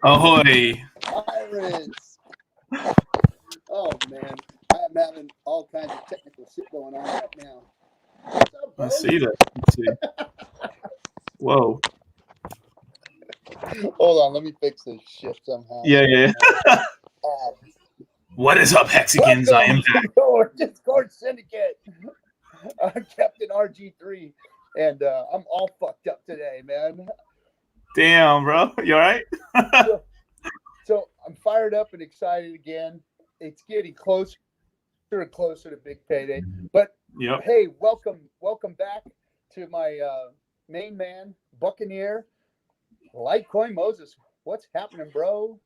Ahoy! Pirates! Oh man, I'm having all kinds of technical shit going on right now. What's up, bro? Let's see that. Let's see. Whoa. Hold on, let me fix this shit somehow. Yeah. What is up, Hexicans? I am back. Discourse Syndicate. I'm Captain RG3, and I'm all fucked up today, man. Damn, bro. You all right? So I'm fired up and excited again. It's getting closer and closer to big payday. But Yep. hey, welcome back to my main man, Buccaneer, Litecoin Moses. What's happening, bro?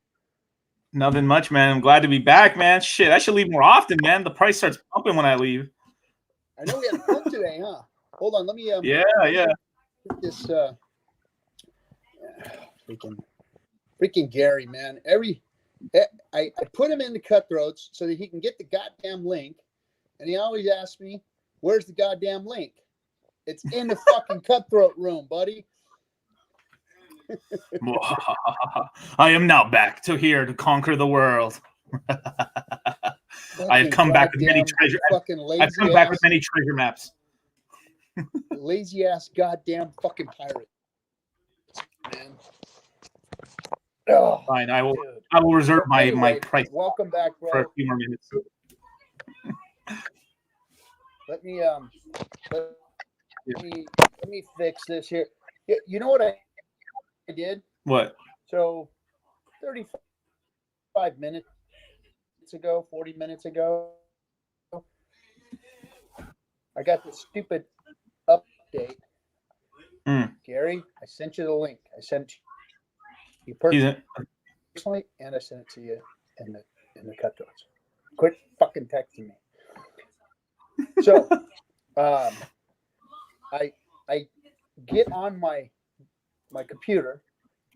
Nothing much, man. I'm glad to be back, man. Shit, I should leave more often, man. The price starts pumping when I leave. I know we had a pump today, huh? Hold on, let me Yeah. get this freaking Gary, man. I put him into Cutthroats so that he can get the goddamn link, and he always asks me, "Where's the goddamn link?" It's in the fucking Cutthroat room, buddy. I am now back here to conquer the world. I have come back with many treasure. I've come back with many treasure maps. Lazy ass goddamn fucking pirate, man. Oh, fine. I will. dude. I will reserve my Anyway, price. welcome back, bro. For a few more minutes. Let me fix this here. You know what I did? What? So 35 minutes ago, 40 minutes ago, I got this stupid update. Gary, I sent you the link. I sent you personally, and I sent it to you in the Cutthroats. Quit fucking texting me. So I get on my computer,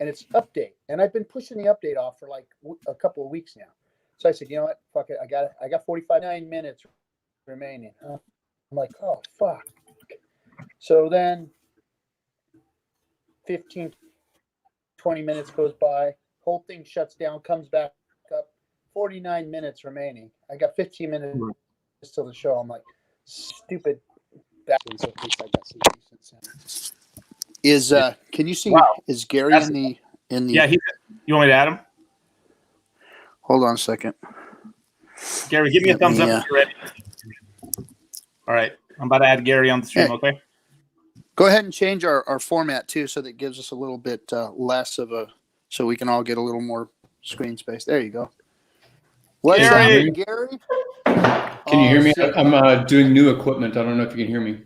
and it's update, and I've been pushing the update off for like a couple of weeks now. So I said, you know what, fuck it, I got 49 minutes remaining. I'm like, oh fuck. So then 15, 20 minutes goes by, whole thing shuts down, comes back up, 49 minutes remaining. I got 15 minutes till the show. I'm like, stupid bastards. At least I got some decent sound. Can you see? Wow. Is Gary in the? Yeah, you want me to add him? Hold on a second. Gary, give me a thumbs up if you're ready. All right, I'm about to add Gary on the stream. Hey, okay. Go ahead and change our format too, so that it gives us a little bit less of a, so we can all get a little more screen space. There you go. What's Gary? Gary? Can you hear me? I'm doing new equipment. I don't know if you can hear me.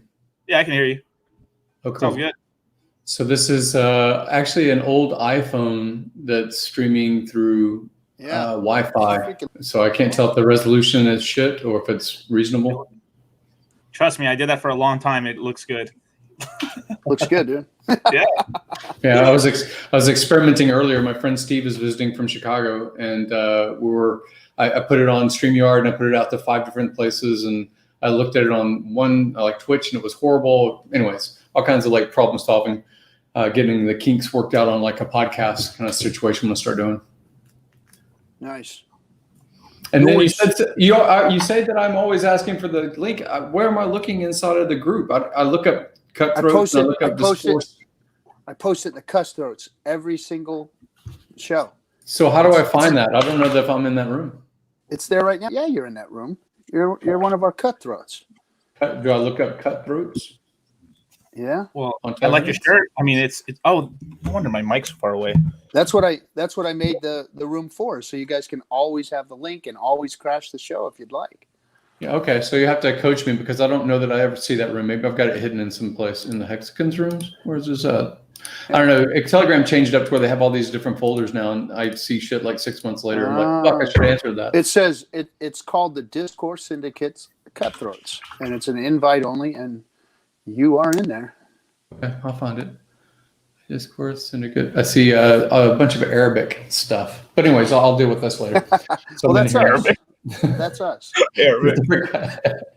Yeah, I can hear you. Oh, cool. Sounds good. So this is actually an old iPhone that's streaming through Wi-Fi. So I can't tell if the resolution is shit or if it's reasonable. Trust me, I did that for a long time. It looks good. Looks good, dude. Yeah. Yeah, I was experimenting earlier. My friend Steve is visiting from Chicago, and I put it on StreamYard and I put it out to 5 different places, and I looked at it on one like Twitch, and it was horrible. Anyways, all kinds of like problem solving, getting the kinks worked out on like a podcast kind of situation I'm gonna start doing. Nice. And then you said that I'm always asking for the link. Where am I looking inside of the group? I look up Cutthroats. I post it in the Cutthroats every single show. So how do I find that? I don't know if I'm in that room. It's there right now. Yeah, you're in that room. You're one of our Cutthroats. Do I look up Cutthroats? Yeah. Well, I like your shirt. I mean, it's. Oh, no wonder my mic's far away. That's what I made the room for, so you guys can always have the link and always crash the show if you'd like. Yeah. Okay. So you have to coach me because I don't know that I ever see that room. Maybe I've got it hidden in some place in the Hexicans rooms. Where's this at? I don't know. Telegram changed up to where they have all these different folders now, and I see shit like 6 months later. I'm like, fuck, I should answer that. It says it's called the Discourse Syndicate Cutthroats, and it's an invite only, and you are in there. Okay, I'll find it. Discourse Syndicate. I see a bunch of Arabic stuff. But anyways, I'll deal with this later. So well, that's us. That's us. Arabic.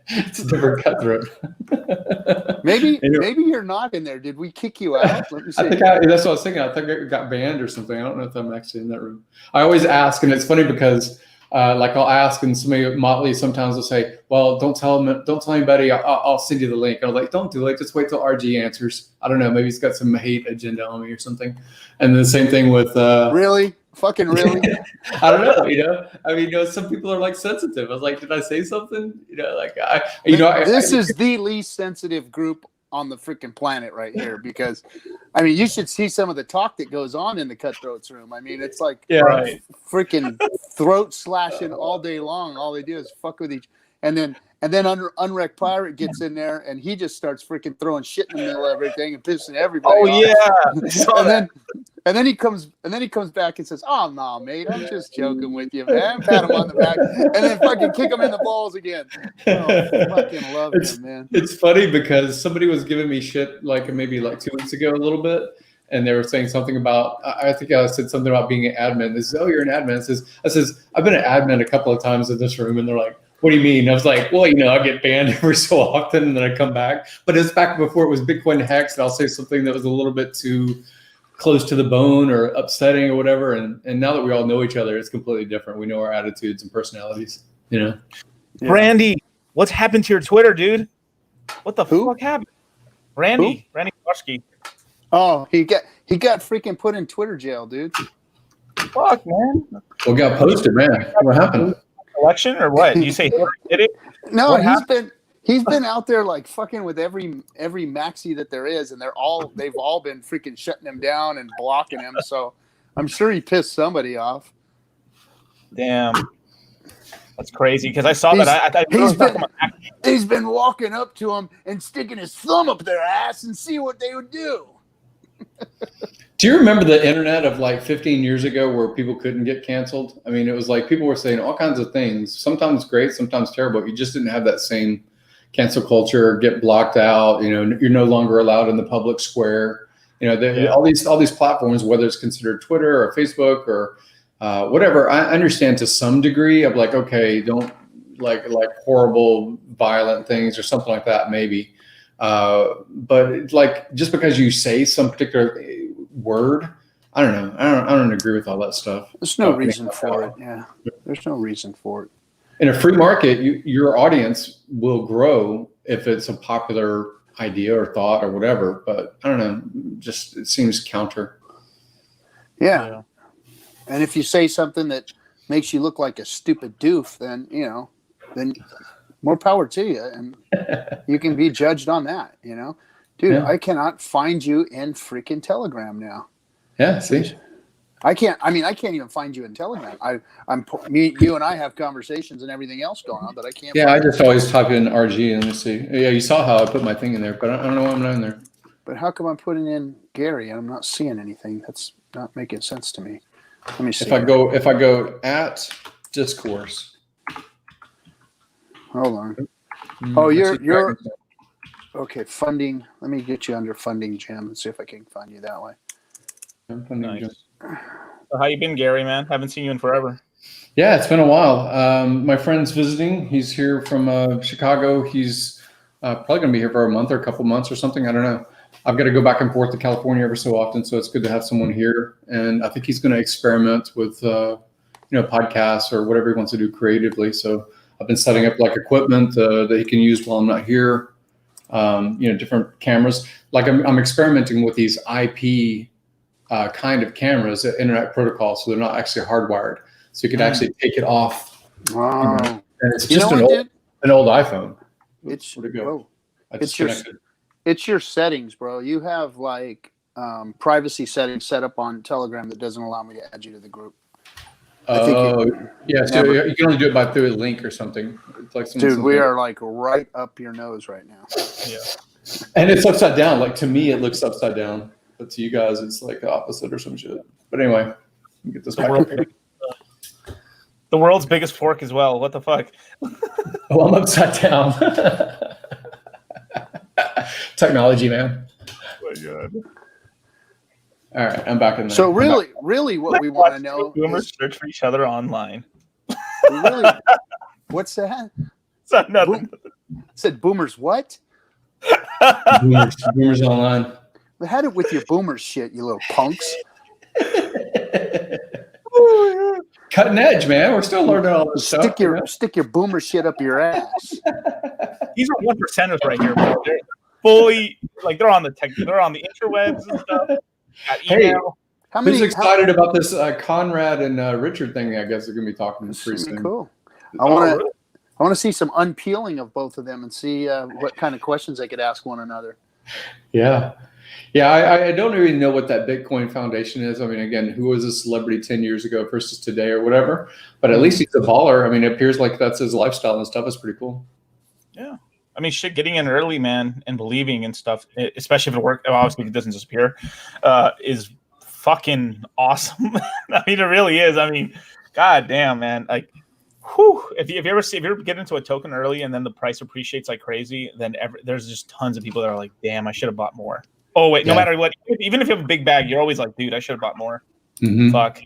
It's a different cutthroat. Maybe Anyway. maybe you're not in there. Did we kick you out? Let me see. I think that's what I was thinking. I think I got banned or something. I don't know if I'm actually in that room. I always ask, and it's funny because like I'll ask, and somebody Motley sometimes will say, "Well, don't tell anybody. I'll send you the link." And I'm like, "Don't do it. Just wait till RG answers." I don't know. Maybe he's got some hate agenda on me or something. And the same thing with Really? Fucking really? I don't know. I mean, some people are like sensitive. I was like, did I say something? This is the least sensitive group on the freaking planet right here, because I mean, you should see some of the talk that goes on in the Cutthroats room. I mean, it's like freaking throat slashing all day long. All they do is fuck with each, and then Unwrecked Pirate gets in there and he just starts freaking throwing shit in the middle of everything and pissing everybody off. And then he comes back and says, "Oh no, mate, I'm just joking with you, man." Pat him on the back and then fucking kick him in the balls again. Oh, fucking love him, man. It's funny because somebody was giving me shit maybe 2 weeks ago a little bit, and they were saying something about, I think I said something about being an admin. They said, "Oh, you're an admin." I says, "I've been an admin a couple of times in this room," and they're like, "What do you mean?" I was like, "Well, I get banned every so often, and then I come back." But it's back before it was Bitcoin HEX, and I'll say something that was a little bit too close to the bone or upsetting or whatever. And now that we all know each other, it's completely different. We know our attitudes and personalities, Yeah. Randy, what's happened to your Twitter, dude? What the fuck happened? Randy Koski. Oh, he got freaking put in Twitter jail, dude. Fuck, man. Well, got posted, man. What happened? Election or what? You say Hillary did it? No, he's been out there like fucking with every maxi that there is, and they've all been freaking shutting him down and blocking him. So I'm sure he pissed somebody off. Damn, that's crazy. Because I saw that. He's been walking up to him and sticking his thumb up their ass and see what they would do. Do you remember the internet of 15 years ago where people couldn't get canceled? I mean, it was like people were saying all kinds of things, sometimes great, sometimes terrible. You just didn't have that same cancel culture, get blocked out. You're no longer allowed in the public square. All these platforms, whether it's considered Twitter or Facebook or whatever, I understand to some degree of okay, don't like horrible, violent things or something like that, maybe. But just because you say some particular word, I don't know. I don't agree with all that stuff. There's no reason for it. Yeah, there's no reason for it. In a free market, your audience will grow if it's a popular idea or thought or whatever. But I don't know. Just it seems counter. Yeah. And if you say something that makes you look like a stupid doof, then then more power to you, and you can be judged on that. Dude, I cannot find you in freaking Telegram now. Yeah, see, I can't even find you in Telegram. You and I have conversations and everything else going on, but I can't. Yeah, I just always type in RG and let's see. Yeah, you saw how I put my thing in there, but I don't know why I'm not in there. But how come I'm putting in Gary and I'm not seeing anything? That's not making sense to me. Let me see. If I go at Discourse. Hold on. Oh, you're okay. Funding. Let me get you under funding, Jim, and see if I can find you that way. Nice. So how you been, Gary? Man, haven't seen you in forever. Yeah, it's been a while. My friend's visiting. He's here from Chicago. He's probably gonna be here for a month or a couple months or something. I don't know. I've got to go back and forth to California every so often, so it's good to have someone here. And I think he's going to experiment with podcasts or whatever he wants to do creatively. So I've been setting up equipment that he can use while I'm not here. Different cameras. I'm experimenting with these IP kind of cameras, Internet Protocol, so they're not actually hardwired. So you can actually take it off. Wow! And it's just an old iPhone. It's where'd it go? It's your settings, bro. You have privacy settings set up on Telegram that doesn't allow me to add you to the group. So you can only do it through a link or something. It's dude, we are right up your nose right now. Yeah, and it's upside down. To me, it looks upside down, but to you guys, it's the opposite or some shit. But anyway, let me get this back. The world's biggest fork as well. What the fuck? Oh, I'm upside down. Technology, man. Oh my God. All right, I'm back in there. So really what we want to know boomers search for each other online. Really, what's that? It's not nothing. Said boomers what? Boomers online. I had it with your boomer shit, you little punks. Cutting edge, man. We're still learning all this stuff. Stick your boomer shit up your ass. These are 1%ers right here, bro. They're fully like they're on the interwebs and stuff. Got email. Who's excited about this Conrad and Richard thing? I guess they're gonna be talking pretty soon. Cool. I want to see some unpeeling of both of them and see what kind of questions they could ask one another. Yeah. I don't even know what that Bitcoin Foundation is. I mean, again, who was a celebrity 10 years ago versus today or whatever? But at least he's a baller. I mean, it appears like that's his lifestyle and stuff. Is pretty cool. Yeah. I mean, shit, getting in early, man, and believing and stuff, especially if it works, obviously if it doesn't disappear, is fucking awesome. I mean, it really is. I mean, god damn, man. Like, whew, if you ever get into a token early and then the price appreciates like crazy, then there's just tons of people that are like, damn, I should have bought more. Oh wait, no matter what, even if you have a big bag, you're always like, dude, I should have bought more. Mm-hmm. Fuck.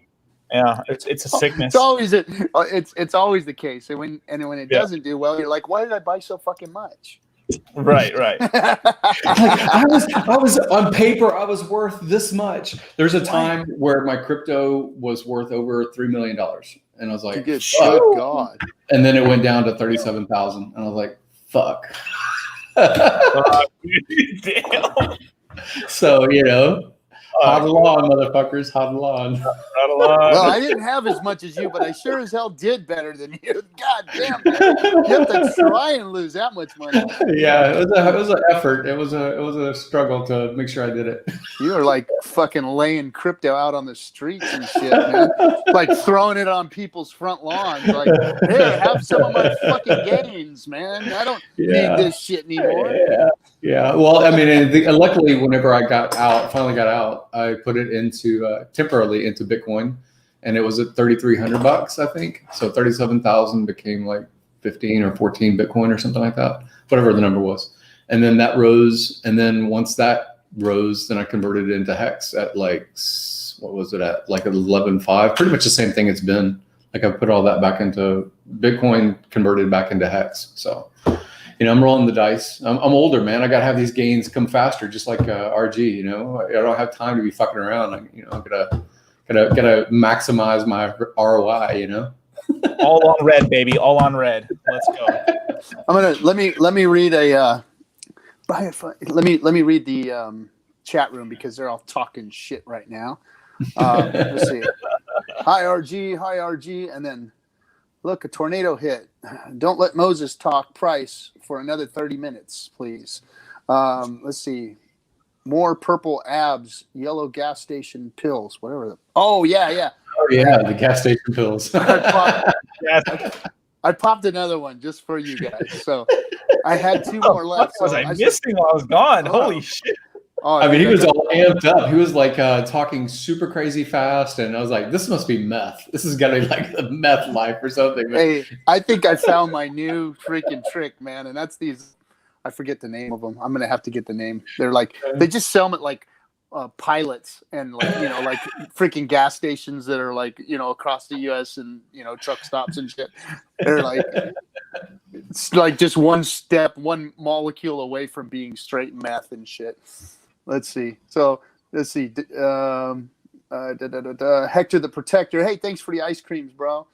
Yeah, it's a sickness. It's always the case. And when it doesn't do well, you're like, why did I buy so fucking much? Right. I was on paper, I was worth this much. There's a time where my crypto was worth over $3 million. And I was like, oh God. And then it went down to 37,000. And I was like, fuck. Damn. So, hodl on, motherfuckers, hodl on. Well, I didn't have as much as you, but I sure as hell did better than you. God damn, man. You have to try and lose that much money. Yeah, it was an effort. It was a struggle to make sure I did it. You were like fucking laying crypto out on the streets and shit, man. Like throwing it on people's front lawns. Like, hey, have some of my fucking gains, man. I don't need this shit anymore. Yeah. Well, I mean, luckily, whenever I finally got out, I put it temporarily into Bitcoin, and it was at $3,300, I think. So 37,000 became like 15 or 14 Bitcoin or something like that, whatever the number was. And then that rose, and then once that rose, then I converted it into HEX at like, what was it at? Like 11.5, pretty much the same thing it's been. Like I put all that back into Bitcoin, converted back into HEX. So. I'm rolling the dice. I'm older, man. I got to have these gains come faster, just like RG. I don't have time to be fucking around. I'm gotta maximize my ROI. All on red, baby. All on red. Let's go. Let me read let me read the chat room because they're all talking shit right now. Let's see. Hi RG, and then. Look, a tornado hit. Don't let Moses talk price for another 30 minutes, please. Let's see. More purple abs, yellow gas station pills, whatever. Oh, yeah, the gas station pills. I popped another one just for you guys. So I had two more left. What was I missing while I was gone? Holy shit. Oh, I mean, he was all amped up. He was like talking super crazy fast, and I was like, "This must be meth. This is gonna be like the meth life or something." Hey, I think I found my new freaking trick, man, and that's these. I forget the name of them. I'm gonna have to get the name. They're like they just sell them at like pilots and like like freaking gas stations that are like across the U.S. and truck stops and shit. They're like it's like just one molecule away from being straight meth and shit. Let's see. Hector the Protector. Hey, thanks for the ice creams, bro.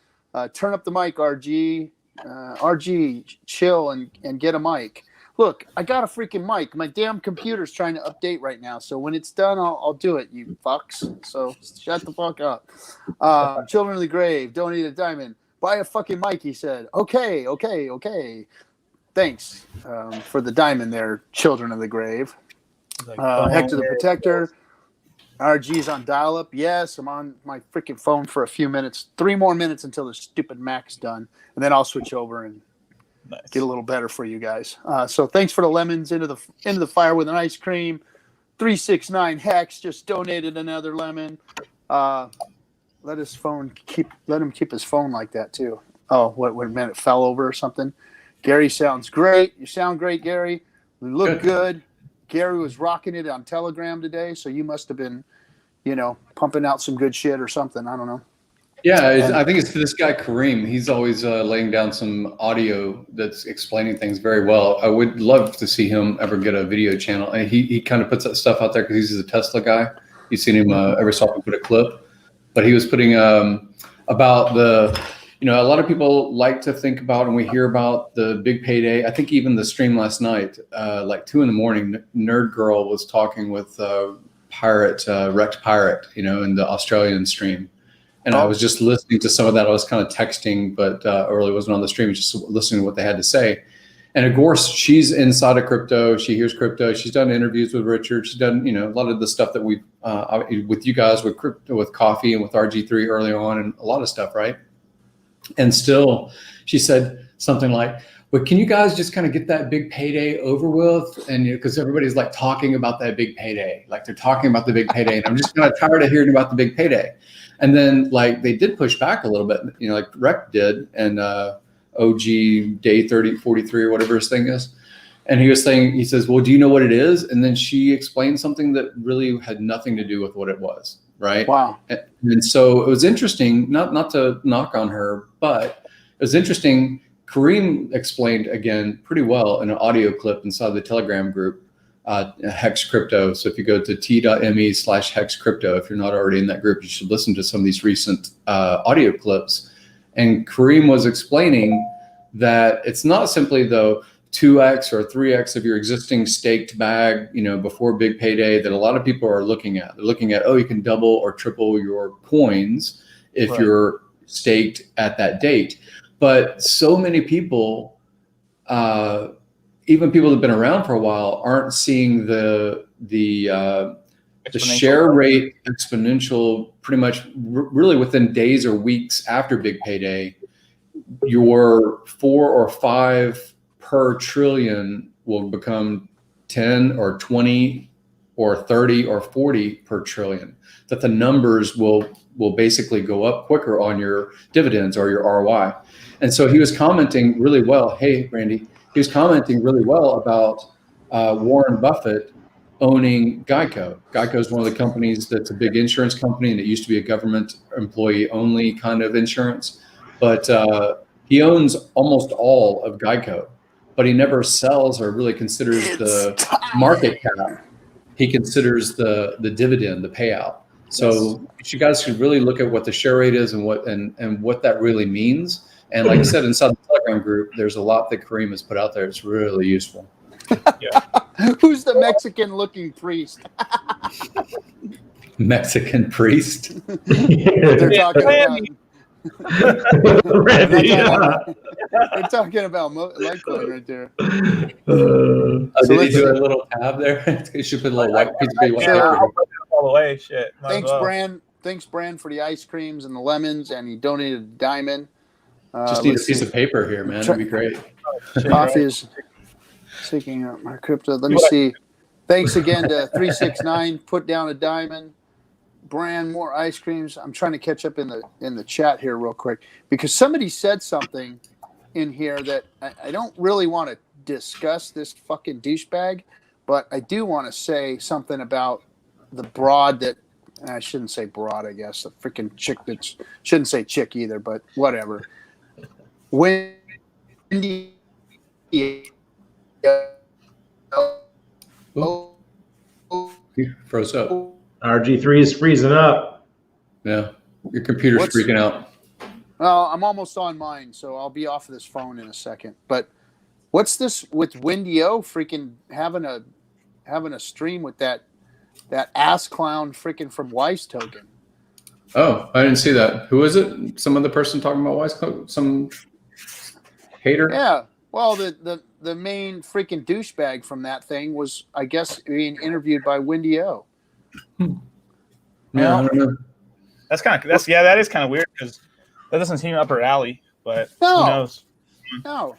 Turn up the mic, RG. RG, chill and get a mic. Look, I got a freaking mic. My damn computer's trying to update right now. So when it's done, I'll do it, you fucks. So shut the fuck up. Children of the Grave, donate a diamond. Buy a fucking mic, he said. Okay. Thanks for the diamond there, Children of the Grave. Hector the Protector. RG's on dial-up. Yes, I'm on my freaking phone for a few minutes. 3 more minutes until the stupid Mac's done. And then I'll switch over and get a little better for you guys. So thanks for the lemons into the fire with an ice cream. 369 Hex just donated another lemon. Let him keep his phone like that too. Oh, what meant it fell over or something? Gary sounds great. You sound great, Gary. We look good. Gary was rocking it on Telegram today, so you must have been, pumping out some good shit or something. I don't know. Yeah, I think it's this guy Kareem. He's always laying down some audio that's explaining things very well. I would love to see him ever get a video channel. And he kind of puts that stuff out there because he's a Tesla guy. You've seen him every so often put a clip, but he was putting about the, a lot of people like to think about, and we hear about the big payday. I think even the stream last night, like 2 a.m, Nerd Girl was talking with Wrecked Pirate, in the Australian stream. And I was just listening to some of that. I was kind of texting, but early wasn't on the stream, just listening to what they had to say. And of course, she's inside of crypto. She hears crypto. She's done interviews with Richard. She's done, a lot of the stuff that we've with you guys, with crypto, with coffee, and with RG3 early on, and a lot of stuff, right? And still, she said something like, "But can you guys just kind of get that big payday over with?" And because everybody's like talking about that big payday, like they're talking about the big payday, and I'm just kind of tired of hearing about the big payday. And then like they did push back a little bit, like Rec did, and OG Day 43 or whatever his thing is. And he was saying, he says, "Well, do you know what it is?" And then she explained something that really had nothing to do with what it was, right? Wow. And so it was interesting, not to knock on her, but it was interesting. Kareem explained again pretty well in an audio clip inside the Telegram group, Hex Crypto. So if you go to t.me/Hex Crypto, if you're not already in that group, you should listen to some of these recent audio clips. And Kareem was explaining that it's not simply the 2x or 3x of your existing staked bag, before big payday, that a lot of people are looking at. They're looking at, you can double or triple your coins if you're staked at that date. But so many people, even people that have been around for a while, aren't seeing the share rate exponential pretty much really within days or weeks after big payday. Your 4 or 5 per trillion will become 10 or 20 or 30 or 40 per trillion. That the numbers will basically go up quicker on your dividends or your ROI. And so he was commenting really well. Hey, Randy, he was commenting really well about Warren Buffett owning Geico. Geico is one of the companies that's a big insurance company, and it used to be a government employee only kind of insurance. But he owns almost all of Geico, but he never sells or really considers the market cap. He considers the dividend, the payout. So you guys should really look at what the share rate is and what that really means. And like I said, inside the Telegram group, there's a lot that Kareem has put out there. It's really useful. Yeah. Who's the Mexican-looking priest? Mexican priest? They're talking about. They're talking about Litecoin right there. Did he do a little tab there? You should put a little white piece of paper. I'll put it all the way. Shit. Thanks, Bran, for the ice creams and the lemons, and he donated a diamond. Just need a piece of paper here, man. That'd be great. Coffee is seeking out my crypto. Let me see. Thanks again to 369. Put down a diamond. Bran, more ice creams. I'm trying to catch up in the chat here real quick because somebody said something in here that I don't really want to discuss this fucking douchebag, but I do want to say something about the broad that I shouldn't say broad. I guess the freaking chick that shouldn't say chick either, but whatever. Wendy. Froze up. RG3 is freezing up. Yeah, your computer's freaking out. Well, I'm almost on mine, so I'll be off of this phone in a second. But what's this with Wendy O freaking having a stream with that ass clown freaking from Wise Token? Oh, I didn't see that. Who is it? Some other person talking about Wise Token? Some hater? Yeah. Well, the main freaking douchebag from that thing was, I guess, being interviewed by Wendy O. Yeah, I don't know. That is kind of weird because that doesn't seem up her alley. But who knows? No.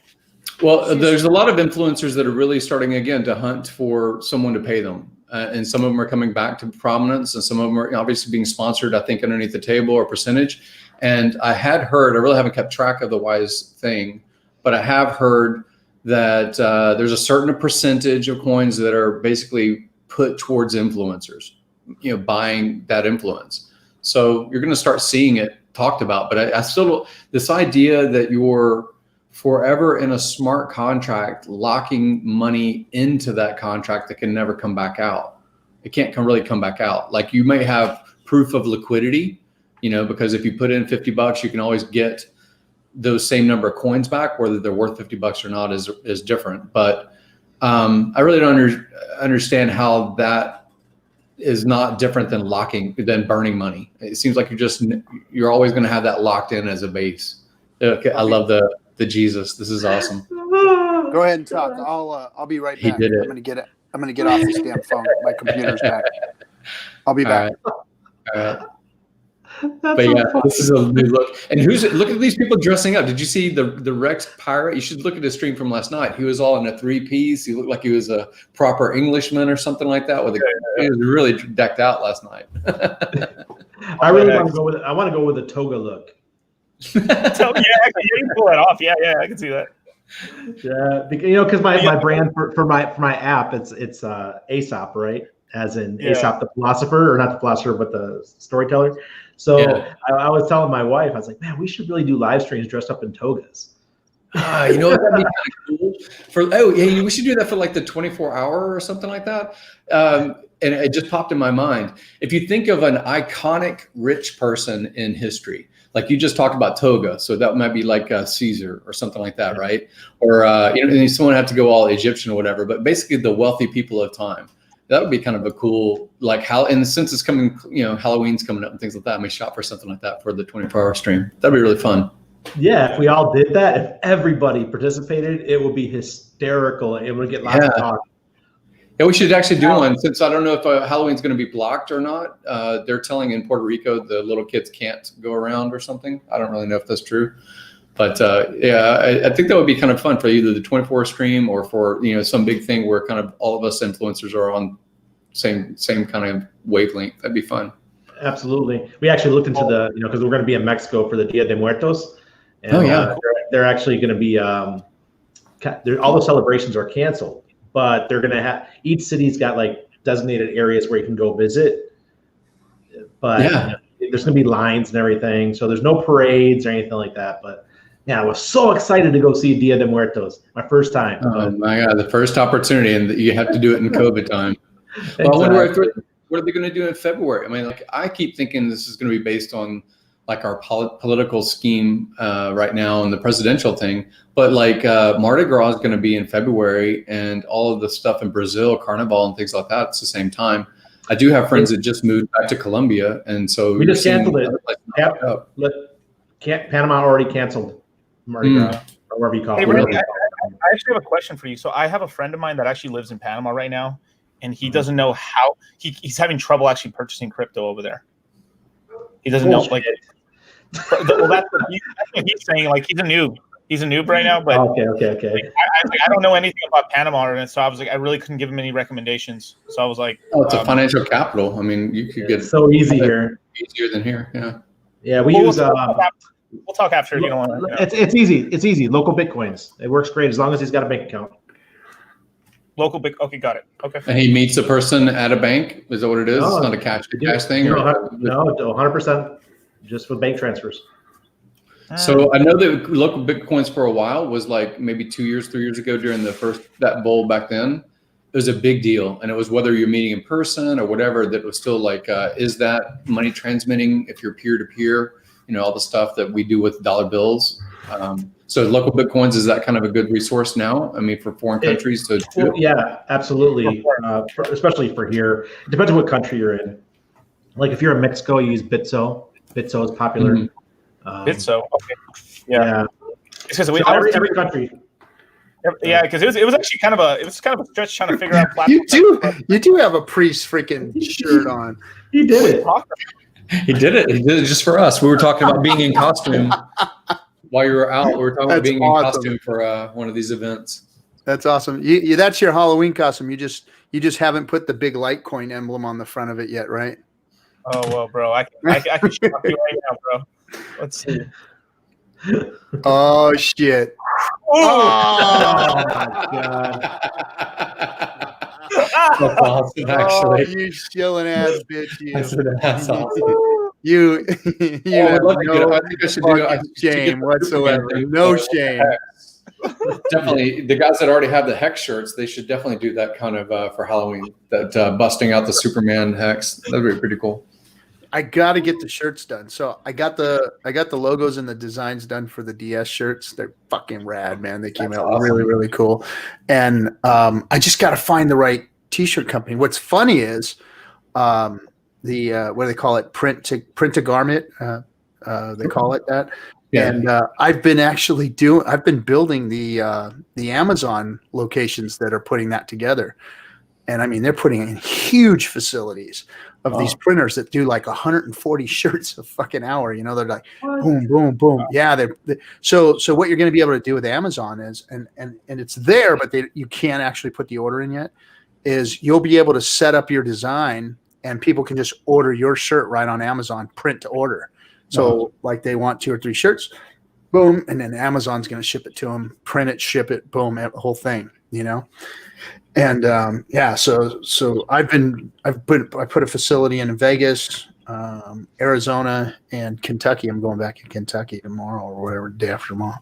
Well, there's a lot of influencers that are really starting again to hunt for someone to pay them, and some of them are coming back to prominence, and some of them are obviously being sponsored, I think, underneath the table or percentage. And I had heard, I really haven't kept track of the Wise thing, but I have heard that there's a certain percentage of coins that are basically put towards influencers, buying that influence. So you're going to start seeing it talked about. But I still, this idea that you're forever in a smart contract, locking money into that contract that can never come back out. It can't really come back out. Like you may have proof of liquidity, because if you put in $50, you can always get those same number of coins back. Whether they're worth $50 or not is different. But I really don't understand how that is not different than burning money. It seems like you're always going to have that locked in as a base. Okay, I love the Jesus. This is awesome. Go ahead and talk. I'll be right back. He did it. I'm gonna get off this damn phone. My computer's back. I'll be back. All right. But yeah, this is a new look. And look at these people dressing up. Did you see the Rex pirate? You should look at his stream from last night. He was all in a 3-piece. He looked like he was a proper Englishman or something like that. He was really decked out last night. I really want to go with it. I want to go with a toga look. You can pull that off. Yeah, I can see that. Yeah, because my brand for my app, it's Aesop, right? As in Aesop the philosopher, or not the philosopher, but the storyteller. So I was telling my wife, I was like, man, we should really do live streams dressed up in togas. You know what, that'd be kind of cool. We should do that for like the 24-hour or something like that. And it just popped in my mind. If you think of an iconic rich person in history, like you just talked about toga, so that might be like Caesar or something like that, right? Or someone have to go all Egyptian or whatever, but basically the wealthy people of time. That would be kind of a cool, like how, and since it's coming, Halloween's coming up and things like that, I may shop for something like that for the 24-hour stream. That'd be really fun. Yeah, if we all did that, if everybody participated, it would be hysterical. It would get lots of talk. Yeah, we should actually do one, since I don't know if Halloween's going to be blocked or not. They're telling in Puerto Rico the little kids can't go around or something. I don't really know if that's true. But I think that would be kind of fun for either the 24 stream or for some big thing where kind of all of us influencers are on same kind of wavelength. That'd be fun. Absolutely. We actually looked into because we're going to be in Mexico for the Dia de Muertos. And, they're actually going to be all the celebrations are canceled, but they're going to have, each city's got like designated areas where you can go visit. But there's going to be lines and everything, so there's no parades or anything like that. But yeah, I was so excited to go see Dia de Muertos, my first time. Oh my God, the first opportunity, and you have to do it in COVID time. Well, I wonder what are they going to do in February? I mean, like I keep thinking this is going to be based on like our political scheme right now and the presidential thing. But like Mardi Gras is going to be in February, and all of the stuff in Brazil, Carnival and things like that, it's the same time. I do have friends that just moved back to Colombia, and so we just canceled it. Panama already canceled Mardi Gras, or whatever you call it. Randy, I actually have a question for you. So I have a friend of mine that actually lives in Panama right now, and he doesn't know how he's having trouble actually purchasing crypto over there. He doesn't know, like, well, that's what he's saying. Like, he's a noob. He's a noob right now, but okay. Like, I don't know anything about Panama, and so I was like, I really couldn't give him any recommendations. So I was like, it's a financial capital. I mean, you could get it so easy here, easier than here. Yeah. We use. We'll talk after if you don't want to. It's easy. It's easy. Local Bitcoins. It works great as long as he's got a bank account. Local big. Okay, got it. Okay. And he meets a person at a bank. Is that what it is? No, it's not a cash thing. No, 100%. Just for bank transfers. So I know that local Bitcoins for a while was like maybe 2 years, 3 years ago during that bull back then. It was a big deal, and it was whether you're meeting in person or whatever. That was still like, is that money transmitting if you're peer to peer? All the stuff that we do with dollar bills. So local Bitcoins, is that kind of a good resource now? I mean, for foreign countries to do it? Yeah, absolutely. Especially for here. It depends on what country you're in. Like if you're in Mexico, you use Bitso. Bitso is popular. Bitso, okay. Yeah. Because every country. Yeah, because it was actually kind of a stretch trying to figure out you do have a priest freaking shirt on. He did it. He did it. He did it just for us. We were talking about being in costume while you were out. We were talking about being in costume for one of these events. That's awesome. That's your Halloween costume. You just haven't put the big Litecoin emblem on the front of it yet, right? Oh well, bro. I can show you right now, bro. Let's see. Oh shit! Oh my God! That's awesome, actually. You shilling ass bitch! You. That's awesome. You have no I think I should do it. shame whatsoever. No shame. Definitely, the guys that already have the hex shirts, they should definitely do that kind of for Halloween. That busting out the Superman hex. That'd be pretty cool. I got to get the shirts done. So I got the logos and the designs done for the DS shirts. They're fucking rad, man. They came out awesome. really, really cool. And I just got to find the right t-shirt company. What's funny is what do they call it? Print to garment. They call it that. Yeah. And I've been building the Amazon locations that are putting that together. And I mean, they're putting in huge facilities of these printers that do like 140 shirts a fucking hour. You know, they're like boom, boom, boom. Yeah. So what you're going to be able to do with Amazon is, and it's there, but you can't actually put the order in yet, is you'll be able to set up your design and people can just order your shirt right on Amazon, print to order. So like they want 2 or 3 shirts, boom. And then Amazon's going to ship it to them, print it, ship it, boom, the whole thing, you know? And so I put a facility in Vegas, Arizona, and Kentucky. I'm going back to Kentucky tomorrow or whatever, day after tomorrow.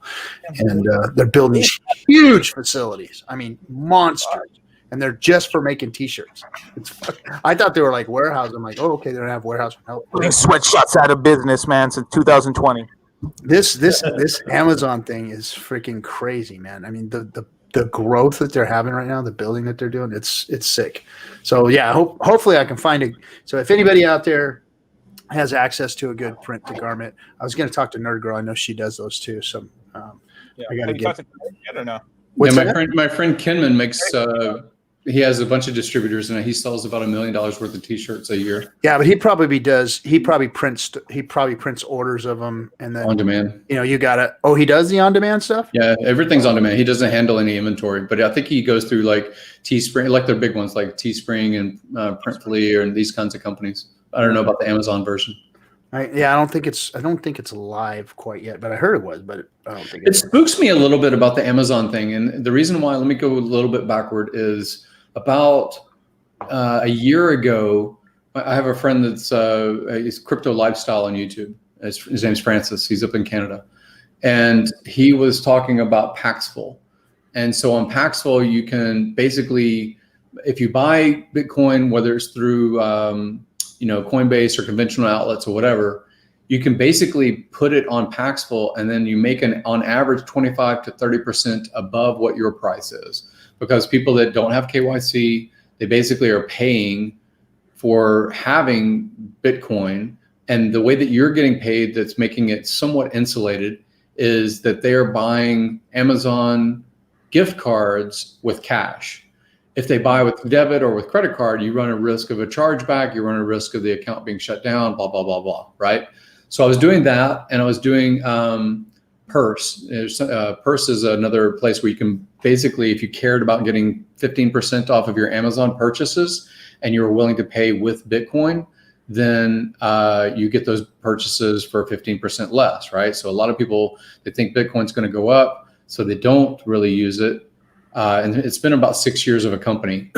And they're building these huge facilities. I mean, monsters. And they're just for making T-shirts. I thought they were like warehouse. I'm like, oh, okay, they don't have warehouse. No. Putting sweatshops out of business, man, since 2020. This Amazon thing is freaking crazy, man. I mean, the growth that they're having right now, the building that they're doing, it's sick. So yeah, hopefully I can find it. So if anybody out there has access to a good print to garment, I was going to talk to Nerd Girl. I know she does those too. So I got to get. I don't know. My friend Kenman makes. He has a bunch of distributors and he sells about $1 million worth of T-shirts a year. Yeah, but he probably prints orders of them and then on demand. You know, you got to. Oh, he does the on demand stuff. Yeah, everything's on demand. He doesn't handle any inventory, but I think he goes through like Teespring, like their big ones like Teespring and Printfully and these kinds of companies. I don't know about the Amazon version. I don't think it's live quite yet, but I heard it was. But I don't think it spooks me a little bit about the Amazon thing, and the reason why. Let me go a little bit backward. Is about a year ago, I have a friend that's he's Crypto Lifestyle on YouTube. His name's Francis. He's up in Canada, and he was talking about Paxful. And so on Paxful, you can basically, if you buy Bitcoin, whether it's through Coinbase or conventional outlets or whatever, you can basically put it on Paxful, and then you make on average 25 to 30% above what your price is. Because people that don't have KYC, they basically are paying for having Bitcoin. And the way that you're getting paid that's making it somewhat insulated is that they are buying Amazon gift cards with cash. If they buy with debit or with credit card, you run a risk of a chargeback, you run a risk of the account being shut down, blah, blah, blah, blah, right? So I was doing that, and I was doing Purse. Purse is another place where you can basically, if you cared about getting 15% off of your Amazon purchases and you were willing to pay with Bitcoin, then you get those purchases for 15% less, right? So a lot of people, they think Bitcoin's going to go up, so they don't really use it. And it's been about 6 years of a company,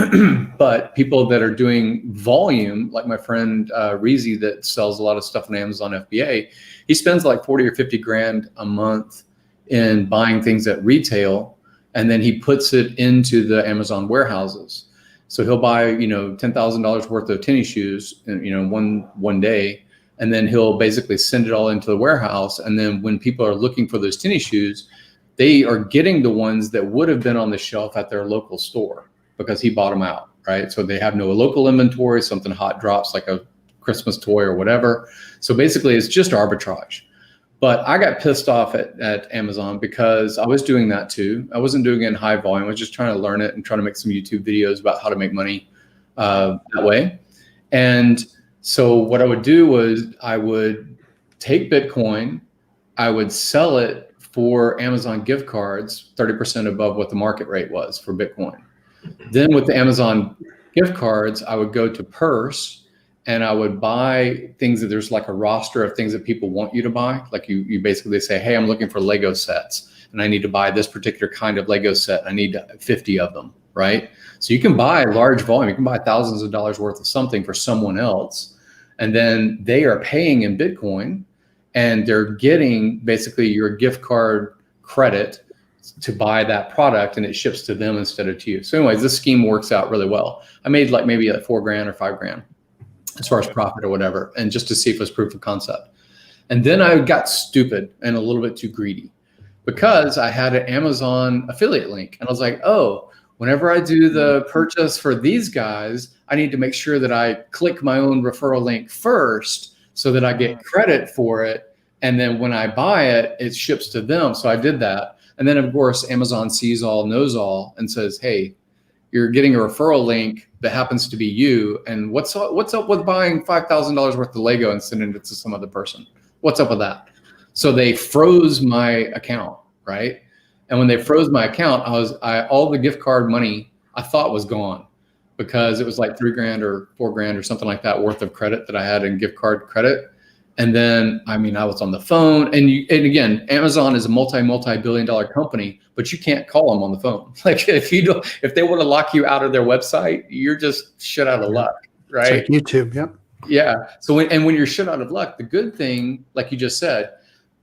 but people that are doing volume, like my friend Reezy that sells a lot of stuff on Amazon FBA, he spends like 40 or 50 grand a month in buying things at retail, and then he puts it into the Amazon warehouses. So he'll buy, $10,000 worth of tennis shoes, one day, and then he'll basically send it all into the warehouse. And then when people are looking for those tennis shoes, they are getting the ones that would have been on the shelf at their local store because he bought them out, right? So they have no local inventory, something hot drops like a Christmas toy or whatever. So basically it's just arbitrage. But I got pissed off at Amazon because I was doing that too. I wasn't doing it in high volume. I was just trying to learn it and trying to make some YouTube videos about how to make money that way. And so what I would do was I would take Bitcoin, I would sell it for Amazon gift cards, 30% above what the market rate was for Bitcoin. Then with the Amazon gift cards, I would go to Purse and I would buy things that there's like a roster of things that people want you to buy. Like you basically say, hey, I'm looking for Lego sets and I need to buy this particular kind of Lego set. I need 50 of them, right? So you can buy large volume. You can buy thousands of dollars worth of something for someone else. and then they are paying in Bitcoin, and they're getting basically your gift card credit to buy that product, and it ships to them instead of to you. So anyways, this scheme works out really well. I made like maybe like $4,000 or $5,000 as far as profit or whatever, and just to see if it was proof of concept. And then I got stupid and a little bit too greedy because I had an Amazon affiliate link, and I was like, oh, whenever I do the purchase for these guys, I need to make sure that I click my own referral link first so that I get credit for it. And then when I buy it, it ships to them. So I did that. And then, of course, Amazon sees all, knows all, and says, hey, you're getting a referral link that happens to be you. And what's up with buying $5,000 worth of Lego and sending it to some other person? What's up with that? So they froze my account, right? And when they froze my account, all the gift card money I thought was gone because it was like $3,000 or $4,000 or something like that worth of credit that I had in gift card credit. And then, I mean, I was on the phone, and again, Amazon is a multi-billion-dollar company, but you can't call them on the phone. Like if they want to lock you out of their website, you're just shit out of luck, right? It's like YouTube, yep. Yeah. So when you're shit out of luck, the good thing, like you just said,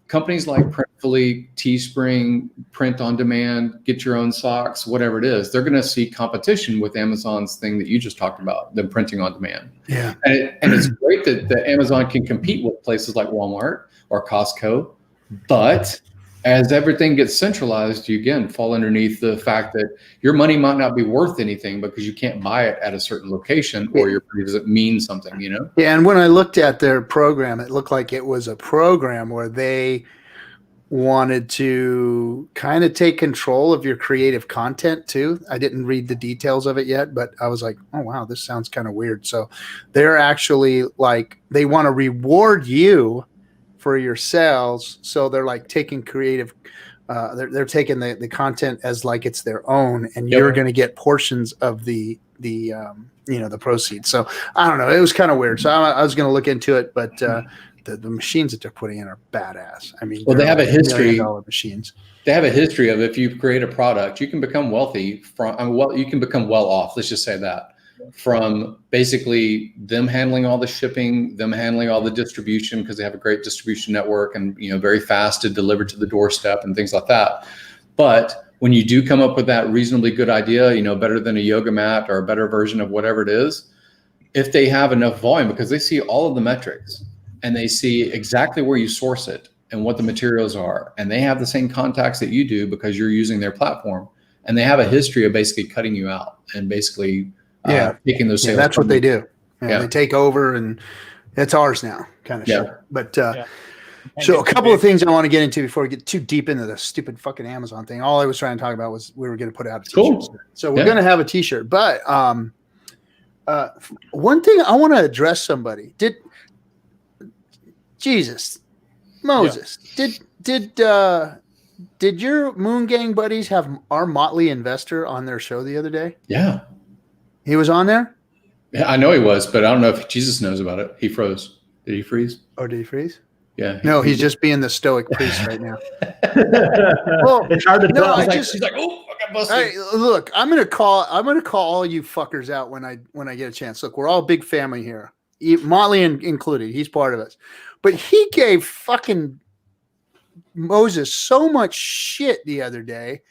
companies like Printfully, Teespring, Print on Demand, Get Your Own Socks, whatever it is, they're going to see competition with Amazon's thing that you just talked about, the printing on demand. Yeah. And it's great that Amazon can compete with places like Walmart or Costco, but as everything gets centralized, you again fall underneath the fact that your money might not be worth anything because you can't buy it at a certain location, or your money doesn't mean something, you know? Yeah, and when I looked at their program, it looked like it was a program where they wanted to kind of take control of your creative content too. I didn't read the details of it yet, but I was like, oh wow, this sounds kind of weird. So they're actually like, they want to reward you for your sales. So they're like taking creative, they're taking the content as like it's their own, and you're going to get portions of the proceeds. So I don't know. It was kind of weird. So I was going to look into it, but the machines that they're putting in are badass. I mean, well, they have a history. $1 million machines. They have a history of, if you create a product, you can become wealthy you can become well off. Let's just say that, from basically them handling all the shipping, them handling all the distribution, because they have a great distribution network and, very fast to deliver to the doorstep and things like that. But when you do come up with that reasonably good idea, better than a yoga mat or a better version of whatever it is, if they have enough volume, because they see all of the metrics and they see exactly where you source it and what the materials are, and they have the same contacts that you do because you're using their platform, and they have a history of basically cutting you out and basically taking those sales. That's what they do. They take over, and it's ours now, kind of shit. But so a couple of things I want to get into before we get too deep into the stupid fucking Amazon thing. All I was trying to talk about was we were going to put out a t-shirt. Cool. So we're going to have a t-shirt. But one thing I want to address somebody. Moses, did your Moon Gang buddies have our Motley Investor on their show the other day? Yeah. He was on there? Yeah, I know he was, but I don't know if Jesus knows about it. He froze. Did he freeze? Oh, did he freeze? Yeah. No, he's just being the stoic priest right now. Well, it's hard to tell. He's like, oh, I got busted. Hey, look, I'm gonna call all you fuckers out when I get a chance. Look, we're all a big family here. Motley included. He's part of us. But he gave fucking Moses so much shit the other day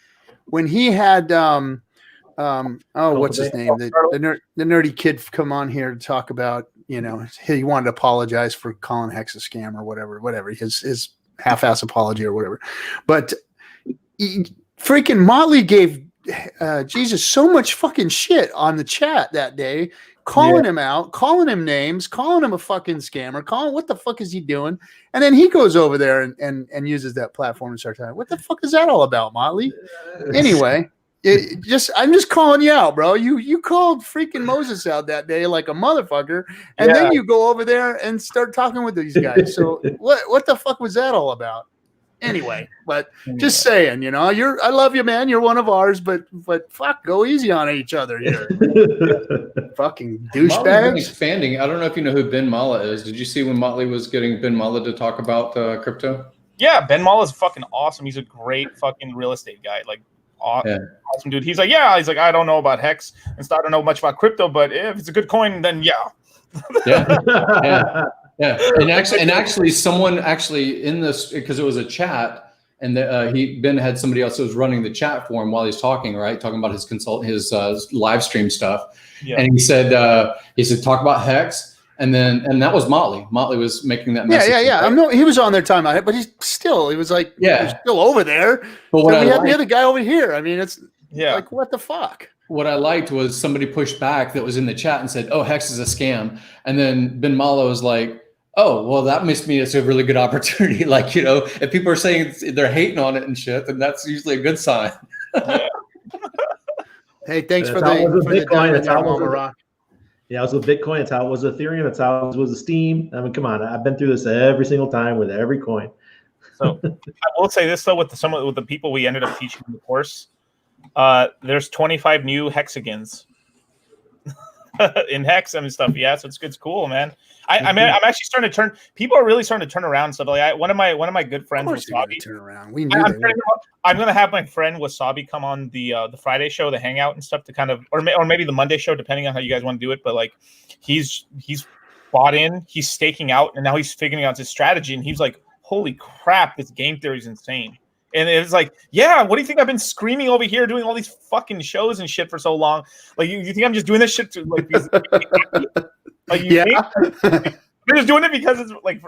when he had what's his name? The nerdy kid come on here to talk about, he wanted to apologize for calling Hex a scam or whatever, his half-ass apology or whatever. But freaking Motley gave Jesus so much fucking shit on the chat that day, calling him out, calling him names, calling him a fucking scammer, calling what the fuck is he doing? And then he goes over there and uses that platform and starts talking. What the fuck is that all about, Motley? Anyway, I'm just calling you out, bro. You called freaking Moses out that day like a motherfucker, and then you go over there and start talking with these guys. So what the fuck was that all about? Anyway, but just saying, I love you, man. You're one of ours, but fuck, go easy on each other here. Fucking douchebags. Expanding. I don't know if you know who Ben Mala is. Did you see when Motley was getting Ben Mala to talk about crypto? Yeah, Ben Mala is fucking awesome. He's a great fucking real estate guy. Like, awesome dude. He's like, I don't know about Hex and I don't know much about crypto, but if it's a good coin, then Yeah. And actually, someone actually in this, because it was a chat, and Ben had somebody else who was running the chat for him while he's talking, right, talking about his live stream stuff. Yeah. And he said talk about Hex. And that was Motley. Motley was making that message. Yeah. Right? He was on there talking about it, but he was like, he's still over there. But we had the other guy over here. I mean, it's like, what the fuck? What I liked was somebody pushed back that was in the chat and said, "Oh, Hex is a scam." And then Ben Malo was like, "Oh, well, that missed me. It's a really good opportunity." Like, if people are saying they're hating on it and shit, then that's usually a good sign. Hey, thanks for the Bitcoin. That's how it was. Yeah, it was with Bitcoin. That's how it was with Ethereum. That's how it was with Steam. I mean, come on. I've been through this every single time with every coin. So I will say this though, with the people we ended up teaching in the course, there's 25 new hexagons in Hex and stuff. Yeah, so it's cool, man. I'm actually starting to turn. People are really starting to turn around. So like, one of my good friends, Wasabi, turn around. We knew I'm gonna have my friend Wasabi come on the Friday show, the Hangout and stuff, to kind of, or maybe the Monday show, depending on how you guys want to do it. But like, he's bought in, he's staking out, and now he's figuring out his strategy. And he's like, "Holy crap, this game theory is insane." And it was like, yeah, what do you think I've been screaming over here doing all these fucking shows and shit for so long? Like, you think I'm just doing this shit to like these, like you think I'm just doing it because it's like,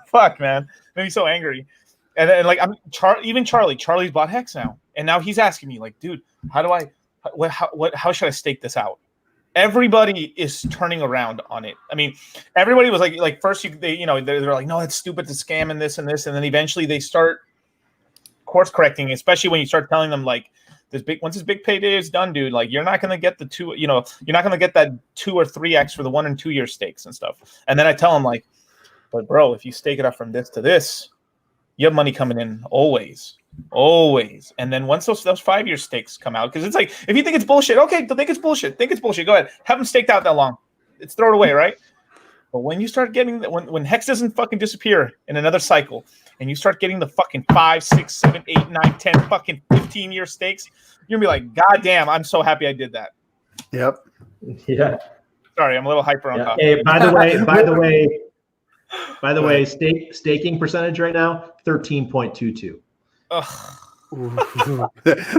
fuck, man, made me so angry. And then like Charlie's bought Hex now, and now he's asking me like, dude, how should I stake this out? Everybody is turning around on it. I mean, everybody was like first they're like, no, that's stupid to scam and this, and then eventually they start course correcting, especially when you start telling them like once this big payday is done, dude, like you're not gonna get the two, you're not gonna get that 2 or 3x for the 1 and 2 year stakes and stuff. And then I tell them like, but bro, if you stake it up from this to this, you have money coming in always. And then once those 5 year stakes come out, because it's like, if you think it's bullshit, okay, think it's bullshit. Go ahead, have them staked out that long. It's throw it away, right? But when you start getting when Hex doesn't fucking disappear in another cycle, and you start getting the fucking 5, 6, 7, 8, 9, 10 fucking 15 year stakes, you're gonna be like, God damn, I'm so happy I did that. Yep. Yeah. Sorry, I'm a little hyper on top. Hey, by the way, staking percentage right now, 13.22.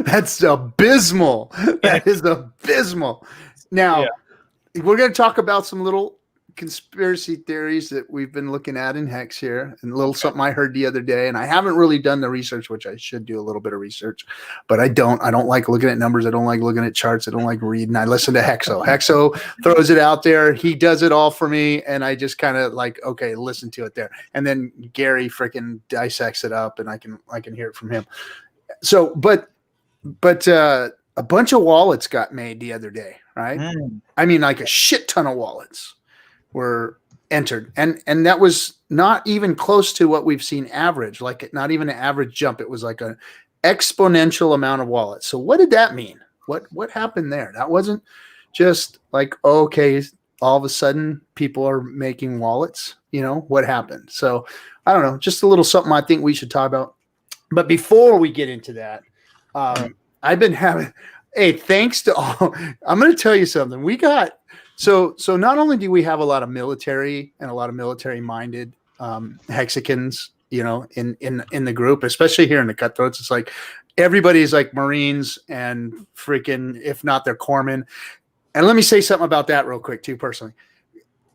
That's abysmal. That is abysmal. Now, we're going to talk about some little conspiracy theories that we've been looking at in Hex here, and a little something I heard the other day. And I haven't really done the research, which I should do a little bit of research, but I don't like looking at numbers. I don't like looking at charts. I don't like reading. I listen to Hexo. Hexo throws it out there. He does it all for me. And I just kind of like, okay, listen to it there. And then Gary freaking dissects it up, and I can hear it from him. So, but a bunch of wallets got made the other day, right? I mean, like a shit ton of wallets were entered, and that was not even close to what we've seen average, like not even an average jump. It was like an exponential amount of wallets. So what did that mean? What happened there? That wasn't just like, okay, all of a sudden people are making wallets, what happened? So I don't know, just a little something I think we should talk about. But before we get into that, I've been having, thanks to all, I'm going to tell you something. We got, so not only do we have a lot of military and a lot of military minded hexagons, in the group, especially here in the Cutthroats. It's like everybody's like Marines and freaking, if not, they're corpsmen. And let me say something about that real quick too, personally.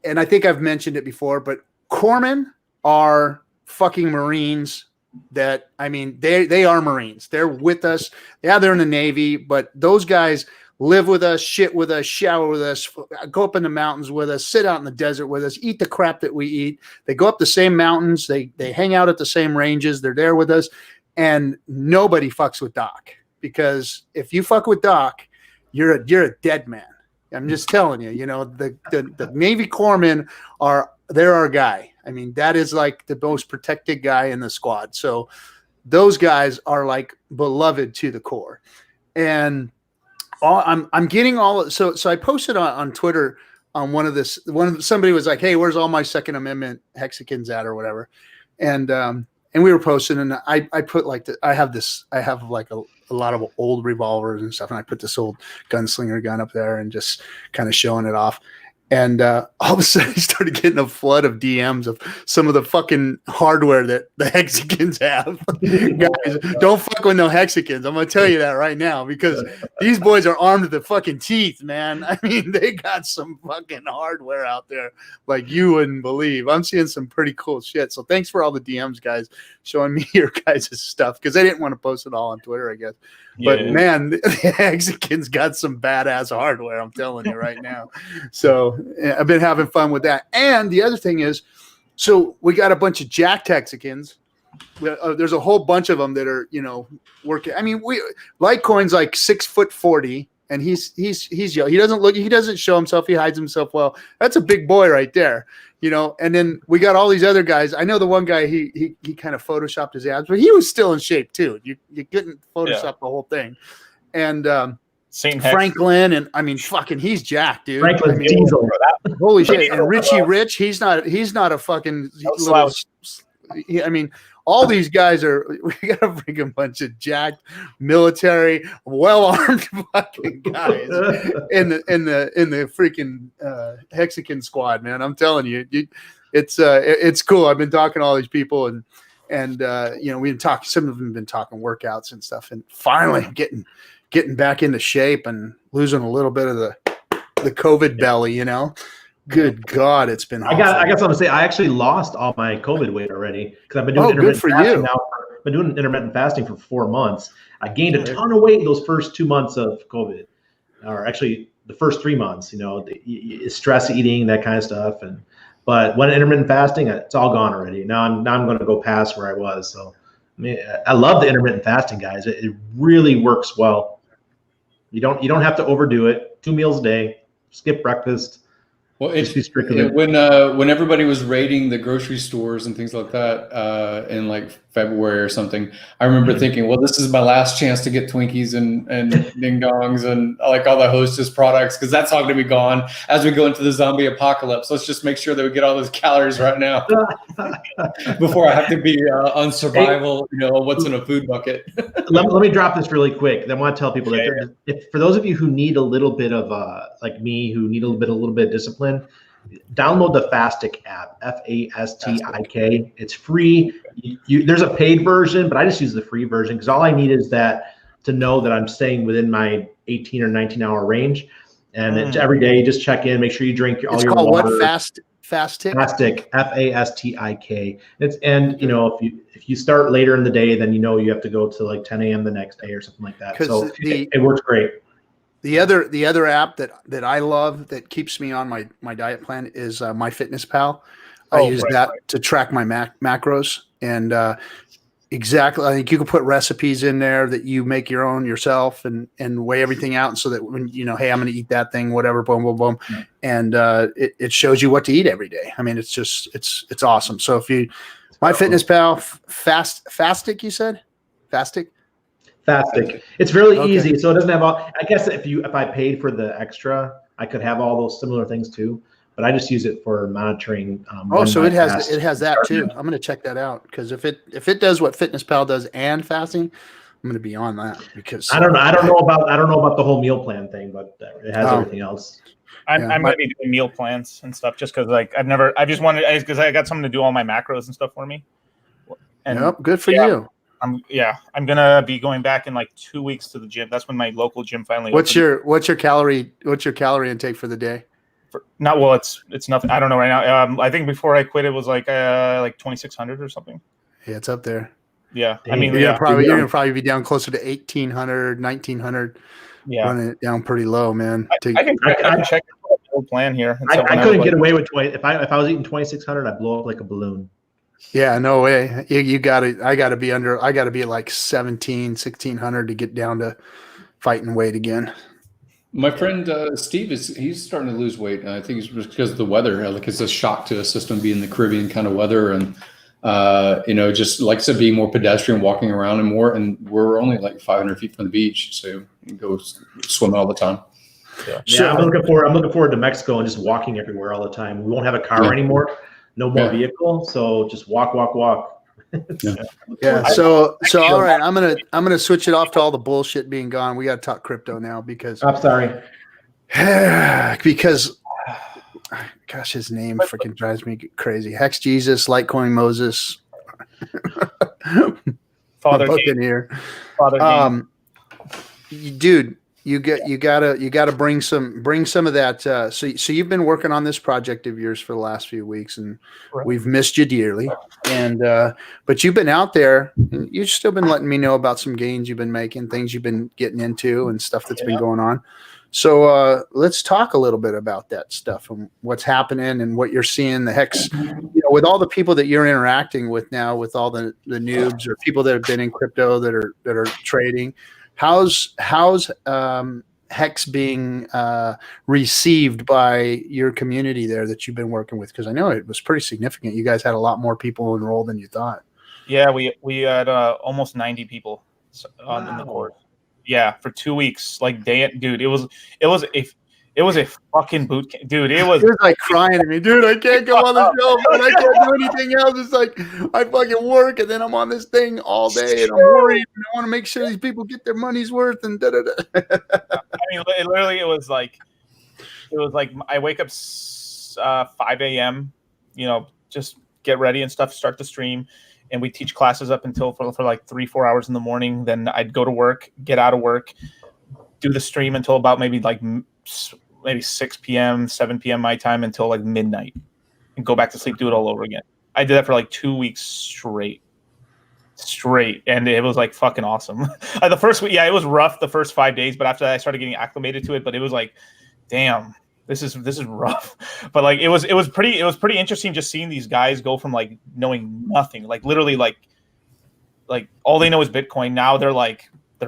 And I think I've mentioned it before, but corpsmen are fucking Marines. That, I mean, they are Marines. They're with us. Yeah, they're in the Navy, but those guys live with us, shit with us, shower with us, go up in the mountains with us, sit out in the desert with us, eat the crap that we eat. They go up the same mountains. They hang out at the same ranges. They're there with us. And nobody fucks with Doc, because if you fuck with Doc, you're a dead man. I'm just telling you, the Navy corpsmen they're our guy. I mean, that is like the most protected guy in the squad. So those guys are like beloved to the core. And I'm getting all, so I posted on Twitter on somebody was like, hey, where's all my Second Amendment hexagons at or whatever. And we were posting, and I put like I have like a lot of old revolvers and stuff. And I put this old gunslinger gun up there and just kind of showing it off. And all of a sudden, he started getting a flood of DMs of some of the fucking hardware that the Hexicans have. Guys, don't fuck with no Hexicans. I'm gonna tell you that right now, because these boys are armed to the fucking teeth, man. I mean, they got some fucking hardware out there like you wouldn't believe. I'm seeing some pretty cool shit. So thanks for all the DMs, guys, showing me your guys' stuff, because I didn't want to post it all on Twitter, I guess. Yeah. But man, the Hexicans got some badass hardware. I'm telling you right now. So I've been having fun with that. And the other thing is, so we got a bunch of jacked Hexicans. There's a whole bunch of them that are, working. I mean, Litecoin's like 6'40", and he's young. He doesn't show himself. He hides himself well. That's a big boy right there. And then we got all these other guys. I know the one guy, he kind of photoshopped his abs, but he was still in shape too. You couldn't Photoshop the whole thing. And Franklin, and I mean, fucking, he's jacked, dude. Franklin's diesel. Holy shit! And Richie Rich, he's not a fucking little. I mean, all these guys are. We got a freaking bunch of jacked, military, well-armed fucking guys in the freaking Hexican squad, man. I'm telling you, it's cool. I've been talking to all these people, and we've been talking. Some of them have been talking workouts and stuff, and finally getting back into shape and losing a little bit of the COVID belly, Good God, it's been awesome. I got something to say. I actually lost all my COVID weight already because I've been doing intermittent fasting now. I've been doing intermittent fasting for 4 months. I gained a ton of weight those first 2 months of COVID, or actually the first 3 months. Stress eating, that kind of stuff. But when intermittent fasting, it's all gone already. Now I'm going to go past where I was. So I love the intermittent fasting, guys. It really works well. You don't have to overdo it. 2 meals a day. Skip breakfast. Well, when everybody was raiding the grocery stores and things like that in like February or something, I remember thinking, well, this is my last chance to get Twinkies and ding dongs and like all the Hostess products, because that's all going to be gone as we go into the zombie apocalypse. Let's just make sure that we get all those calories right now before I have to be on survival. What's in a food bucket. let me drop this really quick. I want to tell people that if for those of you who need a little bit of like me, who need a little bit of discipline, download the Fastic app, Fastik. It's free. There's a paid version, but I just use the free version because all I need is that to know that I'm staying within my 18 or 19 hour range. And every day you just check in, make sure you drink all your water. It's called what? Fastic? Fastic, Fastik. If you start later in the day, then you have to go to like 10 a.m. the next day or something like that. So it works great. The other app that I love that keeps me on my diet plan is MyFitnessPal. I use that to track my macros, and exactly, I think you can put recipes in there that you make your own yourself and weigh everything out, so that when hey, I'm going to eat that thing, whatever, boom, boom, boom, and it shows you what to eat every day. I mean, it's just it's awesome. So if you MyFitnessPal, Fastic, you said Fastic. Fastic. It's really easy, so it doesn't have all. I guess if I paid for the extra, I could have all those similar things too. But I just use it for monitoring. So it has that too. I'm going to check that out, because if it does what FitnessPal does and fasting, I'm going to be on that, because I don't know about the whole meal plan thing, but it has everything else. I might be doing meal plans and stuff just because because I got someone to do all my macros and stuff for me. And good for you. I'm gonna be going back in like 2 weeks to the gym. That's when my local gym finally. What's your calorie intake for the day? It's nothing. I don't know right now. I think before I quit, it was like 2,600 or something. Yeah, it's up there. Yeah, I mean, you're gonna probably be down closer to 1,800, 1,900. Yeah, running it down pretty low, man. I can check the whole plan here. I couldn't get away with 20. If I was eating 2,600, I'd blow up like a balloon. Yeah, no way. You got it. I got to be at like 1,600 to get down to fighting weight again. My friend Steve he's starting to lose weight. I think it's because of the weather. Like, it's a shock to the system being the Caribbean kind of weather, and just likes to be more pedestrian, walking around and more. And we're only like 500 feet from the beach, so you can go swimming all the time. Yeah, I'm looking forward to Mexico and just walking everywhere all the time. We won't have a car anymore. No more vehicle, so just walk. Yeah. So all right, I'm gonna switch it off to all the bullshit being gone. We got to talk crypto now, because I'm sorry. Because gosh, his name freaking drives me crazy. Hex Jesus, Litecoin Moses, Father Buccaneer. Dude, you gotta bring some of that. So you've been working on this project of yours for the last few weeks, and we've missed you dearly. And but you've been out there, and you've still been letting me know about some gains you've been making, things you've been getting into, and stuff that's been going on. So let's talk a little bit about that stuff and what's happening and what you're seeing. The Hex, with all the people that you're interacting with now, with all the noobs or people that have been in crypto that are trading. How's Hex being received by your community there that you've been working with? Because I know it was pretty significant. You guys had a lot more people enrolled than you thought. Yeah, we had almost 90 people in the course. Yeah, for 2 weeks, like dude, it was a fucking boot camp, dude. It was like crying to me, dude. I can't go on the show, man. I can't do anything else. It's like I fucking work, and then I'm on this thing all day, and I'm worried. And I want to make sure these people get their money's worth, and da da da. I mean, it was like I wake up 5 a.m. Just get ready and stuff, start the stream. And we teach classes up until for like 3-4 hours in the morning. Then I'd go to work, get out of work, do the stream until about maybe 6 p.m., 7 p.m. my time until like midnight, and go back to sleep, do it all over again. I did that for like 2 weeks straight, and it was like fucking awesome. The first week, yeah, it was rough the first 5 days, but after that I started getting acclimated to it. But it was like, damn. This is rough, but like it was pretty interesting just seeing these guys go from like knowing nothing, like literally like all they know is Bitcoin. Now they're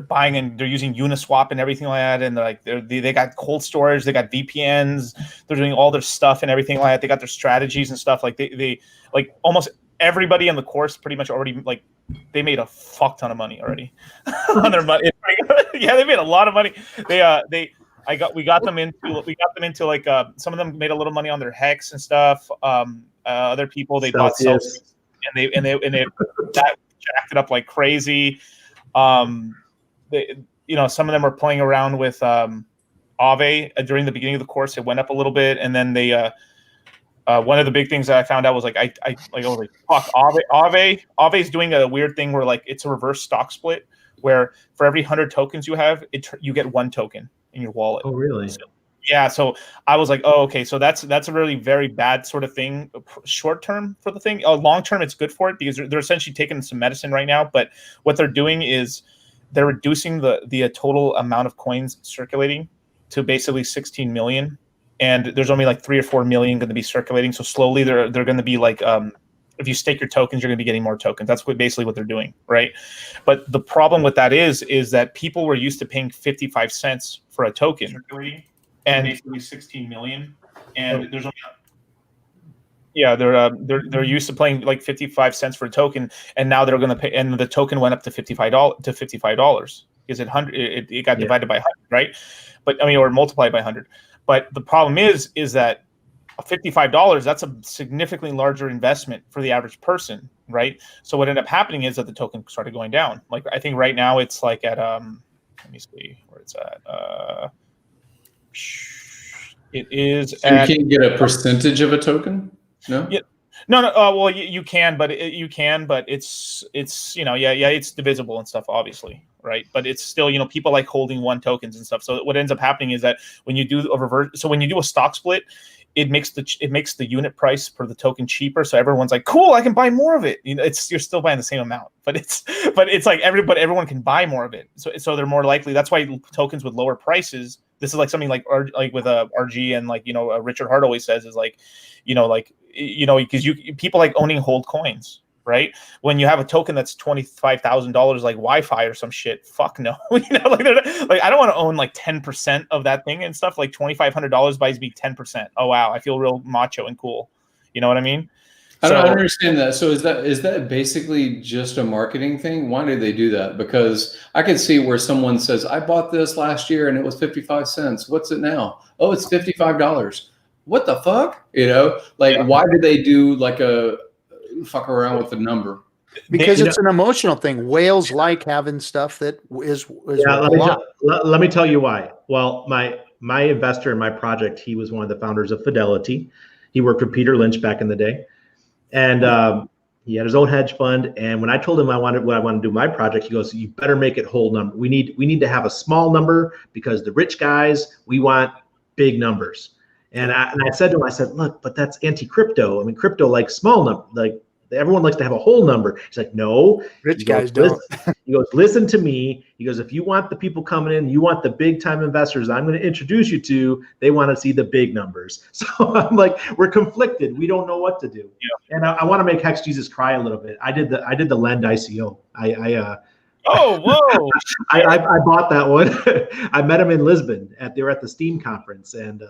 buying and they're using Uniswap and everything like that, and they got cold storage, they got VPNs, they're doing all their stuff and everything like that. They got their strategies and stuff. Like they like almost everybody in the course pretty much already like they made a fuck ton of money already on their money. Yeah, they made a lot of money. We got them into like some of them made a little money on their Hex and stuff. Other people they bought Celsius and they that jacked it up like crazy. Some of them were playing around with Aave during the beginning of the course. It went up a little bit, and then they one of the big things that I found out was like I was like, fuck, Aave is doing a weird thing where like it's a reverse stock split where for every 100 tokens you have, you get 1 token in your wallet. Oh, really? So I was like, oh, okay. So that's a really very bad sort of thing, short term for the thing. Long term, it's good for it because they're essentially taking some medicine right now. But what they're doing is they're reducing the total amount of coins circulating to basically 16 million, and there's only like 3 or 4 million going to be circulating. So slowly they're going to be like, if you stake your tokens, you're going to be getting more tokens. That's basically what they're doing, right? But the problem with that is that people were used to paying 55 cents for a token, and basically 16 million, and there's only they're used to paying like 55 cents for a token, and now they're going to pay, and the token went up to $55 because it got divided by 100, right? But I mean, or multiplied by 100. But the problem is that $55, that's a significantly larger investment for the average person, right? So what ended up happening is that the token started going down. Like I think right now it's like at let me see where it's at. It is. So you can't get a percentage of a token? No. Yeah. No. Well, you can, but it's it's divisible and stuff, obviously, right? But it's still, people like holding 1 tokens and stuff. So what ends up happening is that when you do when you do a stock split, it makes the unit price per the token cheaper. So everyone's like, cool, I can buy more of it. You're still buying the same amount, but it's like everyone can buy more of it. So they're more likely. That's why tokens with lower prices. This is like something like with RG and like Richard Hart always says is like, because people like owning hold coins, right? When you have a token that's $25,000 like Wi-Fi or some shit, fuck no. Like I don't want to own like 10% of that thing and stuff. Like $2,500 buys me 10%. Oh wow, I feel real macho and cool. You know what I mean? I don't understand that. So is that basically just a marketing thing? Why did they do that? Because I can see where someone says, I bought this last year and it was 55 cents. What's it now? Oh, it's $55. What the fuck? Why did they do like a fuck around with the number? Because it's an emotional thing. Whales like having stuff that is let me tell you why. Well, my my investor in my project, he was one of the founders of Fidelity. He worked with Peter Lynch back in the day, and he had his own hedge fund. And when I told him what I wanted to do my project, he goes, "You better make it whole number. We need to have a small number because the rich guys, we want big numbers." And I said to him, I said, "Look, but that's anti-crypto. I mean, crypto likes small number, like everyone likes to have a whole number." He's like, "No, Rich guys don't." He goes, "Listen to me." He goes, "If you want the people coming in, you want the big time investors I'm going to introduce you to, they want to see the big numbers." So I'm like, we're conflicted. We don't know what to do. Yeah. And I want to make Hex Jesus cry a little bit. I did the Lend ICO. Oh, whoa! I bought that one. I met him in Lisbon they were at the Steam conference, and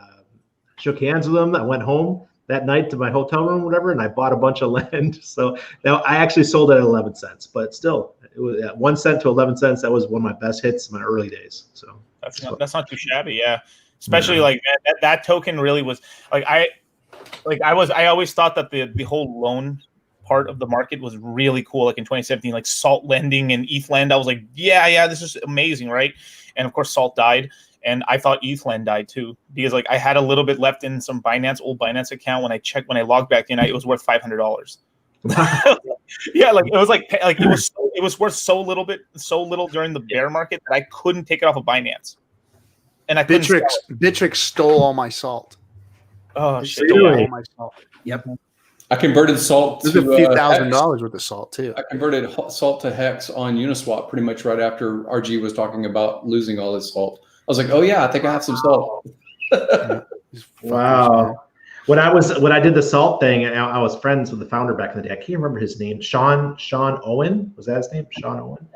shook hands with him. I went home that night to my hotel room, whatever, and I bought a bunch of Lend. So now I actually sold it at 11 cents, but still, it was at 1 cent to 11 cents. That was one of my best hits in my early days. So that's not too shabby, yeah. Especially like that token really was like I always thought that the whole loan part of the market was really cool. Like in 2017, like Salt lending and ETH lend, I was like, yeah, this is amazing, right? And of course, Salt died. And I thought ETHLend died too, because like I had a little bit left in some old Binance account. When I logged back in, it was worth $500. Yeah, like it was like it was worth so little during the bear market that I couldn't take it off of Binance. And Bittrex stole all my salt. Oh shit! Stole all my salt. Yep. I converted salt There's to a few $1,000 HEX. worth of salt too. I converted salt to HEX on Uniswap pretty much right after RG was talking about losing all his salt. I was like, oh yeah, I think I have some salt. Wow. When I did the salt thing, I was friends with the founder back in the day. I can't remember his name. Sean Owen, was that his name? Sean Owen.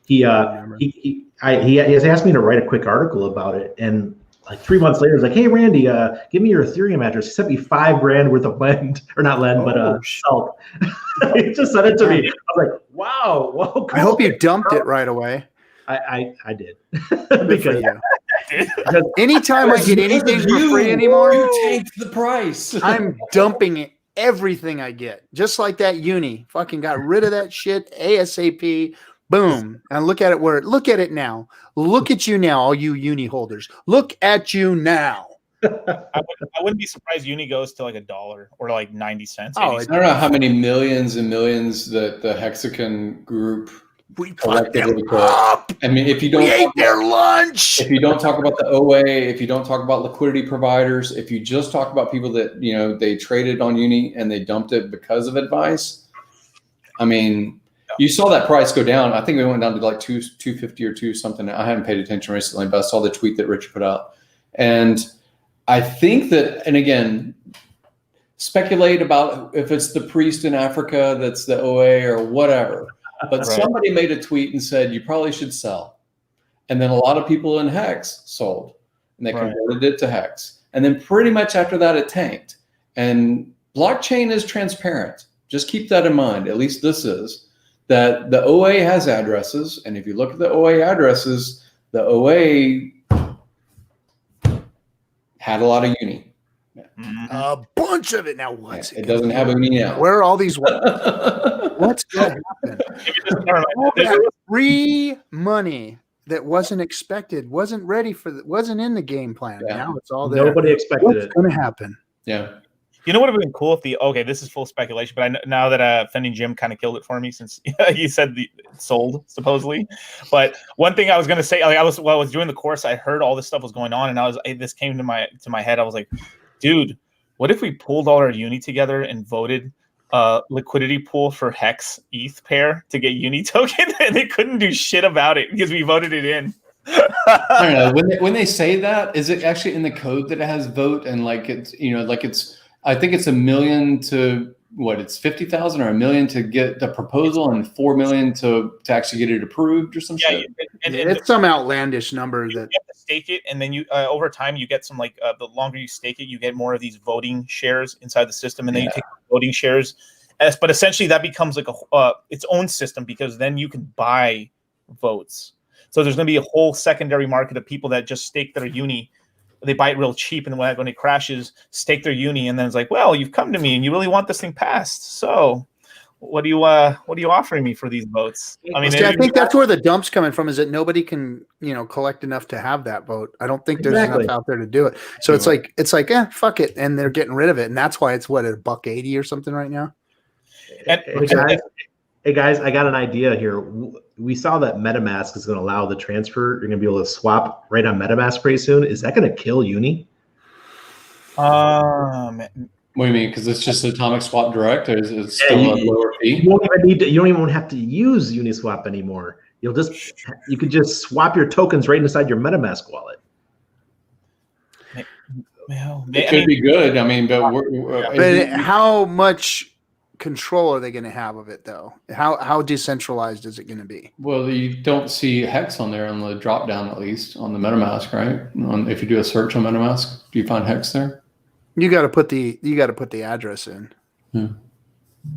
He has asked me to write a quick article about it, and like 3 months later, he's like, "Hey Randy, give me your Ethereum address." He sent me $5,000 worth of Lend, or not Lend, but salt. He just sent it to me. I was like, "Wow, cool." I hope you dumped it right away. I did. Because anytime I get anything for free anymore, you take the price. I'm dumping it, everything I get. Just like that uni. Fucking got rid of that shit ASAP. Boom. And look at it now. Look at you now, all you uni holders. Look at you now. I wouldn't be surprised uni goes to like $1 or like 90 cents. I don't know how many millions and millions that the Hexagon group we fucked them up. I mean, if you don't, we ate their lunch. If you don't talk about the OA, if you don't talk about liquidity providers, if you just talk about people that they traded on Uni and they dumped it because of advice, I mean, you saw that price go down. I think it went down to like 250 or 2 something. I haven't paid attention recently, but I saw the tweet that Richard put out, and I think that, and again, speculate about if it's the priest in Africa that's the OA or whatever. But somebody made a tweet and said, you probably should sell. And then a lot of people in HEX sold, and they converted it to HEX. And then pretty much after that, it tanked. And blockchain is transparent. Just keep that in mind. At least this is. That the OA has addresses. And if you look at the OA addresses, the OA had a lot of Uni. A bunch of it. Now what's it doesn't have Uni now. Where are all these? What's going to happen? All that free money that wasn't expected, wasn't ready wasn't in the game plan. Yeah. Now it's all there. Nobody expected What's going to happen? Yeah. You know what would have been cool if this is full speculation, but now that Fending Jim kind of killed it for me since he said it sold supposedly. But one thing I was going to say, while I was doing the course, I heard all this stuff was going on, and this came to my head. I was like, dude, what if we pulled all our Uni together and voted liquidity pool for HEX ETH pair to get Uni token, and they couldn't do shit about it because we voted it in. I don't know. When they say that, is it actually in the code that it has vote, and I think it's 1 million to it's 50,000 or 1 million to get the proposal and 4 million to actually get it approved or something. Yeah, and it's some outlandish number that you have to stake it, and then you over time you get some the longer you stake it, you get more of these voting shares inside the system, and then you take voting shares. But essentially that becomes like its own system, because then you can buy votes. So there's going to be a whole secondary market of people that just stake their Uni. They buy it real cheap, and when it crashes, stake their Uni, and then it's like, well, you've come to me, and you really want this thing passed, so what are you offering me for these votes? I mean, See, I think that's where the dump's coming from, is that nobody can, collect enough to have that vote. I don't think there's enough out there to do it. So it's like, fuck it. And they're getting rid of it. And that's why it's what, $1.80 or something right now. Hey guys, I got an idea here. We saw that MetaMask is going to allow the transfer. You're going to be able to swap right on MetaMask pretty soon. Is that going to kill Uni? What do you mean? Because it's just atomic swap direct, or is it still a lower fee? You don't even have to use Uniswap anymore. You could just swap your tokens right inside your MetaMask wallet. Well, It could be good. I mean, but how much control are they going to have of it, though? How decentralized is it going to be? Well, you don't see HEX on there on the drop down, at least on the MetaMask, right? If you do a search on MetaMask, do you find HEX there? You got to put the address in. Yeah,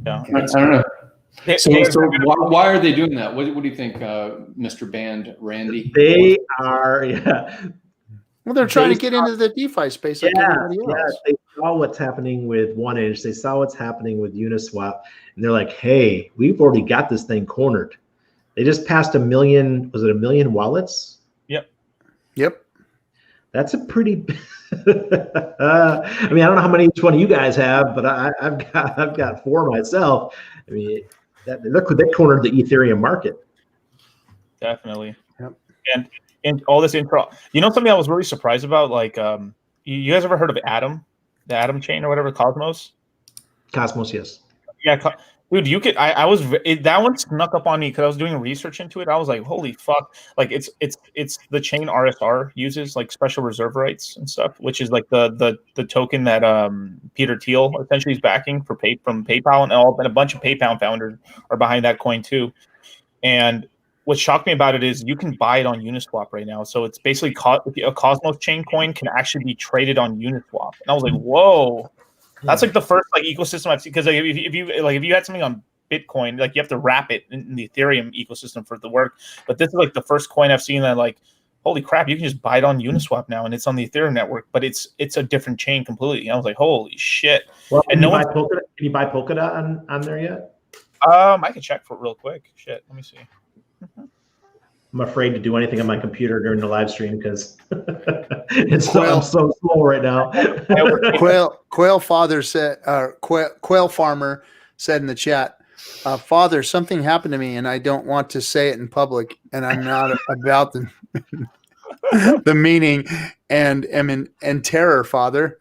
I don't know. So why are they doing that? What do you think, Mr. Band Randy? They are, yeah. Well, they're trying to get into the DeFi space like everybody else. Yeah, they saw what's happening with 1inch. They saw what's happening with Uniswap, and they're like, "Hey, we've already got this thing cornered." They just passed 1 million. Was it 1 million wallets? Yep. That's a pretty. I mean, I don't know how many each one of you guys have, but I've got 4 myself. I mean, they cornered the Ethereum market. Definitely. Yep. And all this intro. Something I was really surprised about, like, you guys ever heard of Atom, the Atom chain or whatever, Cosmos? Cosmos, yes. Yeah, dude, you could. That one snuck up on me because I was doing research into it. I was like, holy fuck! Like, it's the chain RSR uses, like, special reserve rights and stuff, which is like the token that Peter Thiel essentially is backing from PayPal, and a bunch of PayPal founders are behind that coin too. And what shocked me about it is you can buy it on Uniswap right now. So it's basically a Cosmos chain coin can actually be traded on Uniswap. And I was like, whoa, that's like the first like ecosystem I've seen. Because like, if you had something on Bitcoin, like you have to wrap it in the Ethereum ecosystem for it to work. But this is like the first coin I've seen that like, holy crap, you can just buy it on Uniswap now, and it's on the Ethereum network. But it's a different chain completely. And I was like, holy shit! Well, and can you buy Polkadot on there yet? I can check for it real quick. Shit, let me see. I'm afraid to do anything on my computer during the live stream because I'm so slow right now. Quail farmer said in the chat, "Father, something happened to me, and I don't want to say it in public, and I'm not about the meaning, and am in terror, Father."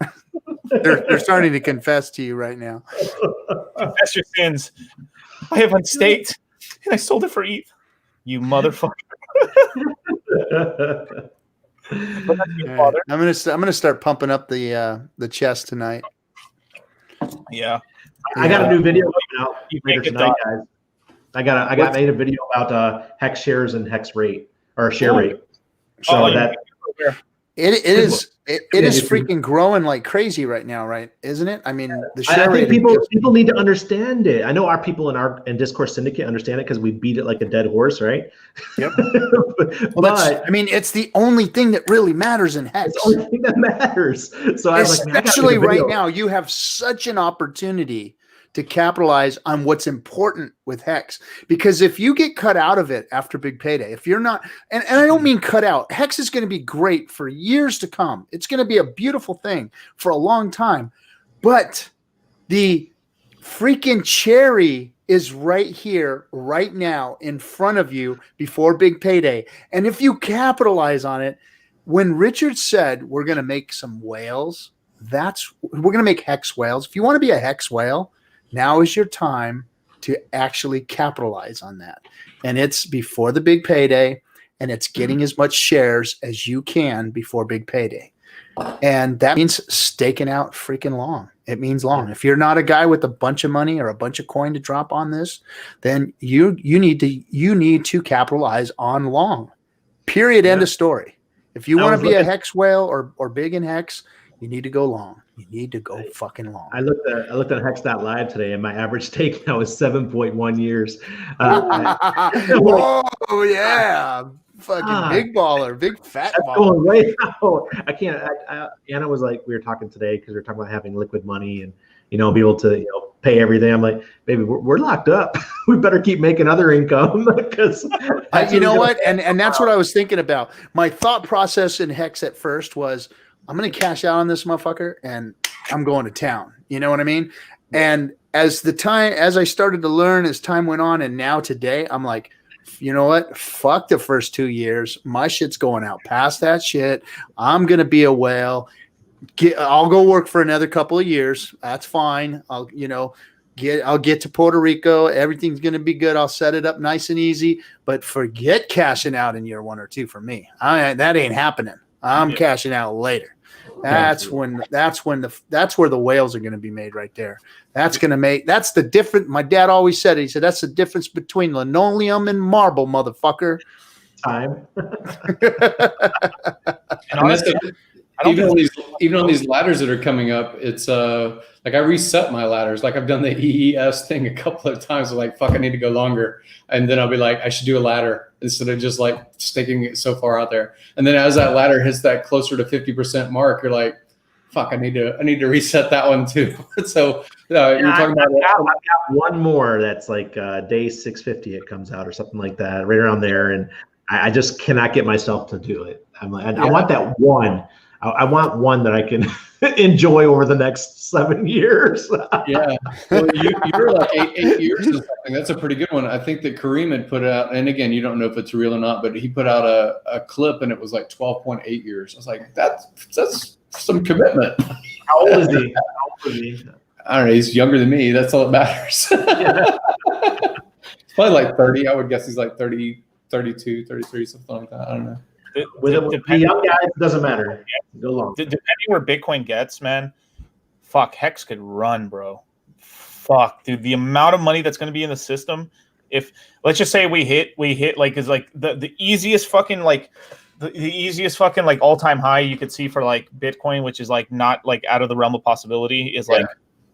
They're starting to confess to you right now. Confess your sins. I have unstaked, and I sold it for ETH. You motherfucker. I'm gonna start pumping up the chest tonight. Yeah. I got a new video coming out later tonight, guys. I made a video about HEX shares and HEX rate or share rate. So it is freaking growing like crazy right now, right? Isn't it? I mean, the share I think rate people need to understand it. I know our people in Discourse Syndicate understand it because we beat it like a dead horse, right? Yep. but I mean, it's the only thing that really matters in HEX. It's the only thing that matters. So especially right now, you have such an opportunity to capitalize on what's important with HEX. Because if you get cut out of it after big payday, if you're not, and I don't mean cut out, HEX is going to be great for years to come. It's going to be a beautiful thing for a long time. But the freaking cherry is right here, right now, in front of you before big payday. And if you capitalize on it, when Richard said we're going to make some whales, we're going to make HEX whales. If you want to be a HEX whale, now is your time to actually capitalize on that. And it's before the big payday, and it's getting as much shares as you can before big payday. And that means staking out freaking long. It means long. If you're not a guy with a bunch of money or a bunch of coin to drop on this, then you need to capitalize on long. Period. End of story. If you want to be a HEX whale or big in HEX, you need to go long. You need to go fucking long. I looked at Hex.live today, and my average stake now is 7.1 years. Oh yeah, fucking big baller, big fat baller. Going way out. I can't. Anna was like, we were talking today because we were talking about having liquid money, and be able to, pay everything. I'm like, baby, we're locked up. We better keep making other income because you know what? And that's what I was thinking about. My thought process in Hex at first was, I'm going to cash out on this motherfucker and I'm going to town. You know what I mean? And as I started to learn, as time went on, and now today, I'm like, you know what? Fuck the first 2 years. My shit's going out past that shit. I'm going to be a whale. I'll go work for another couple of years. That's fine. I'll get to Puerto Rico. Everything's going to be good. I'll set it up nice and easy, but forget cashing out in year 1 or 2 for me. That ain't happening. I'm cashing out later. That's where the whales are going to be made right there. That's the difference. My dad always said it. He said, that's the difference between linoleum and marble, motherfucker. Time. And honestly, even on these ladders that are coming up, it's like I reset my ladders. Like I've done the EES thing a couple of times. I'm like, fuck, I need to go longer. And then I'll be like, I should do a ladder instead of just like sticking it so far out there. And then as that ladder hits that closer to 50% mark, you're like, fuck, I need to reset that one too. So you're talking about I've got one more that's like day 650 it comes out or something like that, right around there. And I just cannot get myself to do it. I want that one. I want one that I can enjoy over the next 7 years. Yeah. Well, you're like eight years or something. That's a pretty good one. I think that Kareem had put out, and again, you don't know if it's real or not, but he put out a clip and it was like 12.8 years. I was like, that's some commitment. How old is he? I don't know. He's younger than me. That's all that matters. It's probably like 30. I would guess he's like 30, 32, 33, something like that. I don't know. With the young guys, it doesn't matter. Go long. Depending where Bitcoin gets, man, fuck, Hex could run, bro. Fuck, dude, the amount of money that's going to be in the system. If let's just say we hit like is like the easiest fucking like the easiest fucking like all time high you could see for like Bitcoin, which is like not like out of the realm of possibility, is like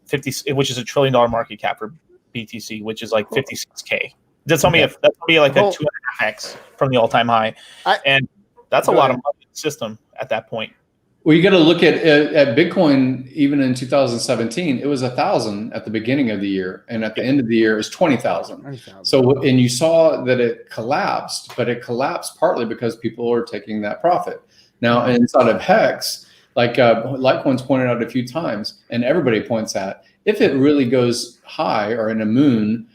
50, which is $1 trillion market cap for BTC, which is like 56K. That's only like a 2.5x from the all time high, and that's a lot of money in the system at that point. Well, you got to look at Bitcoin. Even in 2017, it was 1,000 at the beginning of the year, and at the end of the year, it was 20,000. So, and you saw that it collapsed, but it collapsed partly because people are taking that profit. Now, inside of Hex, like Litecoin's pointed out a few times, and everybody points at, if it really goes high or in a moon,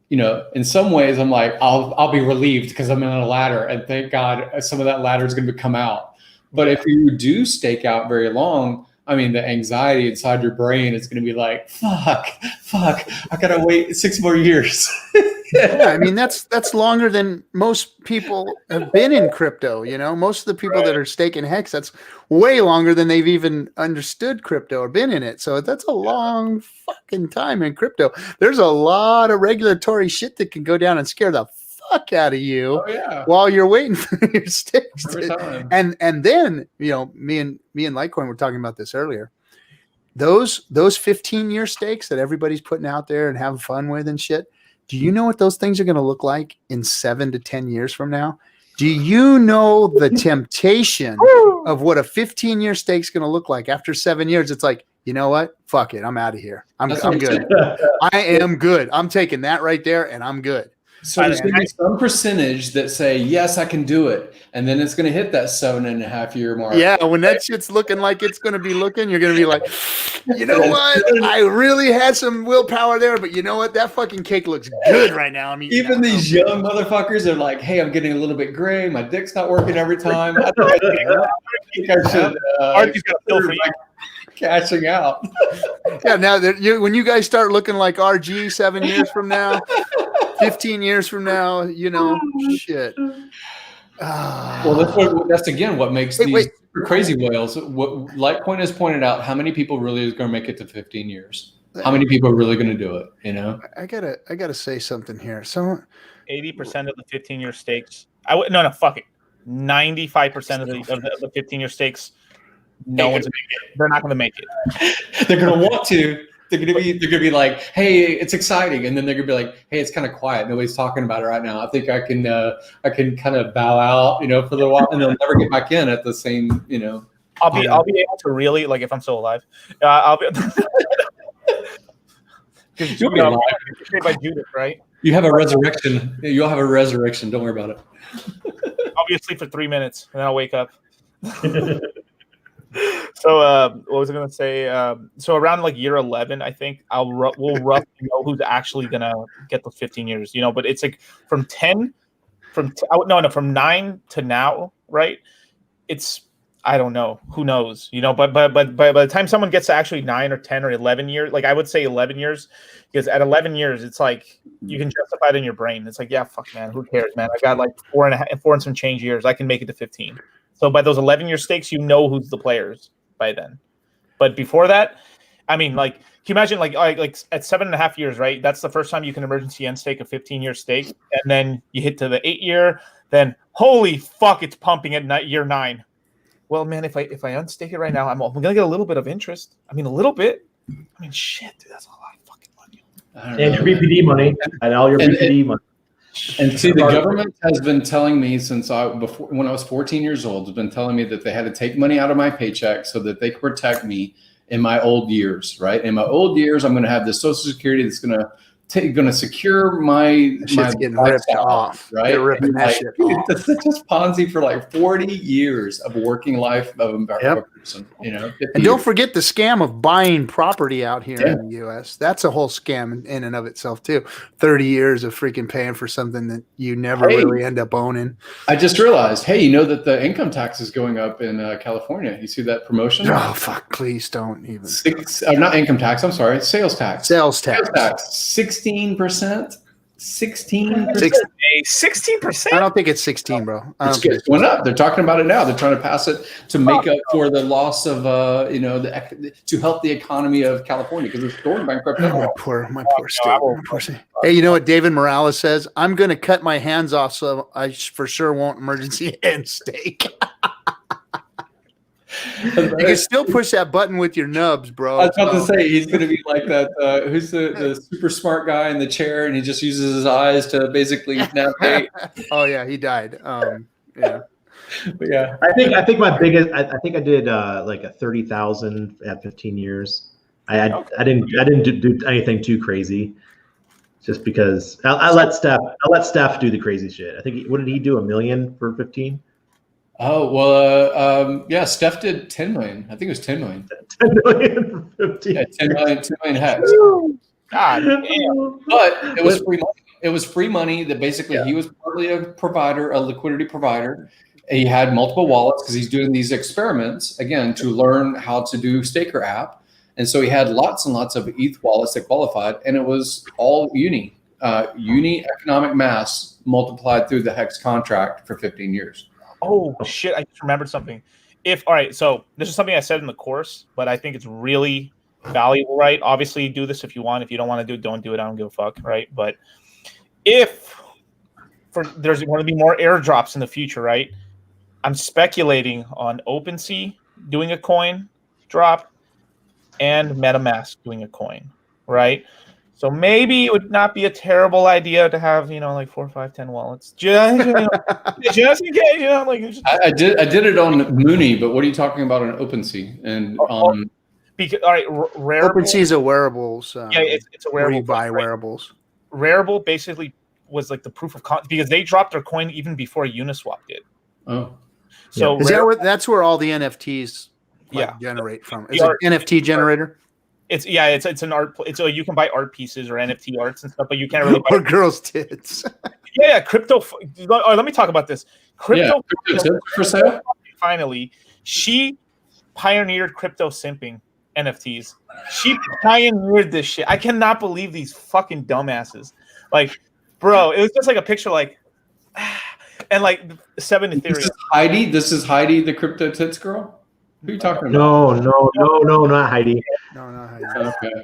in some ways, I'm like, I'll be relieved because I'm in a ladder, and thank God some of that ladder is going to come out. But if you do stake out very long, I mean, the anxiety inside your brain is going to be like, fuck, I got to wait 6 more years. Yeah, I mean, that's longer than most people have been in crypto. Most of the people that are staking Hex, that's way longer than they've even understood crypto or been in it. So that's a long fucking time in crypto. There's a lot of regulatory shit that can go down and scare the fuck out of you while you're waiting for your stakes. And then, me and Litecoin were talking about this earlier. Those 15-year stakes that everybody's putting out there and having fun with and shit. Do you know what those things are going to look like in 7 to 10 years from now? Do you know the temptation of what a 15-year stake is going to look like after 7 years? It's like, you know what? Fuck it. I'm out of here. I'm good. I am good. I'm taking that right there, and I'm good. So there's going to be some percentage that say, yes, I can do it. And then it's going to hit that 7.5 year mark. Yeah, when that shit's looking like it's going to be looking, you're going to be like, you know what? I really had some willpower there, but you know what? That fucking cake looks good right now. I mean, even these young motherfuckers are like, hey, I'm getting a little bit gray. My dick's not working every time. I think I should Artie's got a pill for you. Cashing out. Yeah, now when you guys start looking like RG 7 years from now, 15 years from now, shit. Well, that's again what makes these super crazy whales. What Litecoin has pointed out, how many people really is going to make it to 15 years? How many people are really going to do it? I gotta say something here. So 80% of the 15-year stakes. Fuck it. 95% of the 15-year stakes. They're not going to make it. They're going to want to. They're gonna be like, hey, it's exciting, and then they're gonna be like, hey, it's kind of quiet. Nobody's talking about it right now. I think I can kind of bow out, for a little while, and they'll never get back in at the same, I'll be able to really, like, if I'm still alive, I'll be You'll be alive. By Judith, right? You have a resurrection. You'll have a resurrection. Don't worry about it. I'll be asleep for 3 minutes, and then I'll wake up. So, what was I going to say? So around like year 11, I think we'll roughly know who's actually going to get those 15 years. But it's like from 9 to now, right? It's I don't know. Who knows? But by the time someone gets to actually 9 or 10 or 11 years, like I would say 11 years, because at 11 years, it's like you can justify it in your brain. It's like, yeah, fuck, man, who cares, man? I got like 4 and some change years. I can make it to 15. So by those 11-year stakes, who's the players by then. But before that, I mean, like, can you imagine, like at 7.5 years, right? That's the first time you can emergency end stake a 15-year stake, and then you hit to the 8-year. Then holy fuck, it's pumping at year 9. Well, man, if I unstake it right now, I'm gonna get a little bit of interest. I mean, a little bit. I mean, shit, dude, that's a lot of fucking money. And your BPD money, and all your BPD money. And see, the government has been telling me since when I was 14 years old, has been telling me that they had to take money out of my paycheck so that they could protect me in my old years. Right, in my old years, I'm going to have this Social Security that's going to secure my getting ripped off. Right, they're ripping that shit off. That's just Ponzi for like 40 years of working life of a person. And don't forget the scam of buying property out here in the U.S. That's a whole scam in and of itself too. 30 years of freaking paying for something that you never really end up owning. I just realized, hey, that the income tax is going up in California. You see that promotion? Oh fuck! Please don't even. Not income tax. I'm sorry, sales tax. Sales tax. 16%. 16%. 16%. I don't think it's 16, bro. It's going up. They're talking about it now. They're trying to pass it to make up for the loss of, to help the economy of California because it's going bankrupt. My poor state. Hey, you know what David Morales says? I'm going to cut my hands off so I for sure won't emergency end stake. You can still push that button with your nubs, bro. I was about to say he's going to be like that. Who's the super smart guy in the chair, and he just uses his eyes to basically navigate. Oh yeah, he died. Yeah, but yeah. I think my biggest. I think I did like a 30,000 at 15 years. I didn't do anything too crazy, just because I let Steph do the crazy shit. I think what did he do? $1 million for 15. Oh, well, yeah, Steph did 10 million. I think it was 10 million. 10 million for 15. Yeah, 10 million HEX. God damn. But it was free money. It was free money that basically he was partly a provider, a liquidity provider. He had multiple wallets because he's doing these experiments, again, to learn how to do Staker app. And so he had lots and lots of ETH wallets that qualified, and it was all uni economic mass multiplied through the HEX contract for 15 years. Oh shit! I just remembered something. All right, so this is something I said in the course, but I think it's really valuable, right? Obviously, do this if you want. If you don't want to do it, don't do it. I don't give a fuck, right? But if there's going to be more airdrops in the future, right? I'm speculating on OpenSea doing a coin drop and MetaMask doing a coin, right? So maybe it would not be a terrible idea to have, like 4, 5, 10 wallets, just in case, I did it on Mooney, but what are you talking about on OpenSea? And because all right, OpenSea is a wearables. It's a wearable. Where you buy wearables. Rarible basically was like the proof of concept because they dropped their coin even before Uniswap did. Oh, so that's where all the NFTs generate from? Is it an NFT generator? It's an art. You can buy art pieces or NFT arts and stuff, but you can't really buy or girls' tits. Crypto. Let me talk about this. Crypto for sale. Finally, she pioneered crypto simping NFTs. She pioneered this shit. I cannot believe these fucking dumbasses. Like, bro, it was just like a picture, like, and like 7 Ethereum. This is Heidi, the crypto tits girl. Who are you talking about? No, not Heidi. No, not Heidi. Okay.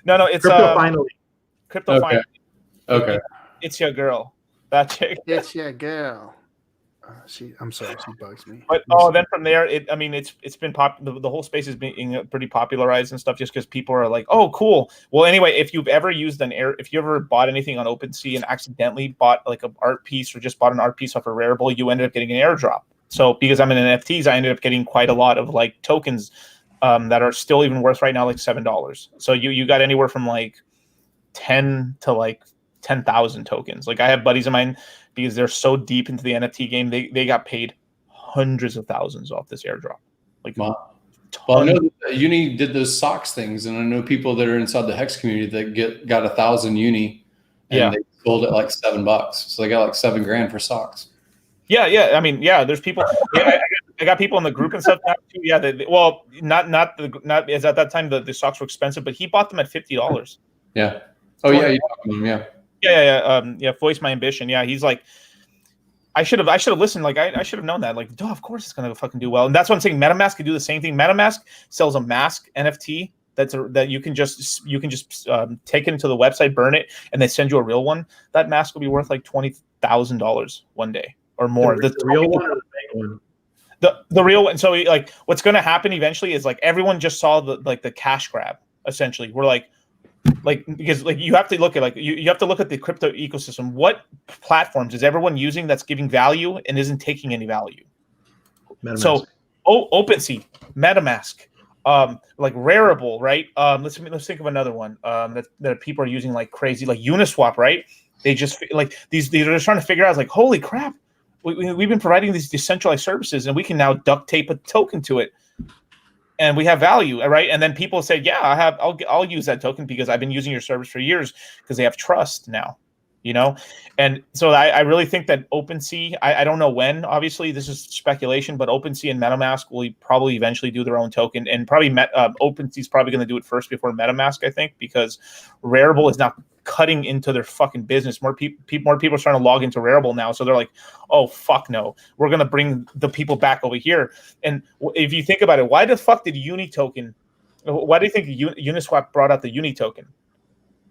No, it's Crypto Finally. Crypto Finally. Okay. It's your girl. That chick. It's your girl. I'm sorry, she bugs me. But then from there, it's been the whole space is being pretty popularized and stuff, just because people are like, oh, cool. Well, anyway, if you've ever if you ever bought anything on OpenSea and accidentally bought like an art piece or just bought an art piece off a Rarible, you ended up getting an airdrop. So because I'm in NFTs, I ended up getting quite a lot of like tokens that are still even worth right now like $7. So you got anywhere from like 10 to like 10,000 tokens. Like I have buddies of mine, because they're so deep into the NFT game, they got paid hundreds of thousands off this airdrop. Like, wow. Well, I know that Uni did those socks things, and I know people that are inside the Hex community that got 1,000 Uni, and they sold it like $7. So they got like $7,000 for socks. Yeah. I mean, yeah. There's people. Yeah, I got people in the group and stuff now too. Yeah. Well, not as at that time the socks were expensive, but he bought them at $50. Yeah. Oh yeah. You talked to him, yeah. Yeah. Voice my ambition. Yeah. He's like, I should have listened. Like I should have known that. Like, of course it's gonna fucking do well. And that's what I'm saying. MetaMask could do the same thing. MetaMask sells a mask NFT that you can just take it into the website, burn it, and they send you a real one. That mask will be worth like $20,000 one day or more. The real one or the fake one? The real one. So like, what's gonna happen eventually is like everyone just saw the cash grab. Essentially, we're like because like you have to look at like you have to look at the crypto ecosystem. What platforms is everyone using that's giving value and isn't taking any value? MetaMask. So OpenSea, MetaMask, like Rarible, right? Let's think of another one that people are using like crazy, like Uniswap, right? They just like they're just trying to figure out like, holy crap, we've been providing these decentralized services and we can now duct tape a token to it. And we have value, right? And then people say, "Yeah, I'll use that token because I've been using your service for years," because they have trust now, you know. And so I really think that OpenSea, I don't know when. Obviously, this is speculation, but OpenSea and MetaMask will probably eventually do their own token, and probably OpenSea is probably going to do it first before MetaMask, I think, because Rarible is now cutting into their fucking business. More people are trying to log into Rarible now, so they're like, oh fuck no, we're gonna bring the people back over here. And if you think about it, why the fuck did why do you think Uniswap brought out the Uni token?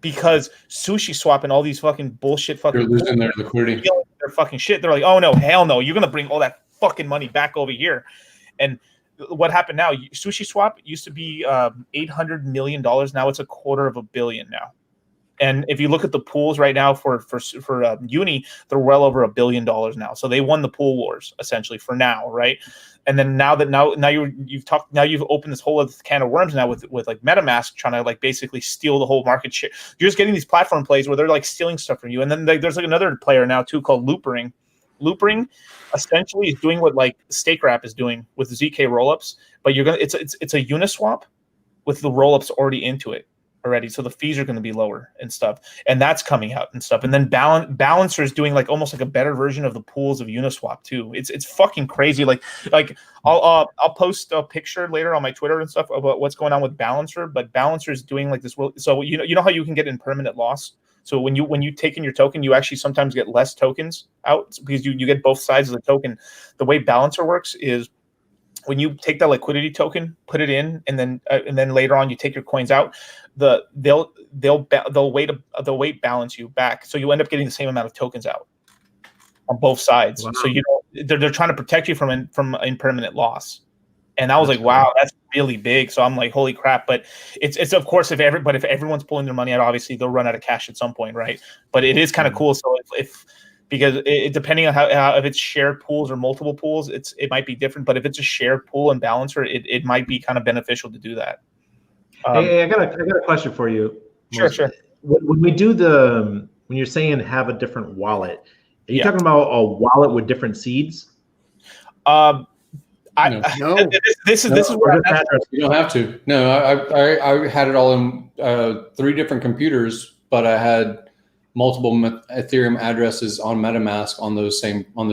Because SushiSwap and all these fucking bullshit fucking they're losing their liquidity, their fucking shit. They're like, oh no, hell no, you're gonna bring all that fucking money back over here. And what happened now? SushiSwap used to be $800 million. Now it's $250 million now. And if you look at the pools right now for Uni, they're well over $1 billion now. So they won the pool wars essentially for now, right? And then now you've opened this whole other can of worms now with like MetaMask trying to like basically steal the whole market share. You're just getting these platform plays where they're like stealing stuff from you. And then there's like another player now too called Loopring. Loopring essentially is doing what like StakeWrap is doing with ZK rollups, but it's a Uniswap with the rollups already into it. Already, so the fees are going to be lower and stuff, and that's coming out and stuff. And then Balancer is doing like almost like a better version of the pools of Uniswap too. It's fucking crazy. Like I'll post a picture later on my Twitter and stuff about what's going on with Balancer. But Balancer is doing like this. So you know how you can get impermanent loss. So when you take in your token, you actually sometimes get less tokens out because you get both sides of the token. The way Balancer works is, when you take that liquidity token, put it in, and then later on you take your coins out, they'll weight balance you back, so you end up getting the same amount of tokens out on both sides. Wow. So they're trying to protect you from impermanent loss, and I was like, wow, that's really big. So I'm like, holy crap! But it's of course if everyone's pulling their money out, obviously they'll run out of cash at some point, right? But it is kind of cool. So because depending on how if it's shared pools or multiple pools, it might be different. But if it's a shared pool and Balancer, it might be kind of beneficial to do that. Hey, I got a question for you. Sure. When we do when you're saying have a different wallet, are you talking about a wallet with different seeds? No. This is where you don't have to. No, I had it all in 3 different computers, but I had multiple Ethereum addresses on MetaMask on those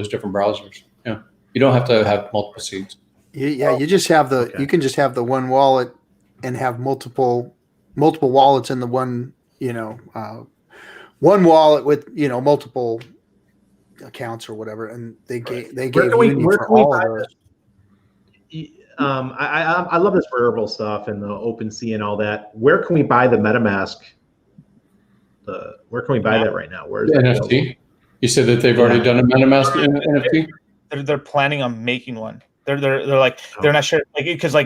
different browsers. Yeah, you don't have to have multiple seeds. Yeah, you just have you can just have the one wallet and have multiple wallets in the one one wallet with multiple accounts or whatever, and they gave Uni for all of those. I love this Rarible stuff and the OpenSea and all that. Where can we buy the MetaMask? Where can we buy that right now? Where's the NFT? You said that they've already done a MetaMask NFT. They're planning on making one. They're like they're not sure because what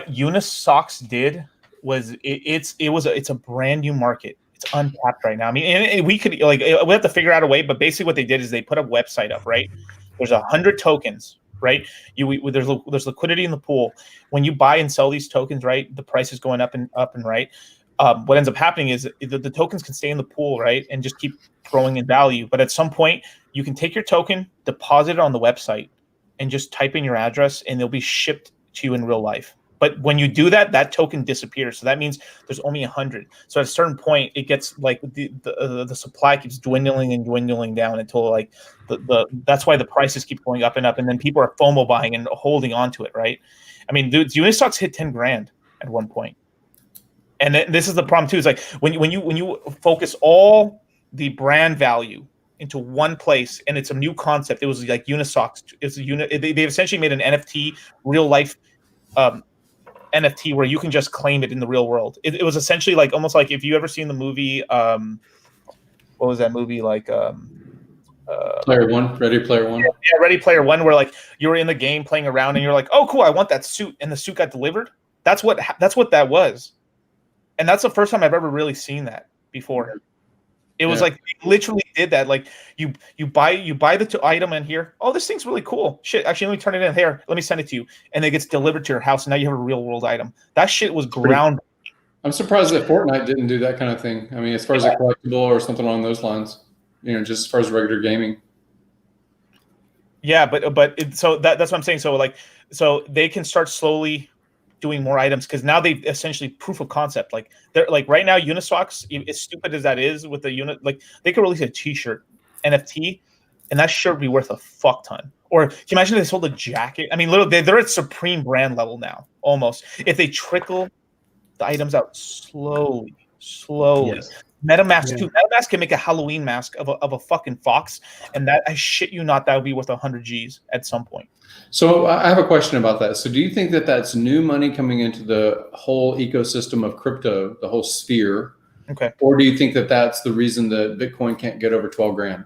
Uniswap did was it's a brand new market. It's untapped right now. I mean, and we could we have to figure out a way, but basically what they did is they put a website up, right? There's 100 tokens, right? There's liquidity in the pool. When you buy and sell these tokens, right, the price is going up and right. What ends up happening is the tokens can stay in the pool, right, and just keep growing in value. But at some point, you can take your token, deposit it on the website, and just type in your address, and they'll be shipped to you in real life. But when you do that, that token disappears. So that means there's only 100. So at a certain point, it gets like the supply keeps dwindling and dwindling down until like that's why the prices keep going up and up. And then people are FOMO buying and holding on to it, right? I mean, dude, Uniswap's hit 10 grand at one point. And this is the problem too. Is like when you focus all the brand value into one place, and it's a new concept. It was like Uniswap. They've essentially made an NFT, real life NFT, where you can just claim it in the real world. It was essentially like almost like if you ever seen the movie. What was that movie like? Player One, Ready Player One. Yeah, Ready Player One, where like you were in the game playing around, and you're like, oh, cool, I want that suit, and the suit got delivered. That's what that was. And that's the first time I've ever really seen that before. It was like they literally did that. Like you buy the item in here. Oh, this thing's really cool. Shit, actually, let me turn it in here. Let me send it to you, and it gets delivered to your house. And now you have a real world item. That shit was ground. I'm surprised that Fortnite didn't do that kind of thing. I mean, as far as a collectible or something along those lines, just as far as regular gaming. Yeah, so that's what I'm saying. So they can start slowly doing more items because now they essentially proof of concept. Like they're like right now, Uniswap, as stupid as that is with the unit, like they could release a T-shirt NFT, and that shirt would be worth a fuck ton. Or can you imagine if they sold a jacket? I mean, literally, they're at supreme brand level now, almost. If they trickle the items out slowly. Yes. Metamask too. Metamask can make a Halloween mask of a fucking fox, and that I shit you not, that would be worth 100 G's at some point. So I have a question about that. So do you think that that's new money coming into the whole ecosystem of crypto, the whole sphere? Okay. Or do you think that that's the reason that Bitcoin can't get over 12 grand?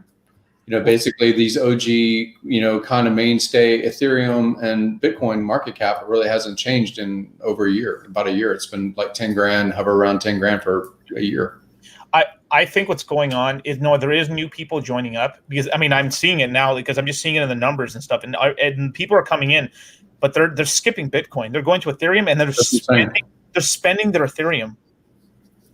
Basically these OG, kind of mainstay Ethereum and Bitcoin market cap really hasn't changed in over a year, about a year. It's been like 10 grand, hover around 10 grand for a year. I think what's going on is there is new people joining up because I mean I'm seeing it now because I'm just seeing it in the numbers and stuff, and people are coming in, but they're skipping Bitcoin. They're going to Ethereum and they're spending their Ethereum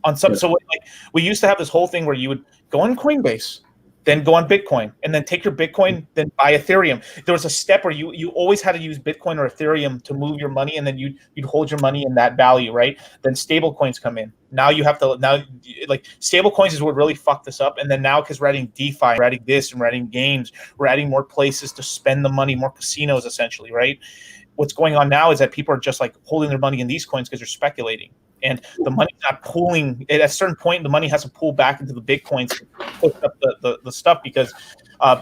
on some. Yeah. So like we used to have this whole thing where you would go on Coinbase, then go on Bitcoin, and then take your Bitcoin, then buy Ethereum. There was a step where you always had to use Bitcoin or Ethereum to move your money, and then you'd hold your money in that value, right? Then stable coins come in. Now you have to like stable coins is what really fucked this up. And then now because we're adding DeFi, we're adding this, and we're adding games, we're adding more places to spend the money, more casinos essentially, right? What's going on now is that people are just like holding their money in these coins because they're speculating. And the money's not pooling. At a certain point, the money has to pull back into the Bitcoins to push up the stuff because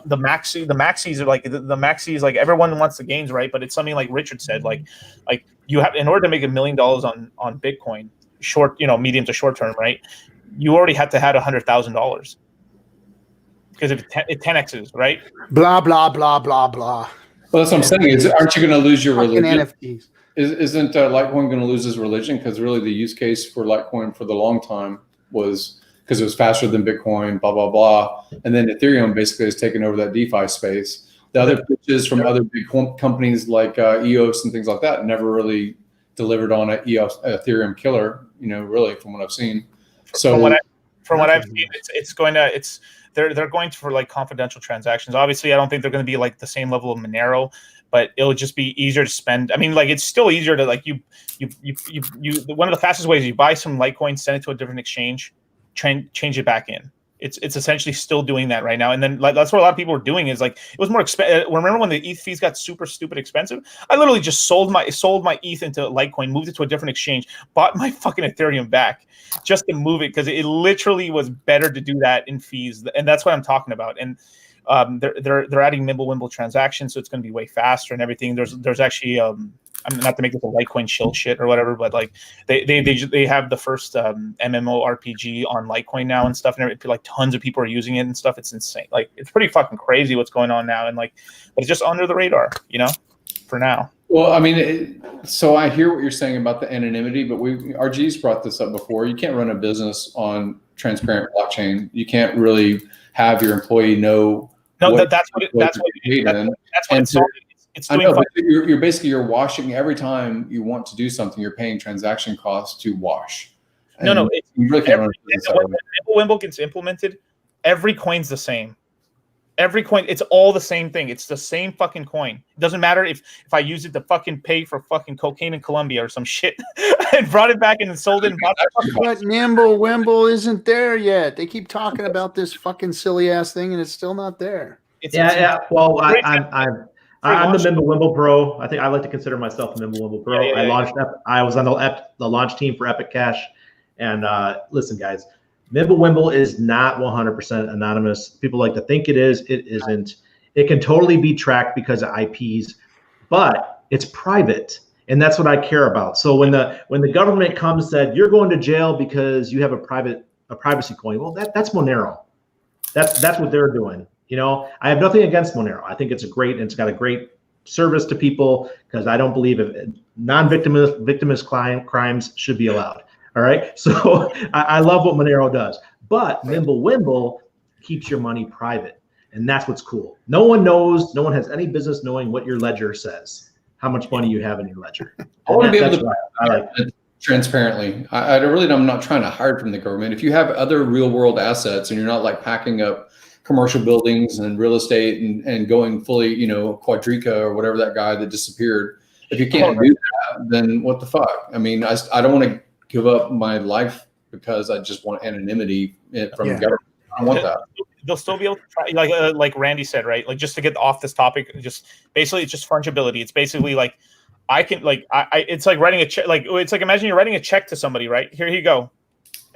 the maxis are like the maxis, like everyone wants the gains, right? But it's something like Richard said, like you have, in order to make $1 million on Bitcoin, short, medium to short term, right? You already had to have $100,000 because it 10x's, right? Blah blah blah blah blah. Well, that's what I'm saying. Aren't you going to lose your religion? NFTs. Isn't Litecoin going to lose its religion? Because really the use case for Litecoin for the long time was because it was faster than Bitcoin, blah, blah, blah. And then Ethereum basically has taken over that DeFi space. The other pitches from other big companies like EOS and things like that never really delivered on an Ethereum killer, really from what I've seen. So from what I've seen, they're going for like confidential transactions. Obviously, I don't think they're going to be like the same level of Monero, but it'll just be easier to spend. I mean, like it's still easier to like you one of the fastest ways is you buy some Litecoin, send it to a different exchange, change it back in. It's essentially still doing that right now. And then like, that's what a lot of people are doing is like it was more expensive. Remember when the ETH fees got super stupid expensive? I literally just sold my ETH into Litecoin, moved it to a different exchange, bought my fucking Ethereum back just to move it because it literally was better to do that in fees. And that's what I'm talking about. And they're adding Mimblewimble transactions, so it's going to be way faster and everything. There's actually I mean, not to make it a Litecoin shill shit or whatever, but like they have the first MMORPG on Litecoin now and stuff, and like tons of people are using it and stuff. It's insane. Like it's pretty fucking crazy what's going on now, and like, but it's just under the radar, for now. Well, I mean, so I hear what you're saying about the anonymity, but RG's brought this up before. You can't run a business on transparent blockchain. You can't really have your employee know. No, that's what it's It's I doing. know, but you're basically washing every time you want to do something. You're paying transaction costs to wash. No. You really can't run a business that way. When Wimble gets implemented, every coin's the same. Every coin, it's all the same thing. It's the same fucking coin. It doesn't matter if I use it to fucking pay for fucking cocaine in Colombia or some shit and brought it back and then sold it. And bought But Nimble Wimble isn't there yet. They keep talking about this fucking silly ass thing, and it's still not there. Yeah. Well, I'm the Mimblewimble Pro. I think I like to consider myself a Mimblewimble Pro. Yeah. I was on the launch team for Epic Cash, and listen, guys. Mimblewimble is not 100% anonymous. People like to think it is. It isn't. It can totally be tracked because of IPs, but it's private, and that's what I care about. So when the government comes and said you're going to jail because you have a privacy coin, well, that's Monero. That's what they're doing. You know, I have nothing against Monero. I think it's got a great service to people because I don't believe victimless crimes should be allowed. All right. So I love what Monero does, but Mimblewimble keeps your money private. And that's what's cool. No one knows, no one has any business knowing what your ledger says, how much money you have in your ledger. I want to be able to I like it transparently. I'm not trying to hide from the government. If you have other real world assets and you're not like packing up commercial buildings and real estate and going fully, Quadrica or whatever that guy that disappeared, if you can't do that, then what the fuck? I mean, I don't want to give up my life because I just want anonymity from the government. I don't want that. They'll still be able to try, like Randy said, right? Like, just to get off this topic, just basically it's just fungibility. It's basically like I can it's like writing a check. Like, it's like, imagine you're writing a check to somebody, right? Here you go,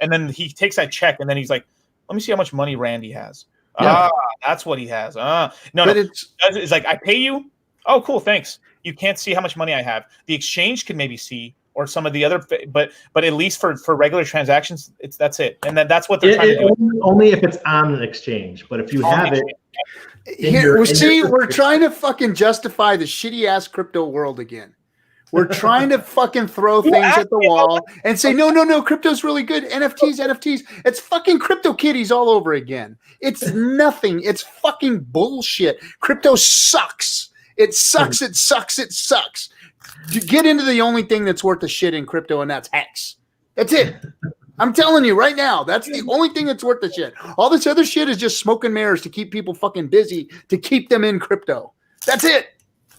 and then he takes that check and then he's like, let me see how much money Randy has. Yeah. That's what he has. No, it's like, I pay you. Oh, cool, thanks. You can't see how much money I have. The exchange can maybe see, or some of the other, but at least for regular transactions, that's it. And that's what they're trying to do. Only if it's on an exchange, but if you have it. We're trying to fucking justify the shitty ass crypto world again. We're trying to fucking throw things at the wall and say, no, crypto's really good. NFTs. It's fucking crypto kitties all over again. It's nothing. It's fucking bullshit. Crypto sucks. It sucks. You get into the only thing that's worth a shit in crypto, and that's HEX. That's it. I'm telling you right now, that's the only thing that's worth the shit. All this other shit is just smoke and mirrors to keep people fucking busy, to keep them in crypto. That's it.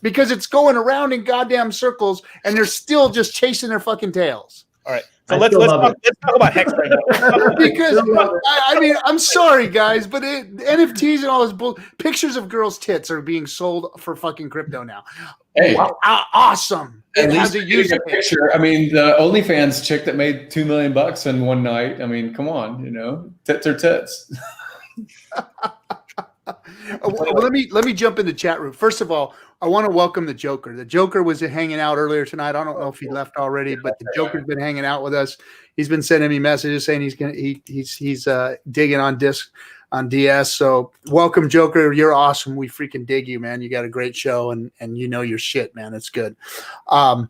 Because it's going around in goddamn circles, and they're still just chasing their fucking tails. All right. So let's talk about HEX right now. Because I mean, I'm sorry, guys, but NFTs and all this pictures of girls' tits are being sold for fucking crypto now. Hey, wow, awesome! It has a user picture. I mean, the OnlyFans chick that made $2 million in one night. I mean, come on, tits are tits. Well, let me jump in the chat room. First of all, I want to welcome the Joker. The Joker was hanging out earlier tonight. I don't know if he left already, but the Joker's been hanging out with us. He's been sending me messages saying he's digging on DS. So welcome, Joker. You're awesome. We freaking dig you, man. You got a great show, and you know your shit, man. It's good. And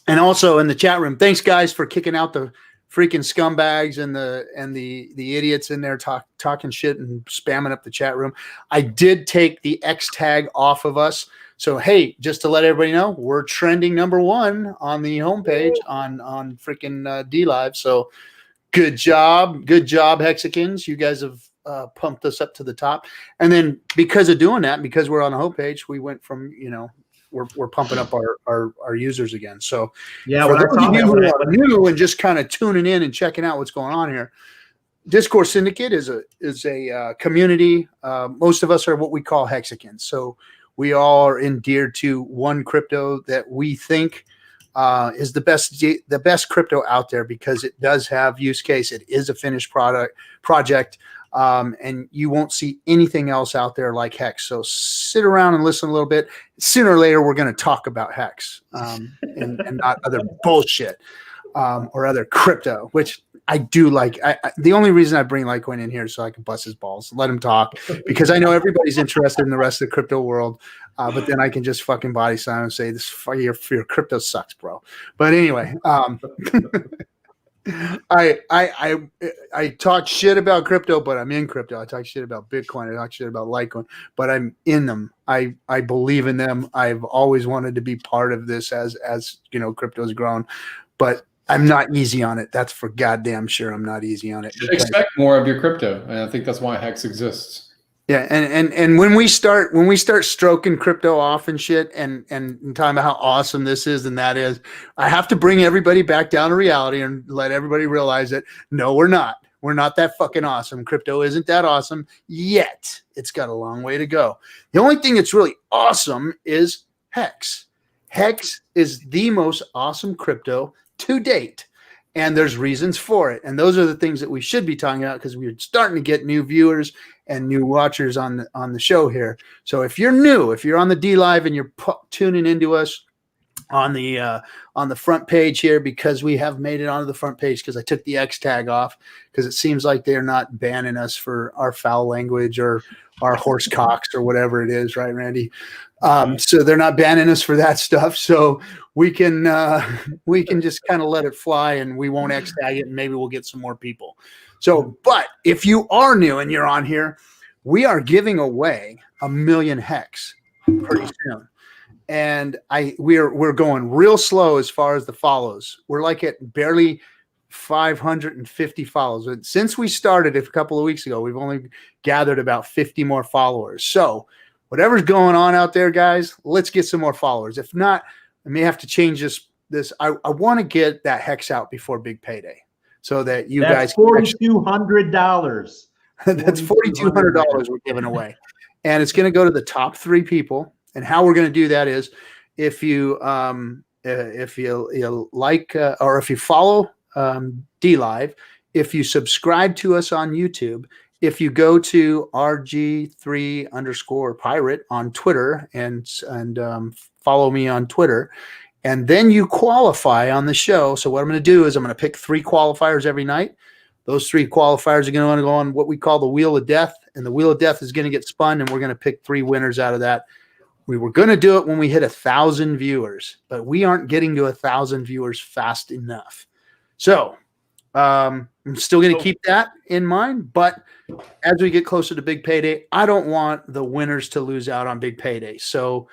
also in the chat room, thanks guys for kicking out the freaking scumbags and the idiots in there talking shit and spamming up the chat room. I did take the X tag off of us. So, hey, just to let everybody know, we're trending #1 on the homepage on freaking Dlive. So good job, Hexicans. You guys have pumped us up to the top. And then because of doing that, because we're on the homepage, we went from, we're pumping up our users again. So yeah, for those of you who are new and just kind of tuning in and checking out what's going on here, Discourse Syndicate is a community. Most of us are what we call Hexicans. So we all are endeared to one crypto that we think is the best crypto out there because it does have use case. It is a finished project. And you won't see anything else out there like HEX. So sit around and listen a little bit. Sooner or later, we're going to talk about HEX and not other bullshit or other crypto, which I do like. The only reason I bring Litecoin in here is so I can bust his balls, let him talk, because I know everybody's interested in the rest of the crypto world. But then I can just fucking body slam and say, your crypto sucks, bro. But anyway, I talk shit about crypto, but I'm in crypto. I talk shit about Bitcoin. I talk shit about Litecoin, but I'm in them. I believe in them. I've always wanted to be part of this as crypto's grown, but I'm not easy on it. That's for goddamn sure. I'm not easy on it. You should expect more of your crypto, and I think that's why Hex exists. Yeah, and when we start stroking crypto off and shit and talking about how awesome this is and that is, I have to bring everybody back down to reality and let everybody realize that no, we're not. We're not that fucking awesome. Crypto isn't that awesome yet. It's got a long way to go. The only thing that's really awesome is Hex. Hex is the most awesome crypto to date. And there's reasons for it. And those are the things that we should be talking about because we're starting to get new viewers and new watchers on the show here. So if you're new, if you're on the Dlive and you're tuning into us on the front page here, because we have made it onto the front page because I took the X tag off because it seems like they're not banning us for our foul language or our horse cocks or whatever it is, right, Randy? So they're not banning us for that stuff. So we can just kind of let it fly and we won't X tag it and maybe we'll get some more people. So, but if you are new and you're on here, we are giving away 1 million Hex pretty soon. And we're going real slow as far as the follows. We're like at barely 550 follows. And since we started a couple of weeks ago, we've only gathered about 50 more followers. So whatever's going on out there, guys, let's get some more followers. If not, I may have to change this. I want to get that Hex out before big payday so that you guys $4,200. That's $4,200 we're giving away. And it's going to go to the top 3 people. And how we're going to do that is if you like or if you follow Dlive, if you subscribe to us on YouTube, if you go to RG3_pirate on Twitter and follow me on Twitter, and then you qualify on the show. So what I'm going to do is I'm going to pick 3 qualifiers every night. Those 3 qualifiers are going to go on what we call the Wheel of Death, and the Wheel of Death is going to get spun, and we're going to pick 3 winners out of that. We were going to do it when we hit 1,000 viewers, but we aren't getting to 1,000 viewers fast enough. So I'm still going to keep that in mind, but as we get closer to big payday, I don't want the winners to lose out on big payday. So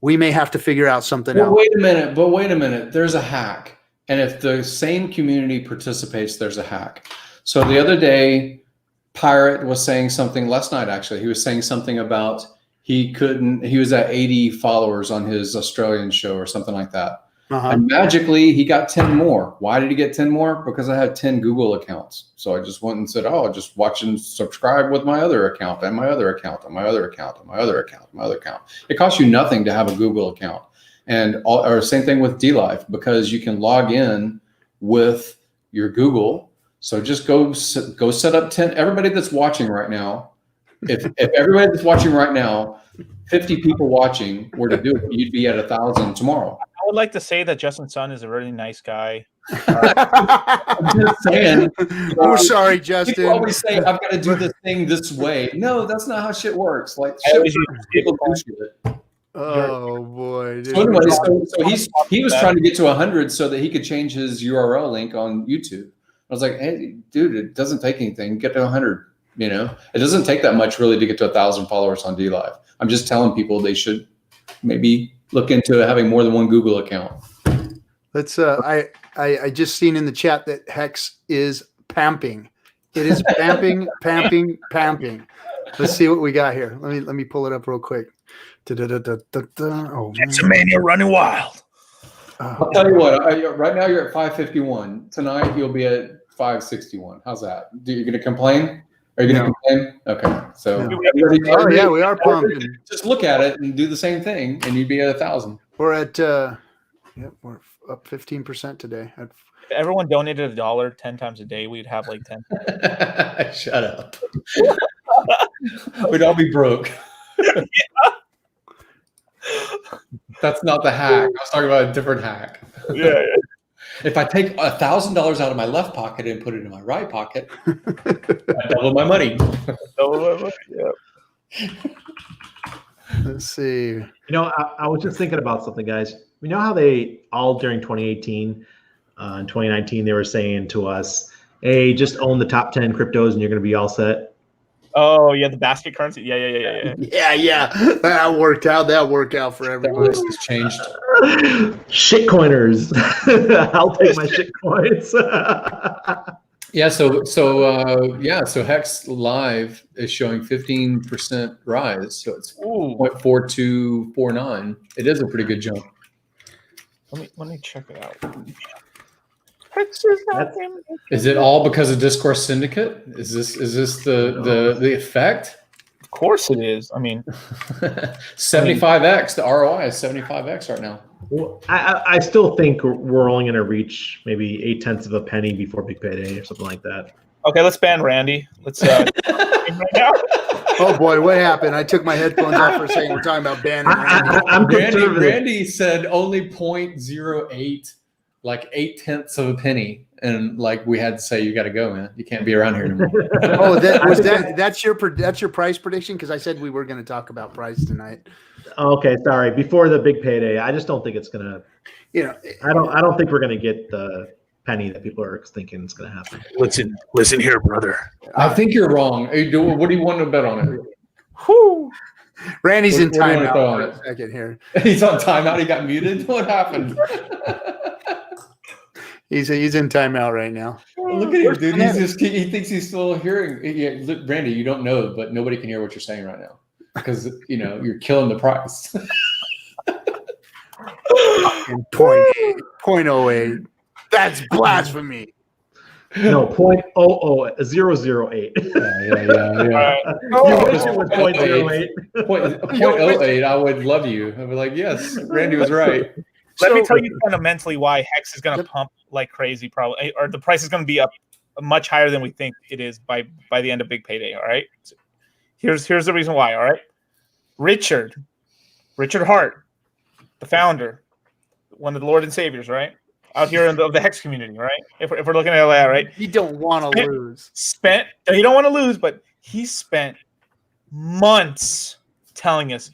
we may have to figure out something else. Wait a minute. There's a hack. And if the same community participates, there's a hack. So the other day, Pirate was saying something last night, actually. He was saying something about he was at 80 followers on his Australian show or something like that. And magically he got 10 more. Why did he get 10 more? Because I had 10 Google accounts. So I just went and said, oh, just watch and subscribe with my other account and my other account and my other account and my other account and my other account. It costs you nothing to have a Google account. And or same thing with Dlive, because you can log in with your Google. So just go set up 10. Everybody that's watching right now, if everybody that's watching right now, 50 people watching were to do it, you'd be at 1,000 tomorrow. I would like to say that Justin Sun is a really nice guy. I'm just saying. I'm sorry, Justin. People always say, I've got to do this thing this way. No, that's not how shit works. Like, people do shit. Oh boy! So anyway, so he was trying to get to 100 so that he could change his URL link on YouTube. I was like, hey, dude, it doesn't take anything. Get to 100. You know, it doesn't take that much really to get to 1,000 followers on Dlive. I'm just telling people they should maybe look into having more than one Google account. Let's. I just seen in the chat that Hex is pamping. It is pamping. Let's see what we got here. Let me pull it up real quick. Oh, it's a mania running wild. I'll tell you what. Right now you're at 551. Tonight you'll be at 561. How's that? Are you going to complain? Are you going to complain? Okay. So yeah, we are pumping. Just look at it and do the same thing, and you'd be at 1,000. We're at we're up 15% today. If everyone donated $1 10 times a day, we'd have like 10. Shut up. We'd all be broke. That's not the hack. I was talking about a different hack. Yeah. If I take $1,000 out of my left pocket and put it in my right pocket, I double my money. Yeah. Let's see. You know, I was just thinking about something, guys. We know how they all during 2018 In 2019, they were saying to us, "Hey, just own the top 10 cryptos, and you're going to be all set." Oh yeah, the basket currency. Yeah. That worked out. That worked out for That everybody. list has changed. Shitcoiners. I'll take my shitcoins. So Hex Live is showing 15% rise. So it's 0.4249. It is a pretty good jump. Let me check it out. Is it all because of Discourse Syndicate? Is this the effect? Of course it is. I mean, 75x. The ROI is 75x right now. Well, I still think we're only going to reach maybe 0.8 of a penny before big payday or something like that. Okay, let's ban Randy. Let's right now. Oh boy, what happened? I took my headphones off for a second. We're talking about banning. I'm conservative. Randy said only 0.08, like 0.8 of a penny, and like we had to say, you got to go, man. You can't be around here anymore. Oh, that's your price prediction? Because I said we were going to talk about price tonight. Okay, sorry. Before the big payday, I just don't think it's gonna. I don't think we're gonna get the penny that people are thinking is gonna happen. Listen here, brother. I think you're wrong. What do you want to bet on it? Whew. Randy's in What do you timeout want for to a second here. He's on timeout. He got muted. What happened? He's in timeout right now. Look at him, dude. He thinks he's still hearing. Yeah, look, Randy, you don't know, but nobody can hear what you're saying right now because you're killing the price. 0.08. That's blasphemy. No, 0.00008. Yeah. You wish it was 0.08. 0.08, I would love you. I'd be like, yes, Randy was right. Let me tell you fundamentally why Hex is going to pump like crazy, probably, or the price is going to be up much higher than we think it is by the end of big payday. All right. So here's the reason why. All right. Richard Hart, the founder, one of the Lord and Saviors, right? Out here in the Hex community, right? If we're looking at that, right? You don't want to lose. You don't want to lose, but he spent months telling us,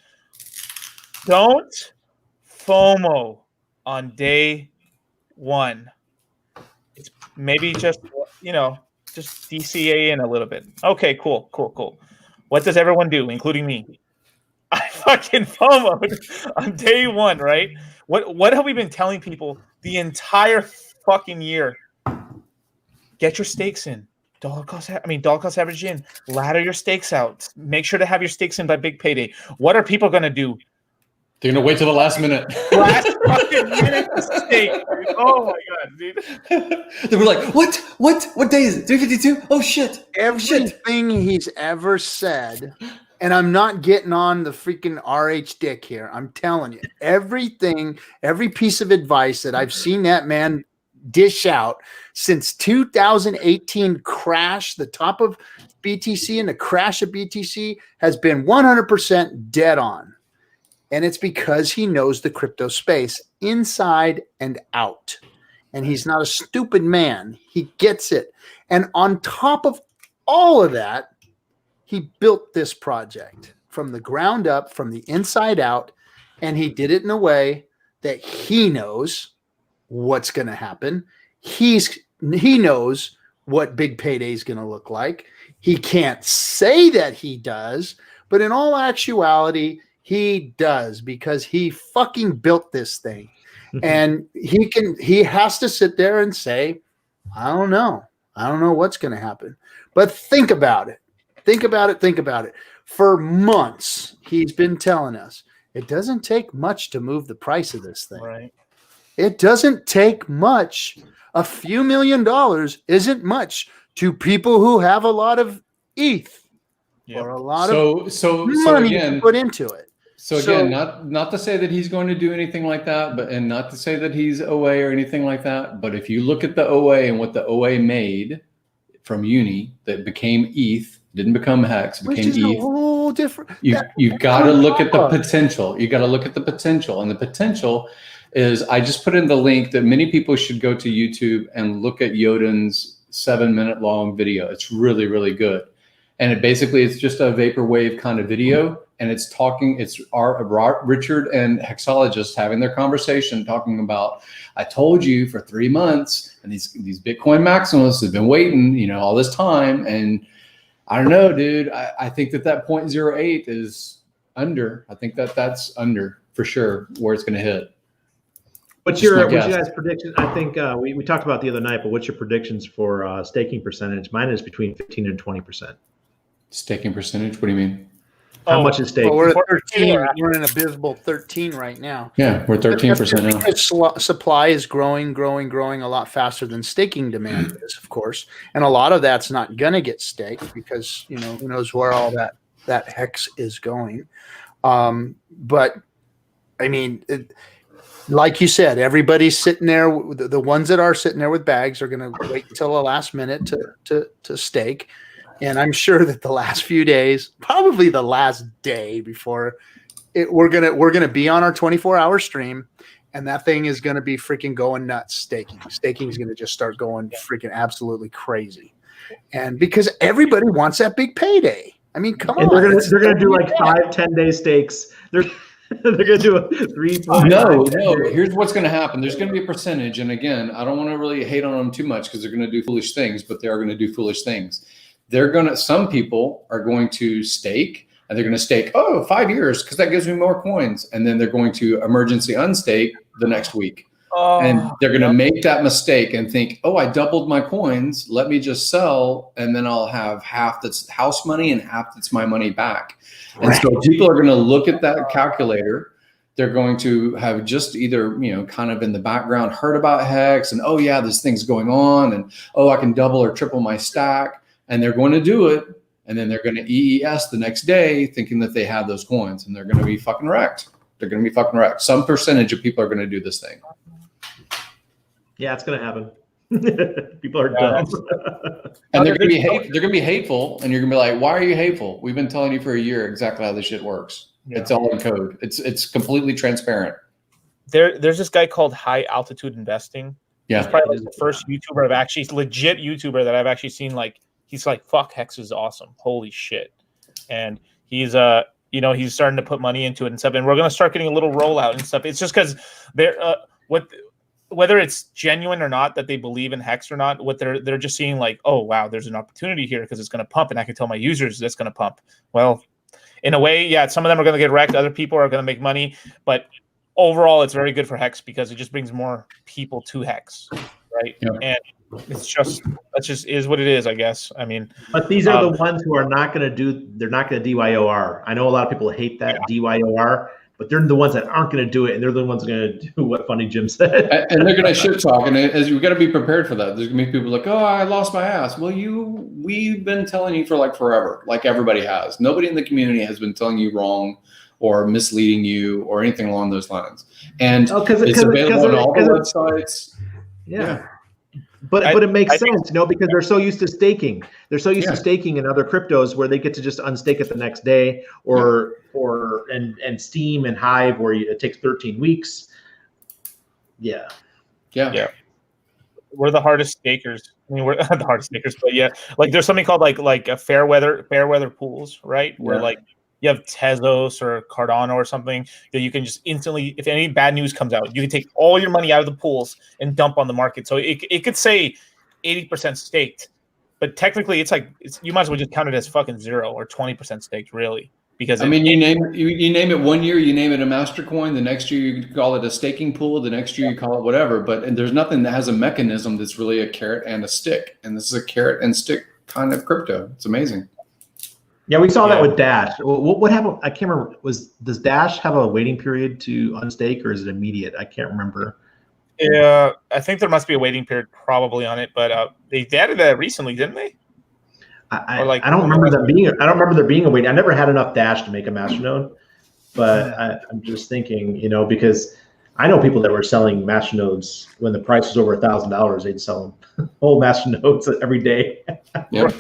don't FOMO on day one. It's maybe just DCA in a little bit. Okay, cool. What does everyone do, including me? I fucking FOMO'd on day one, right? What have we been telling people the entire fucking year? Get your stakes in. Dollar cost average in. Ladder your stakes out. Make sure to have your stakes in by big payday. What are people going to do? They're going to wait till the last minute. Last fucking minute stake. Oh my god, dude. They were like, what day is it? 352? Oh shit. Everything he's ever said, and I'm not getting on the freaking RH dick here. I'm telling you, every piece of advice that I've seen that man dish out since 2018 crash, the top of BTC and the crash of BTC has been 100% dead on. And it's because he knows the crypto space inside and out. And he's not a stupid man. He gets it. And on top of all of that, he built this project from the ground up, from the inside out. And he did it in a way that he knows what's going to happen. He knows what big payday is going to look like. He can't say that he does, but in all actuality, he does, because he fucking built this thing. And he has to sit there and say, I don't know what's going to happen. But think about it. For months, he's been telling us it doesn't take much to move the price of this thing. Right. It doesn't take much. A few $1 million isn't much to people who have a lot of ETH or a lot of money to put into it. So again, not to say that he's going to do anything like that, and not to say that he's OA or anything like that. But if you look at the OA and what the OA made from Uni that became ETH, didn't become Hex, became ETH. A whole different. You've got to look at the potential. You got to look at the potential, and the potential is, I just put in the link that many people should go to YouTube and look at Yoden's 7-minute long video. It's really, really good. And it's just a vaporwave kind of video and it's Richard and Hexologist having their conversation, talking about, I told you for 3 months, and these Bitcoin maximalists have been waiting, you know, all this time, and I don't know, dude. I think that 0.08 is under. I think that's under for sure where it's going to hit. What's your guys' prediction? I think we talked about the other night, but what's your predictions for staking percentage? Mine is between 15 and 20%. Staking percentage? What do you mean? How much is staking? Well, we're at 13. We're in abysmal 13 right now. Yeah, we're 13% now. Because supply is growing a lot faster than staking demand is, of course. And a lot of that's not going to get staked because, you know, who knows where all that hex is going. But, I mean, like you said, everybody's sitting there. The ones that are sitting there with bags are going to wait until the last minute to stake. And I'm sure that the last few days, probably the last day before we're gonna be on our 24-hour stream, and that thing is gonna be freaking going nuts. Staking is gonna just start going freaking absolutely crazy, and because everybody wants that big payday. I mean, come on, they're gonna do like 5-10 day stakes. They're gonna do a 3. No. Here's what's gonna happen. There's gonna be a percentage, and again, I don't want to really hate on them too much because they're gonna do foolish things, but they are gonna do foolish things. Some people are going to stake, and they're going to stake, 5 years because that gives me more coins. And then they're going to emergency unstake the next week. And they're going to make that mistake and think, I doubled my coins. Let me just sell. And then I'll have half that's house money and half that's my money back. And so people are going to look at that calculator. They're going to have just either, you know, kind of in the background heard about HEX and, this thing's going on. And, I can double or triple my stack. And they're going to do it, and then they're going to EES the next day thinking that they have those coins, and they're going to be fucking wrecked. Some percentage of people are going to do this thing. Yeah, it's going to happen. People are dumb. And they're going to be hateful, and you're going to be like, why are you hateful? We've been telling you for a year exactly how this shit works. Yeah. It's all in code. It's completely transparent. There's this guy called High Altitude Investing. Yeah. He's probably like the first legit YouTuber that I've actually seen, like, he's like, fuck, Hex is awesome. Holy shit. And he's he's starting to put money into it and stuff. And we're going to start getting a little rollout and stuff. It's just because they're whether it's genuine or not that they believe in Hex or not, what they're just seeing like, oh wow, there's an opportunity here because it's going to pump, and I can tell my users that's going to pump. Well, in a way, yeah, some of them are going to get wrecked, other people are going to make money, but overall, it's very good for Hex because it just brings more people to Hex, right? Yeah. And it's just is what it is, I guess. I mean, but these are the ones who are not going to they're not going to DYOR. I know a lot of people hate that DYOR, but they're the ones that aren't going to do it, and they're the ones going to do what Funny Jim said. And they're going to shit talk, and we've got to be prepared for that. There's going to be people like, I lost my ass. Well, we've been telling you for like forever, like everybody has. Nobody in the community has been telling you wrong or misleading you or anything along those lines. And it's available on all the websites. Yeah. But it makes sense, because they're so used to staking. They're so used to staking in other cryptos where they get to just unstake it the next day, or Steam and Hive where it takes 13 weeks. Yeah. We're the hardest stakers. I mean, we're the hardest stakers, but yeah, like there's something called like a fair weather pools, right? Where like you have Tezos or Cardano or something that you can just instantly, if any bad news comes out, you can take all your money out of the pools and dump on the market. So it could say 80% staked, but technically you might as well just count it as fucking 0 or 20% staked, really. Because you name it 1 year, you name it a master coin. The next year you call it a staking pool. The next year you call it whatever. But there's nothing that has a mechanism that's really a carrot and a stick. And this is a carrot and stick kind of crypto. It's amazing. Yeah, we saw that with Dash. What happened? I can't remember. Does Dash have a waiting period to unstake, or is it immediate? I can't remember. Yeah, I think there must be a waiting period probably on it, but they added that recently, didn't they? I don't remember there being a waiting. I never had enough Dash to make a masternode, but I'm just thinking, because I know people that were selling masternodes when the price was over $1,000. They'd sell them whole masternodes every day. Yep.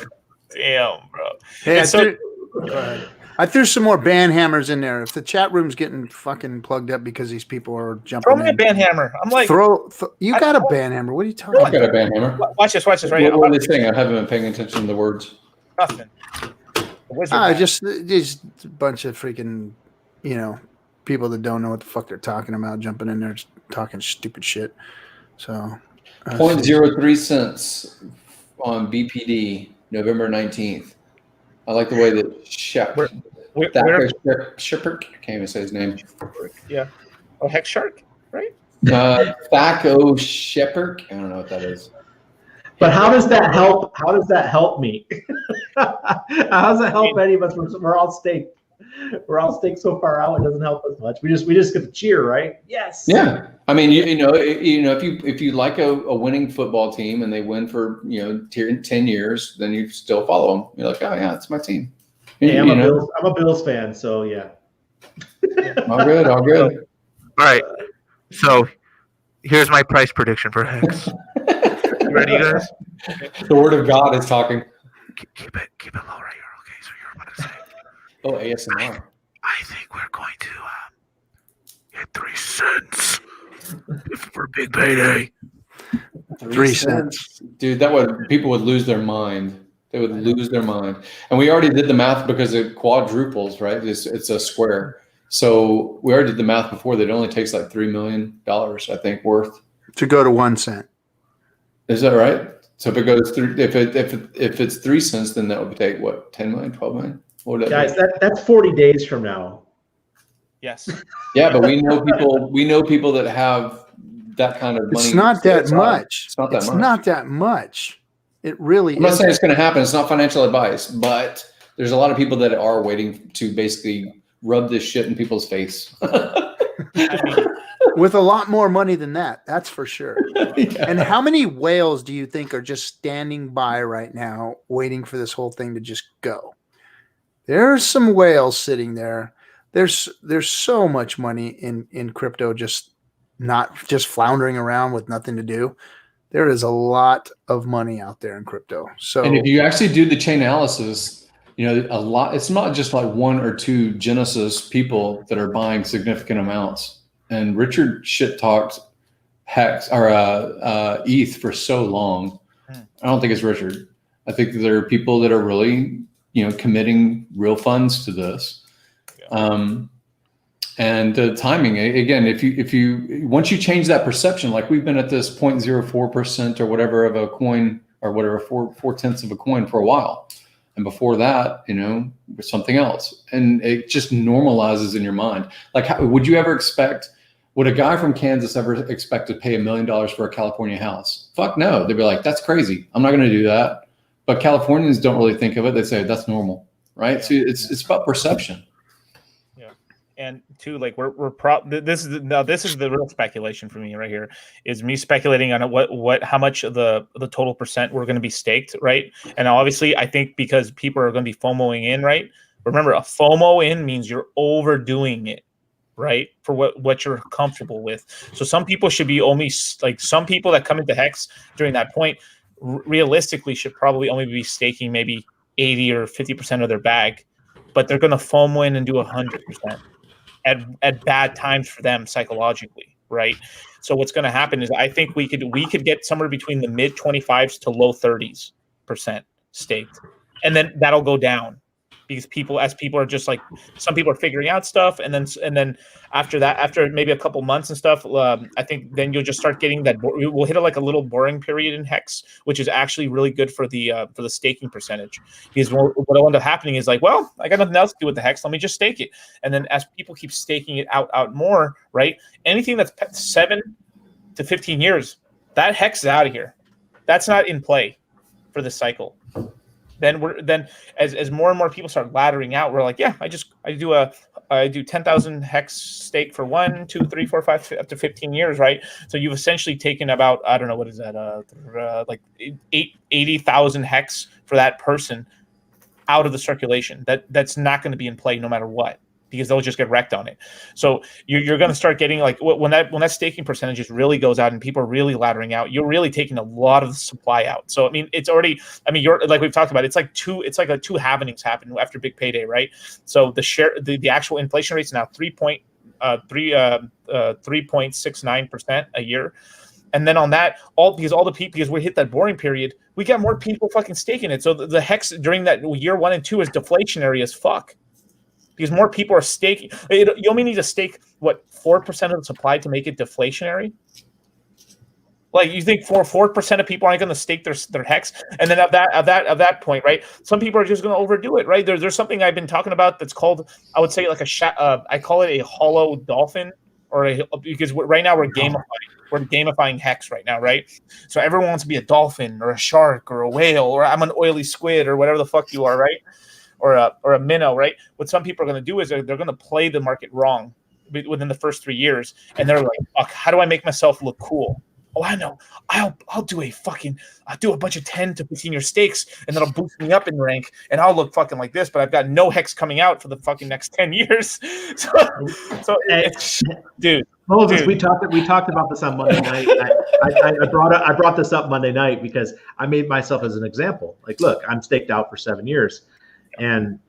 Damn, bro. Hey, I threw some more ban hammers in there. If the chat room's getting fucking plugged up because these people are jumping throw me a ban hammer. I'm like, you got a ban hammer. What are you talking about? I got a ban hammer. Watch this right what are they saying? I haven't been paying attention to the words. Nothing. Just a bunch of freaking, people that don't know what the fuck they're talking about, jumping in there, just talking stupid shit. So, 0.03 cents on BPD, November 19th. I like the way that Shepard, I can't even say his name. Yeah. Oh, Hex Shark, right? Thaco Shepard. I don't know what that is. But how does that help? How does that help me? How does that help any of us? We're all staked. We're all staked so far out. It doesn't help us much. We just get to cheer, right? Yes. Yeah. I mean, if you like a winning football team and they win for 10 years, then you still follow them. You're like, oh yeah, it's my team. Hey, I'm a Bills fan, so yeah. All good. All right. So here's my price prediction for Hex. You ready, guys? The word of God is talking. Keep it low right here, okay? So you're about to say. Oh, ASMR. I think we're going to hit 3 cents for big payday. 3 cents. Dude, people would lose their mind. They would lose their mind. And we already did the math because it quadruples, right? It's a square. So we already did the math before that it only takes like $3 million, I think, worth to go to 1 cent. Is that right? So if it goes through, if it's 3 cents, then that would take what, 10 million, 12 million? What would that Guys, that's 40 days from now. Yes. Yeah, but we know people that have that kind of money. It's not that much. It's not that much. Not that much. It really I'm not saying it's going to happen. It's not financial advice, but there's a lot of people that are waiting to basically rub this shit in people's face. With a lot more money than that, that's for sure. Yeah. And how many whales do you think are just standing by right now waiting for this whole thing to just go? There's some whales sitting there. There's so much money in crypto just floundering around with nothing to do. There is a lot of money out there in crypto. So, and if you actually do the chain analysis, a lot. It's not just like 1 or 2 Genesis people that are buying significant amounts. And Richard shit talked Hex or ETH for so long. I don't think it's Richard. I think there are people that are really, committing real funds to this. And timing, again, if you once you change that perception, like we've been at this 0.04% or whatever of a coin, or whatever, 4/10 of a coin for a while. And before that, something else. And it just normalizes in your mind. Like, would a guy from Kansas ever expect to pay $1 million for a California house? Fuck no. They'd be like, that's crazy. I'm not going to do that. But Californians don't really think of it. They say that's normal, right? So it's about perception. And two, like this is the real speculation for me right here, is me speculating on how much of the total percent we're going to be staked, right? And obviously I think because people are going to be FOMOing in, right? Remember, a FOMO in means you're overdoing it, right? For what you're comfortable with. So some people should be only like, some people that come into Hex during that point realistically should probably only be staking maybe 80 or 50% of their bag, but they're going to FOMO in and do 100%. At bad times for them psychologically, right? So what's going to happen is I think we could get somewhere between the mid 25s to low 30s% staked, and then that'll go down because people are just like, some people are figuring out stuff, and then after that, after maybe a couple months and stuff, I think then you'll just start getting that. We'll hit like a little boring period in Hex, which is actually really good for the staking percentage. Because what will end up happening is like, well, I got nothing else to do with the Hex, let me just stake it. And then as people keep staking it out more, right? Anything that's 7 to 15 years, that Hex is out of here. That's not in play for this cycle. Then as more and more people start laddering out, we're like, yeah, I do 10,000 Hex stake for 1, 2, 3, 4, 5 up to 15 years, right? So you've essentially taken about, I don't know, what is that, like 80,000 Hex for that person out of the circulation. That's not going to be in play no matter what, because they'll just get wrecked on it. So you're going to start getting like, when that staking percentage really goes out and people are really laddering out, you're really taking a lot of the supply out. So I mean, you're like we've talked about, it's like two happenings happen after big payday, right? So the actual inflation rate is now 3.69% a year. And then on that, because we hit that boring period, we got more people fucking staking it. So the HEX during that year 1 and 2 is deflationary as fuck. Because more people are staking. You only need to stake, 4% of the supply to make it deflationary? Like, you think 4% of people aren't going to stake their HEX, and then at that point, right? Some people are just going to overdo it, right? There's something I've been talking about that's called, I would say, like I call it a hollow dolphin, because right now we're gamifying HEX right now, right? So everyone wants to be a dolphin or a shark or a whale, or I'm an oily squid or whatever the fuck you are, right? Or a minnow, right? What some people are going to do is they're going to play the market wrong within the first 3 years, and they're like, fuck, how do I make myself look cool? Oh, I know. I'll do a bunch of 10 to 15 year stakes, and that'll boost me up in rank, and I'll look fucking like this. But I've got no HEX coming out for the fucking next 10 years. So it's, dude. Moses, dude. We talked about this on Monday night. I brought this up Monday night because I made myself as an example. Like, look, I'm staked out for 7 years, and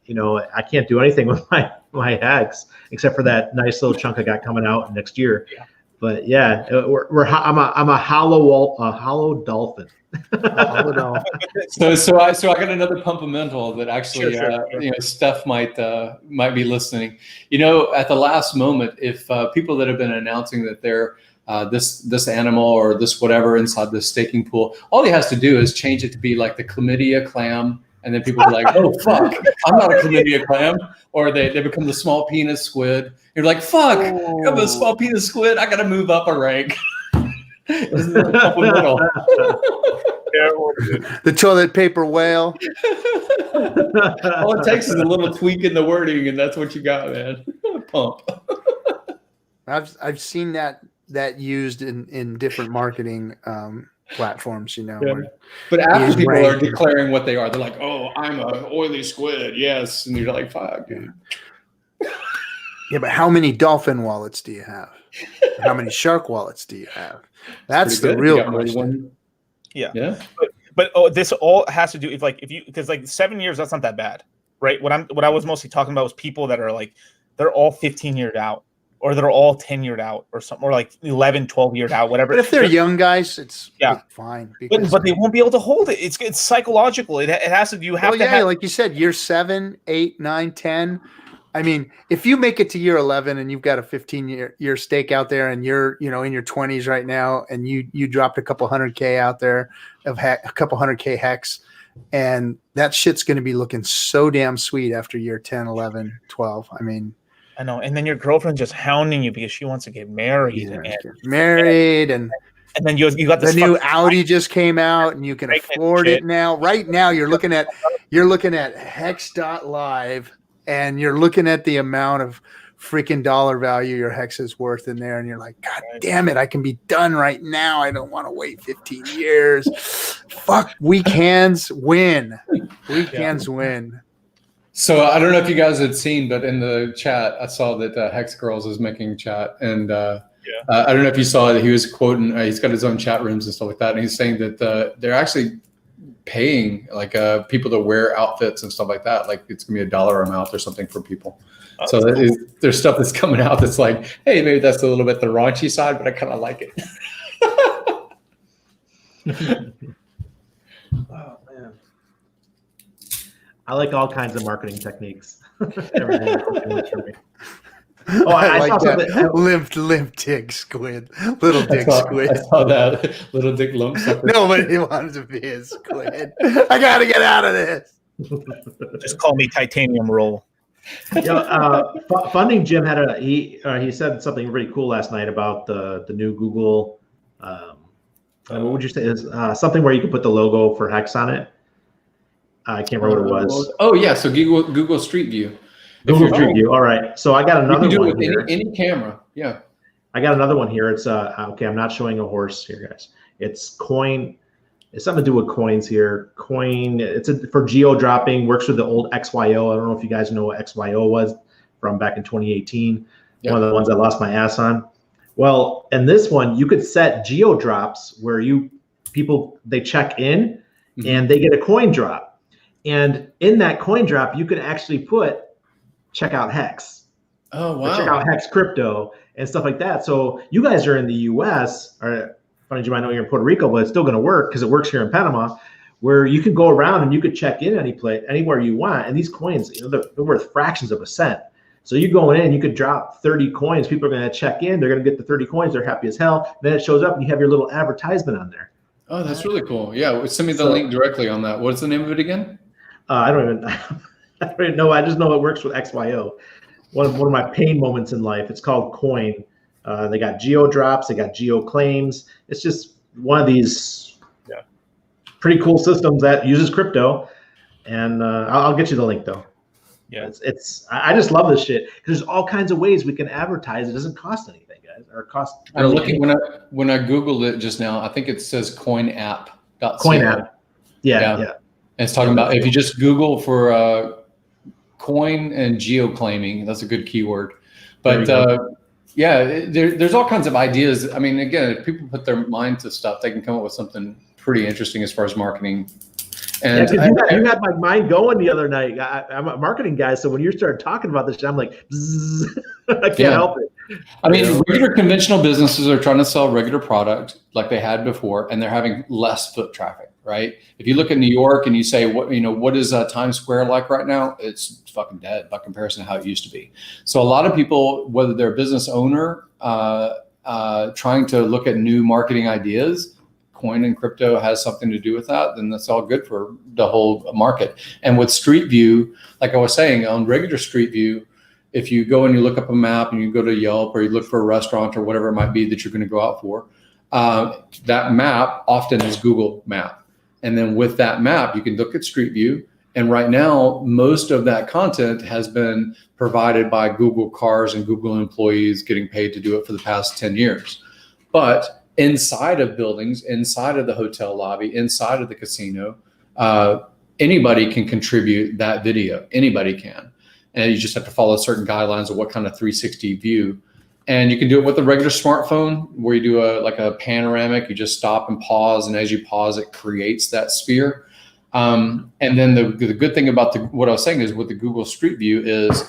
I can't do anything with my HEX except for that nice little chunk I got coming out next year. Yeah. But yeah, I'm a hollow dolphin. So I got another pumpamental that actually sure. Steph might be listening. At the last moment, if people that have been announcing that they're this animal or this whatever inside the staking pool, all he has to do is change it to be like the chlamydia clam. And then people are like, oh, fuck, I'm not a chlamydia clam. Or they become the small penis squid. You're like, fuck, I'm a small penis squid. I got to move up a rank. The toilet paper whale. All it takes is a little tweak in the wording, and that's what you got, man. Pump. I've seen that used in different marketing platforms, Yeah. But after people are declaring what they are, they're like, oh, I'm an oily squid, yes. And you're like, fuck, dude. Yeah, but how many dolphin wallets do you have? How many shark wallets do you have? That's the real question. Yeah. But this all has to do because 7 years, that's not that bad, right? What I was mostly talking about was people that are like, they're all 15 years out. Or they're all 10 years out, or something, or like 11, 12 years out, whatever. But if they're young guys, it's fine. But they won't be able to hold it. It's psychological. It has to. You have to. Like you said, year 7, 8, 9, 10. I mean, if you make it to year 11 and you've got a 15-year stake out there, and you're in your 20s right now, and you dropped a couple $100K out there of a couple $100K HEX, and that shit's going to be looking so damn sweet after year 10, 11, 12. I mean. I know, and then your girlfriend's just hounding you because she wants to get married. And then you got this the new Audi just came out, and you can afford it now. Right now, you're looking at Hex.Live, and you're looking at the amount of freaking dollar value your HEX is worth in there, and you're like, God damn it, I can be done right now. I don't want to wait 15 years. Fuck, weak hands win. Weak hands win. So I don't know if you guys had seen, but in the chat, I saw that Hex Girls is making chat. And I don't know if you saw that he was quoting, he's got his own chat rooms and stuff like that. And he's saying that they're actually paying people to wear outfits and stuff like that. Like it's going to be $1 amount or something for people. Oh, so cool. There's stuff that's coming out that's like, hey, maybe that's a little bit the raunchy side, but I kind of like it. Oh, man. I like all kinds of marketing techniques. Everything works for me. Oh, I like that. Limp dick squid. Little dick squid. I saw that. Little dick lump sucker. Nobody wanted to be a squid. I got to get out of this. Just call me Titanium Roll. Funding Jim had he said something really cool last night about the new Google. What would you say is something where you could put the logo for Hex on it? I can't remember what it was. Oh yeah, so Google Street View. Google Street View. All right. So I got another you can do one it here. with any camera. Yeah. I got another one here. It's okay. I'm not showing a horse here, guys. It's coin. It's something to do with coins here. Coin. It's for geo dropping. Works with the old XYO. I don't know if you guys know what XYO was from back in 2018. Yep. One of the ones I lost my ass on. Well, and this one you could set geo drops where people check in and they get a coin drop, and in that coin drop you can actually put check out Hex. Oh wow! Check out Hex crypto and stuff like that. So you guys are in the U.S. funny as you might know, you're in Puerto Rico, but it's still going to work because it works here in Panama, where you can go around and you could check in anywhere you want. And these coins, they're worth fractions of a cent. So you go in, you could drop 30 coins. People are going to check in. They're going to get the 30 coins. They're happy as hell. Then it shows up and you have your little advertisement on there. Oh, that's really cool. Yeah, send me the link directly on that. What's the name of it again? I don't even know. I just know it works with XYO. One of my pain moments in life. It's called Coin. They got geo drops. They got geo claims. It's just one of these pretty cool systems that uses crypto. And I'll get you the link though. Yeah, I just love this shit because there's all kinds of ways we can advertise. It doesn't cost anything, guys, or cost. I'm looking when I Googled it just now. I think it says Coin App. Coin App. Yeah. And it's talking about if you just Google for coin and geoclaiming, that's a good keyword. But there's all kinds of ideas. I mean, again, if people put their mind to stuff, they can come up with something pretty interesting as far as marketing. And you had my mind going the other night. I'm a marketing guy, so when you started talking about this, I'm like, I can't help it. I mean, regular conventional businesses are trying to sell regular product like they had before, and they're having less foot traffic, right? If you look at New York and you say, what is Times Square like right now? It's fucking dead by comparison to how it used to be. So a lot of people, whether they're a business owner, trying to look at new marketing ideas, coin and crypto has something to do with that, then that's all good for the whole market. And with Street View, like I was saying, on regular Street View, if you go and you look up a map and you go to Yelp or you look for a restaurant or whatever it might be that you're going to go out for, that map often is Google Map. And then with that map, you can look at Street View. And right now, most of that content has been provided by Google cars and Google employees getting paid to do it for the past 10 years. But inside of buildings, inside of the hotel lobby, inside of the casino, anybody can contribute that video. Anybody can. And you just have to follow certain guidelines of what kind of 360 view. And you can do it with a regular smartphone where you do a panoramic. You just stop and pause. And as you pause, it creates that sphere. And then the good thing about what I was saying is with the Google Street View is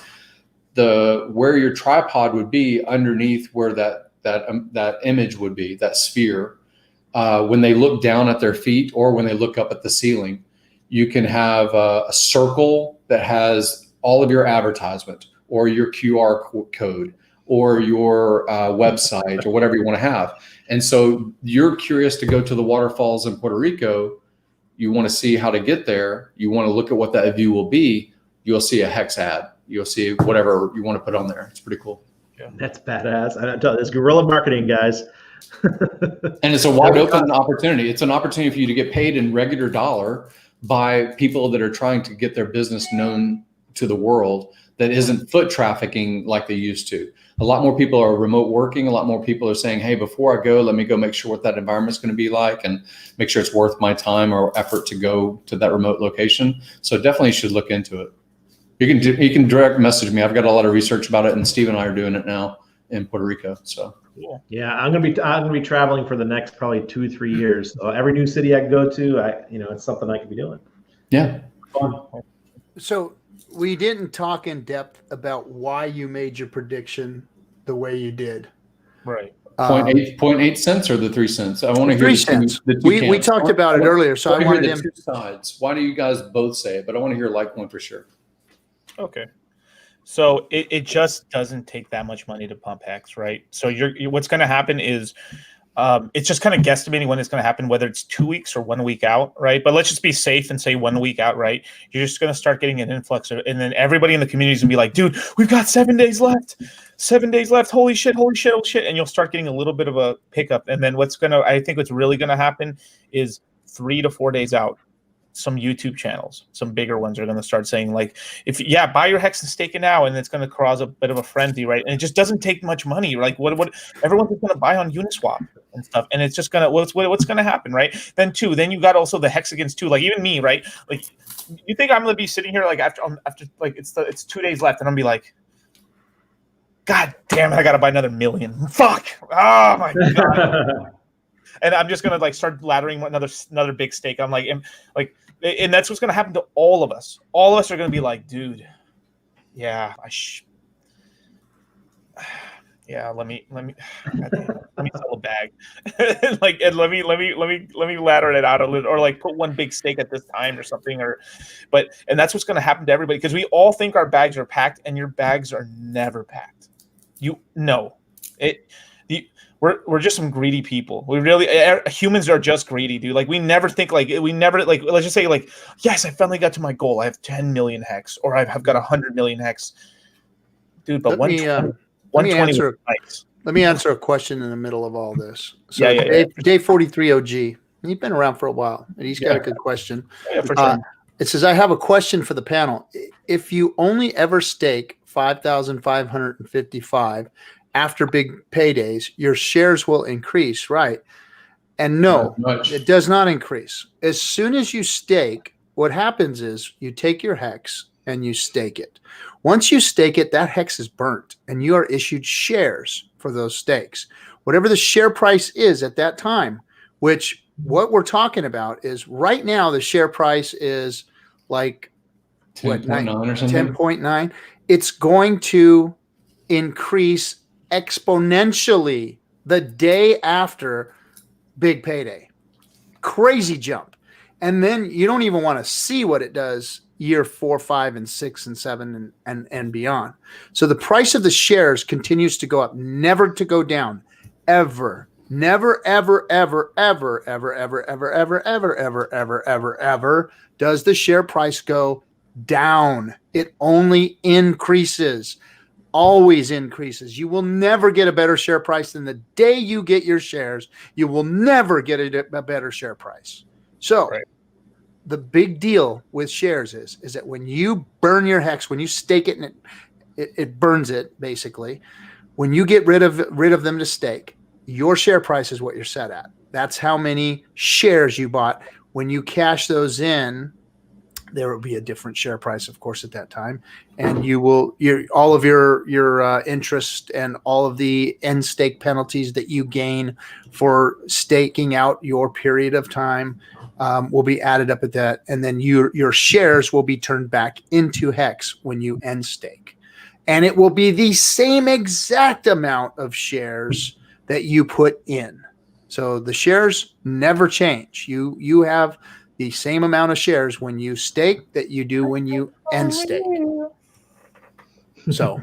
where your tripod would be underneath where that image would be, that sphere. When they look down at their feet or when they look up at the ceiling, you can have a circle that has all of your advertisement or your QR code or your website or whatever you want to have. And so you're curious to go to the waterfalls in Puerto Rico. You want to see how to get there. You want to look at what that view will be. You'll see a HEX ad. You'll see whatever you want to put on there. It's pretty cool. Yeah. That's badass. I don't tell you, it's guerrilla marketing, guys. And it's a wide open opportunity. It's an opportunity for you to get paid in regular dollar by people that are trying to get their business known to the world that isn't foot trafficking like they used to. A lot more people are remote working. A lot more people are saying, hey, before I go, let me go make sure what that environment's going to be like and make sure it's worth my time or effort to go to that remote location. So definitely should look into it. You can direct message me. I've got a lot of research about it, and Steve and I are doing it now in Puerto Rico. So yeah, I'm gonna be traveling for the next probably 2-3 years. So every new city I go to, it's something I could be doing. Yeah. Fun. So we didn't talk in depth about why you made your prediction the way you did. Right. 0.8 cents or the 3 cents? I want to hear 3 cents. We talked about it earlier, so I wanted the two sides. Why do you guys both say it? But I want to hear Litecoin for sure. Okay. So it just doesn't take that much money to pump HEX, right? So what's going to happen is it's just kind of guesstimating when it's going to happen, whether it's 2 weeks or 1 week out, right? But let's just be safe and say 1 week out, right? You're just going to start getting an influx, and then everybody in the community is going to be like, dude, we've got 7 days left. 7 days left. Holy shit, holy shit, holy shit. And you'll start getting a little bit of a pickup. And then I think what's really going to happen is 3 to 4 days out, some YouTube channels, some bigger ones are going to start saying like, buy your HEX and stake it now. And it's going to cause a bit of a frenzy, right? And it just doesn't take much money. Like what everyone's just going to buy on Uniswap and stuff. And it's just going to, what's going to happen, right? Then you got also the HEX against 2, like even me, right? Like you think I'm going to be sitting here like after like it's 2 days left and I'm going to be like, God damn it, I got to buy another million. Fuck. Oh my God. And I'm just going to like start laddering another big stake. I'm like, and that's what's going to happen to all of us. All of us are going to be like, dude, yeah, yeah, let me let me sell a bag, like, and let me ladder it out a little, or like put one big stake at this time or something, and that's what's going to happen to everybody, because we all think our bags are packed, and your bags are never packed. We're just some greedy people. We really, humans are just greedy, dude. Like, we never think, like, let's just say, like, yes, I finally got to my goal. I have 10 million hex, or I've got 100 million hex, dude. But Let me answer a question in the middle of all this. So Dave 43 OG, he's been around for a while, and he's got a good question. Yeah, for sure. It says, I have a question for the panel. If you only ever stake 5,555 after big paydays, your shares will increase, right? And no, it does not increase. As soon as you stake, what happens is you take your hex and you stake it. Once you stake it, that hex is burnt, and you are issued shares for those stakes. Whatever the share price is at that time, which what we're talking about is right now the share price is like 10.9 or something. 10.9. It's going to increase exponentially the day after big payday. Crazy jump. And then you don't even want to see what it does year 4, 5, and 6, and 7, and beyond. So the price of the shares continues to go up, never to go down, ever. Never, ever, ever, ever, ever, ever, ever, ever, ever, ever, ever, ever, ever does the share price go down. It only increases. Always increases. You will never get a better share price than the day you get your shares. You will never get a better share price. So the big deal with shares is that when you burn your hex, when you stake it and it burns it, basically, when you get rid of them to stake, your share price is what you're set at. That's how many shares you bought. When you cash those in, there will be a different share price, of course, at that time, and all of your interest and all of the end stake penalties that you gain for staking out your period of time will be added up at that, and then your shares will be turned back into hex when you end stake, and it will be the same exact amount of shares that you put in. So the shares never change. You have the same amount of shares when you stake that you do when you end stake. So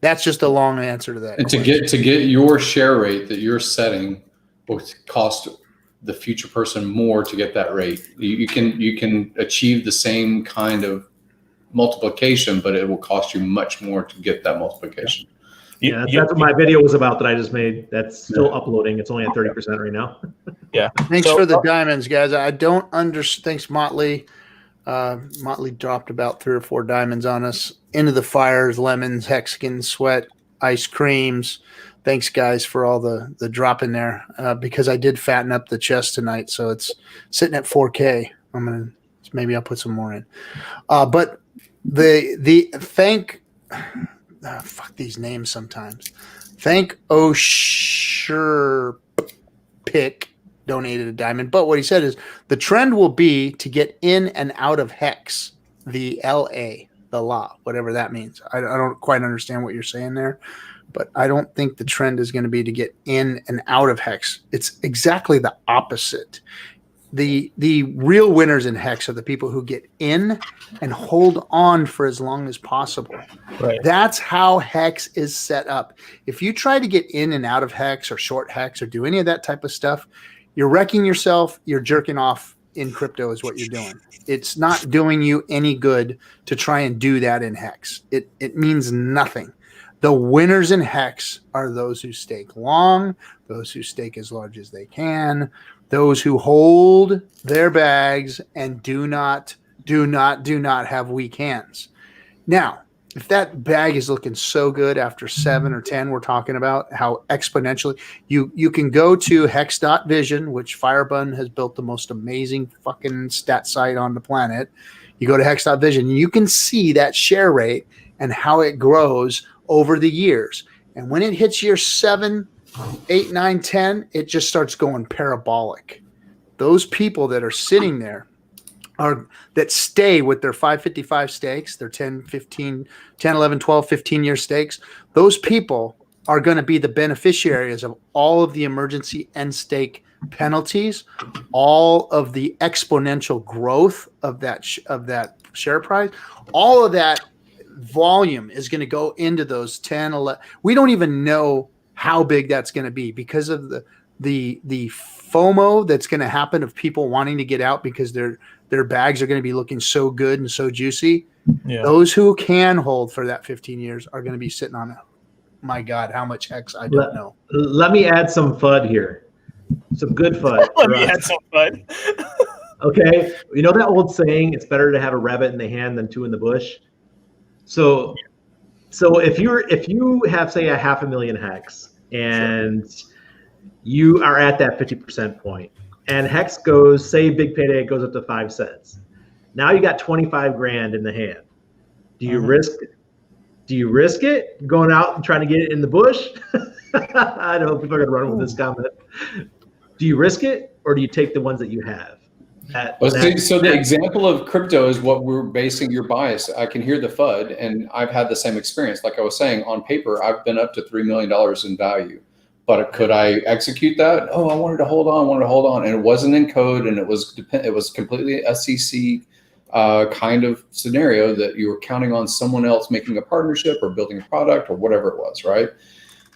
that's just a long answer to that. And to get your share rate that you're setting will cost the future person more to get that rate. You can achieve the same kind of multiplication, but it will cost you much more to get that multiplication. Yeah, that's what my video was about that I just made. That's still uploading. It's only at 30% right now. Yeah. Thanks for the diamonds, guys. I don't understand. Thanks, Motley. Motley dropped about 3 or 4 diamonds on us. Into the fires, lemons, hexagons, sweat, ice creams. Thanks, guys, for all the drop in there. Because I did fatten up the chest tonight, so it's sitting at 4K. Maybe I'll put some more in. But fuck these names sometimes. Thank Osher Pick donated a diamond. But what he said is the trend will be to get in and out of hex, the LA, the law, whatever that means. I don't quite understand what you're saying there, but I don't think the trend is going to be to get in and out of hex. It's exactly the opposite. The real winners in hex are the people who get in and hold on for as long as possible. Right. That's how hex is set up. If you try to get in and out of hex or short hex or do any of that type of stuff, you're wrecking yourself. You're jerking off in crypto is what you're doing. It's not doing you any good to try and do that in hex. It means nothing. The winners in hex are those who stake long, those who stake as large as they can, those who hold their bags and do not have weak hands. Now, if that bag is looking so good after 7 or 10, we're talking about how exponentially you can go to hex.vision, which Firebun has built the most amazing fucking stat site on the planet. You go to hex.vision, and you can see that share rate and how it grows over the years. And when it hits year 7, 8, 9, 10, it just starts going parabolic. Those people that are sitting there that stay with their 555 stakes, their 10, 11, 12, 15 year stakes, those people are going to be the beneficiaries of all of the emergency end stake penalties, all of the exponential growth of that share price, all of that volume is going to go into those 10, 11. We don't even know how big that's going to be because of the FOMO that's going to happen of people wanting to get out because their bags are going to be looking so good and so juicy. Yeah. Those who can hold for that 15 years are going to be sitting on, my God, how much Hex, I don't know. Let me add some FUD here. Some good FUD. Let me add some FUD. Okay. You know that old saying, it's better to have a rabbit in the hand than two in the bush? So if you have, say, 500,000 Hex and you are at that 50% point and Hex goes, say big payday goes up to 5 cents. Now you got 25 grand in the hand. Do you risk it? Do you risk it going out and trying to get it in the bush? I know people are going to run with this comment. Do you risk it or do you take the ones that you have? So the example of crypto is what we're basing your bias. I can hear the FUD, and I've had the same experience. Like I was saying, on paper, I've been up to $3 million in value. But could I execute that? Oh, I wanted to hold on, and it wasn't in code, and it was completely SEC kind of scenario that you were counting on someone else making a partnership or building a product or whatever it was, right?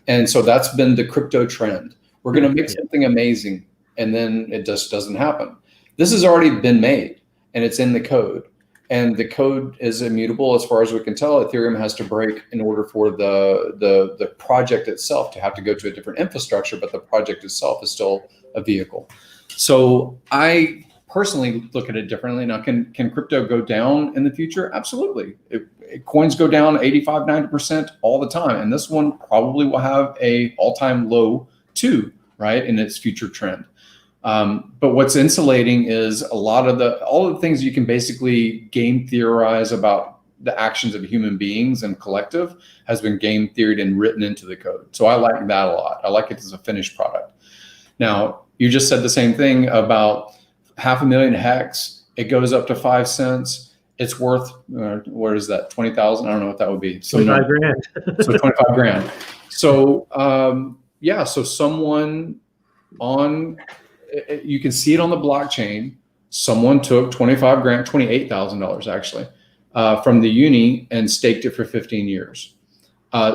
And so that's been the crypto trend. We're going to make something amazing, and then it just doesn't happen. This has already been made, and it's in the code. And the code is immutable as far as we can tell. Ethereum has to break in order for the project itself to have to go to a different infrastructure, but the project itself is still a vehicle. So I personally look at it differently. Now, can crypto go down in the future? Absolutely. Coins go down 85, 90% all the time. And this one probably will have a all-time low too, right, in its future trend. But what's insulating is all of the things you can basically game theorize about the actions of human beings and collective has been game theoried and written into the code. So I like that a lot. I like it as a finished product. Now, you just said the same thing about 500,000 Hex. It goes up to 5 cents. It's worth, what is that, 20,000? I don't know what that would be. So 25 grand. So 25 grand. So, yeah, so someone you can see it on the blockchain. Someone took 25 grand, $28,000 actually, from the uni and staked it for 15 years.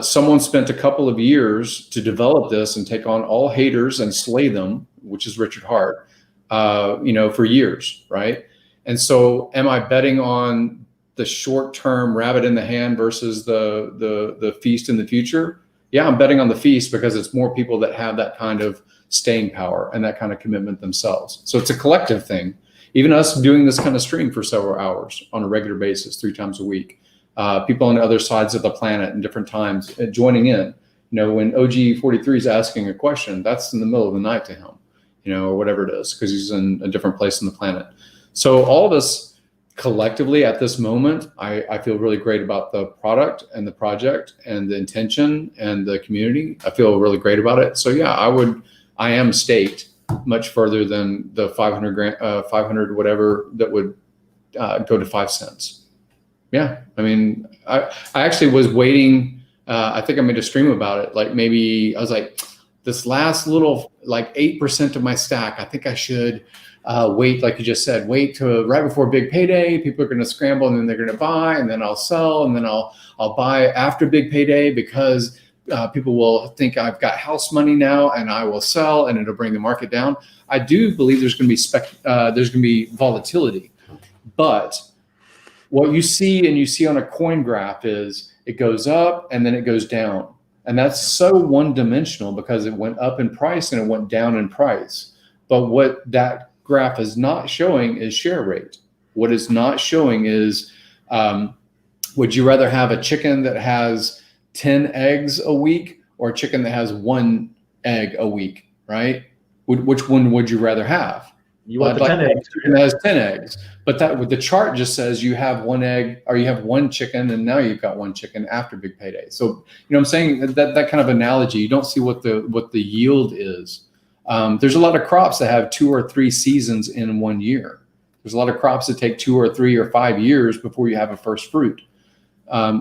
Someone spent a couple of years to develop this and take on all haters and slay them, which is Richard Hart, for years, right? And so am I betting on the short-term rabbit in the hand versus the feast in the future? Yeah, I'm betting on the feast because it's more people that have that kind of staying power and that kind of commitment themselves. So it's a collective thing. Even us doing this kind of stream for several hours on a regular basis, 3 times a week, people on the other sides of the planet in different times joining in. When OG43 is asking a question, that's in the middle of the night to him, or whatever it is, because he's in a different place on the planet. So all of us collectively at this moment, I feel really great about the product and the project and the intention and the community. I feel really great about it. So yeah, I am staked much further than the 500 whatever that would go to 5 cents. Yeah, I mean, I actually was waiting. I think I made a stream about it. Like maybe I was like, this last little like 8% of my stack, I think I should wait, like you just said, wait to right before big payday. People are going to scramble and then they're going to buy, and then I'll sell, and then I'll buy after big payday because people will think I've got house money now, and I will sell, and it'll bring the market down. I do believe there's going to be volatility, but what you see on a coin graph is it goes up and then it goes down, and that's so one-dimensional because it went up in price and it went down in price. But what that graph is not showing is share rate. What it's not showing is, would you rather have a chicken that has 10 eggs a week or a chicken that has 1 egg a week, right? Which one would you rather have? You want the 10 eggs. Chicken that has 10 eggs. But the chart just says you have 1 egg, or you have 1 chicken, and now you've got 1 chicken after big payday. So, I'm saying that kind of analogy, you don't see what the yield is. There's a lot of crops that have 2 or 3 seasons in 1 year. There's a lot of crops that take 2 or 3 or 5 years before you have a first fruit.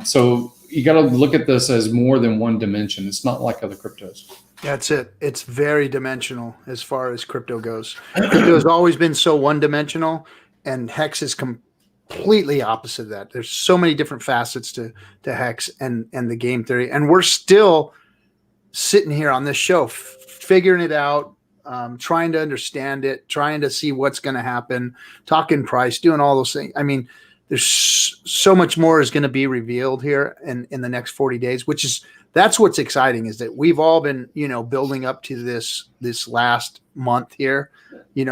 So you got to look at this as more than one dimension. It's not like other cryptos. That's it. It's very dimensional as far as crypto goes. Crypto has always been so one-dimensional, and Hex is completely opposite of that. There's so many different facets to Hex and the game theory, and we're still sitting here on this show figuring it out, trying to understand it, trying to see what's going to happen, talking price, doing all those things. I mean, there's so much more is going to be revealed here in the next 40 days, that's what's exciting, is that we've all been, building up to this last month here,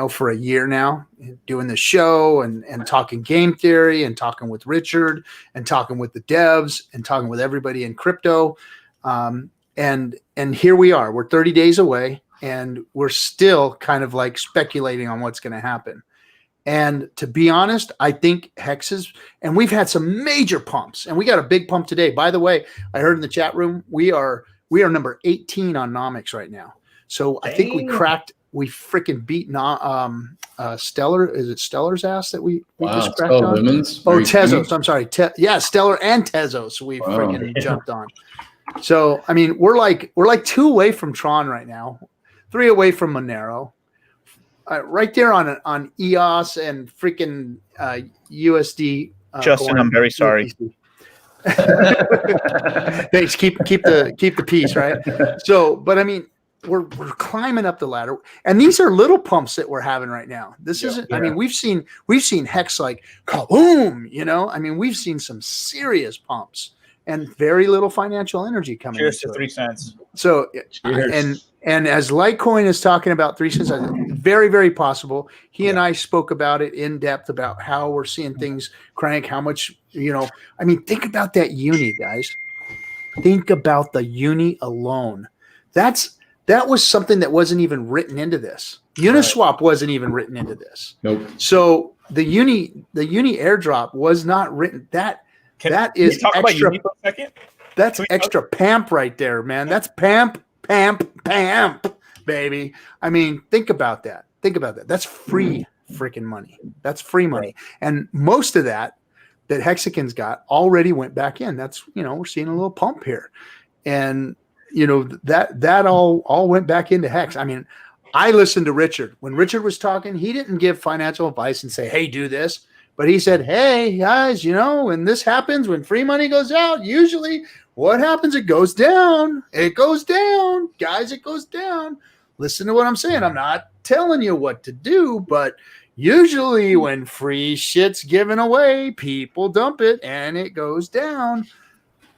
for a year now, doing the show and talking game theory and talking with Richard and talking with the devs and talking with everybody in crypto. And here we are, we're 30 days away and we're still kind of like speculating on what's going to happen. And to be honest, I think Hexes, and we've had some major pumps, and we got a big pump today. By the way, I heard in the chat room, we are number 18 on Nomics right now. So I think we freaking beat Stellar. Is it Stellar's ass that we just cracked on? Tezos. I'm sorry. Stellar and Tezos we freaking jumped on. So, I mean, we're like 2 away from Tron right now, 3 away from Monero. Right there on EOS and freaking USD. Justin, I'm very sorry. Thanks. Keep the peace, right? So, but I mean, we're climbing up the ladder, and these are little pumps that we're having right now. This isn't. I mean, we've seen Hex like kaboom. I mean, we've seen some serious pumps and very little financial energy coming. Cheers to 3 cents. So, and as Litecoin is talking about 3 cents, very, very possible. He and I spoke about it in depth about how we're seeing things crank, how much, I mean, think about that uni, guys. Think about the uni alone. That was something that wasn't even written into this. Uniswap wasn't even written into this. Nope. So the uni airdrop was not written. That is talk extra. About uni for a second? That's extra pamp right there, man. That's pamp, baby. I mean, think about that. That's free freaking money. That's free money. And most of that Hexagon's got already went back in. That's, we're seeing a little pump here. And, that all went back into Hex. I mean, I listened to Richard. When Richard was talking, he didn't give financial advice and say, hey, do this. But he said, hey, guys, when this happens, when free money goes out, usually what happens? It goes down. It goes down. Guys, it goes down. Listen to what I'm saying. I'm not telling you what to do, but usually when free shit's given away, people dump it and it goes down.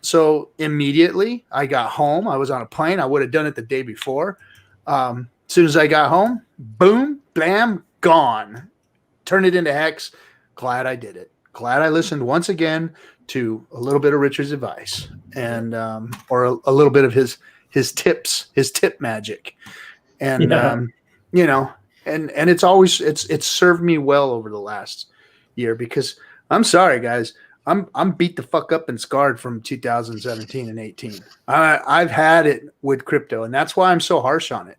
So immediately I got home. I was on a plane. I would have done it the day before. As soon as I got home, boom, blam, gone. Turn it into Hex. Glad I did it. Glad I listened once again to a little bit of Richard's advice and or a little bit of his tips, his tip magic. And and it's served me well over the last year, because I'm sorry, guys, I'm beat the fuck up and scarred from 2017 and 18. I've had it with crypto, and that's why I'm so harsh on it.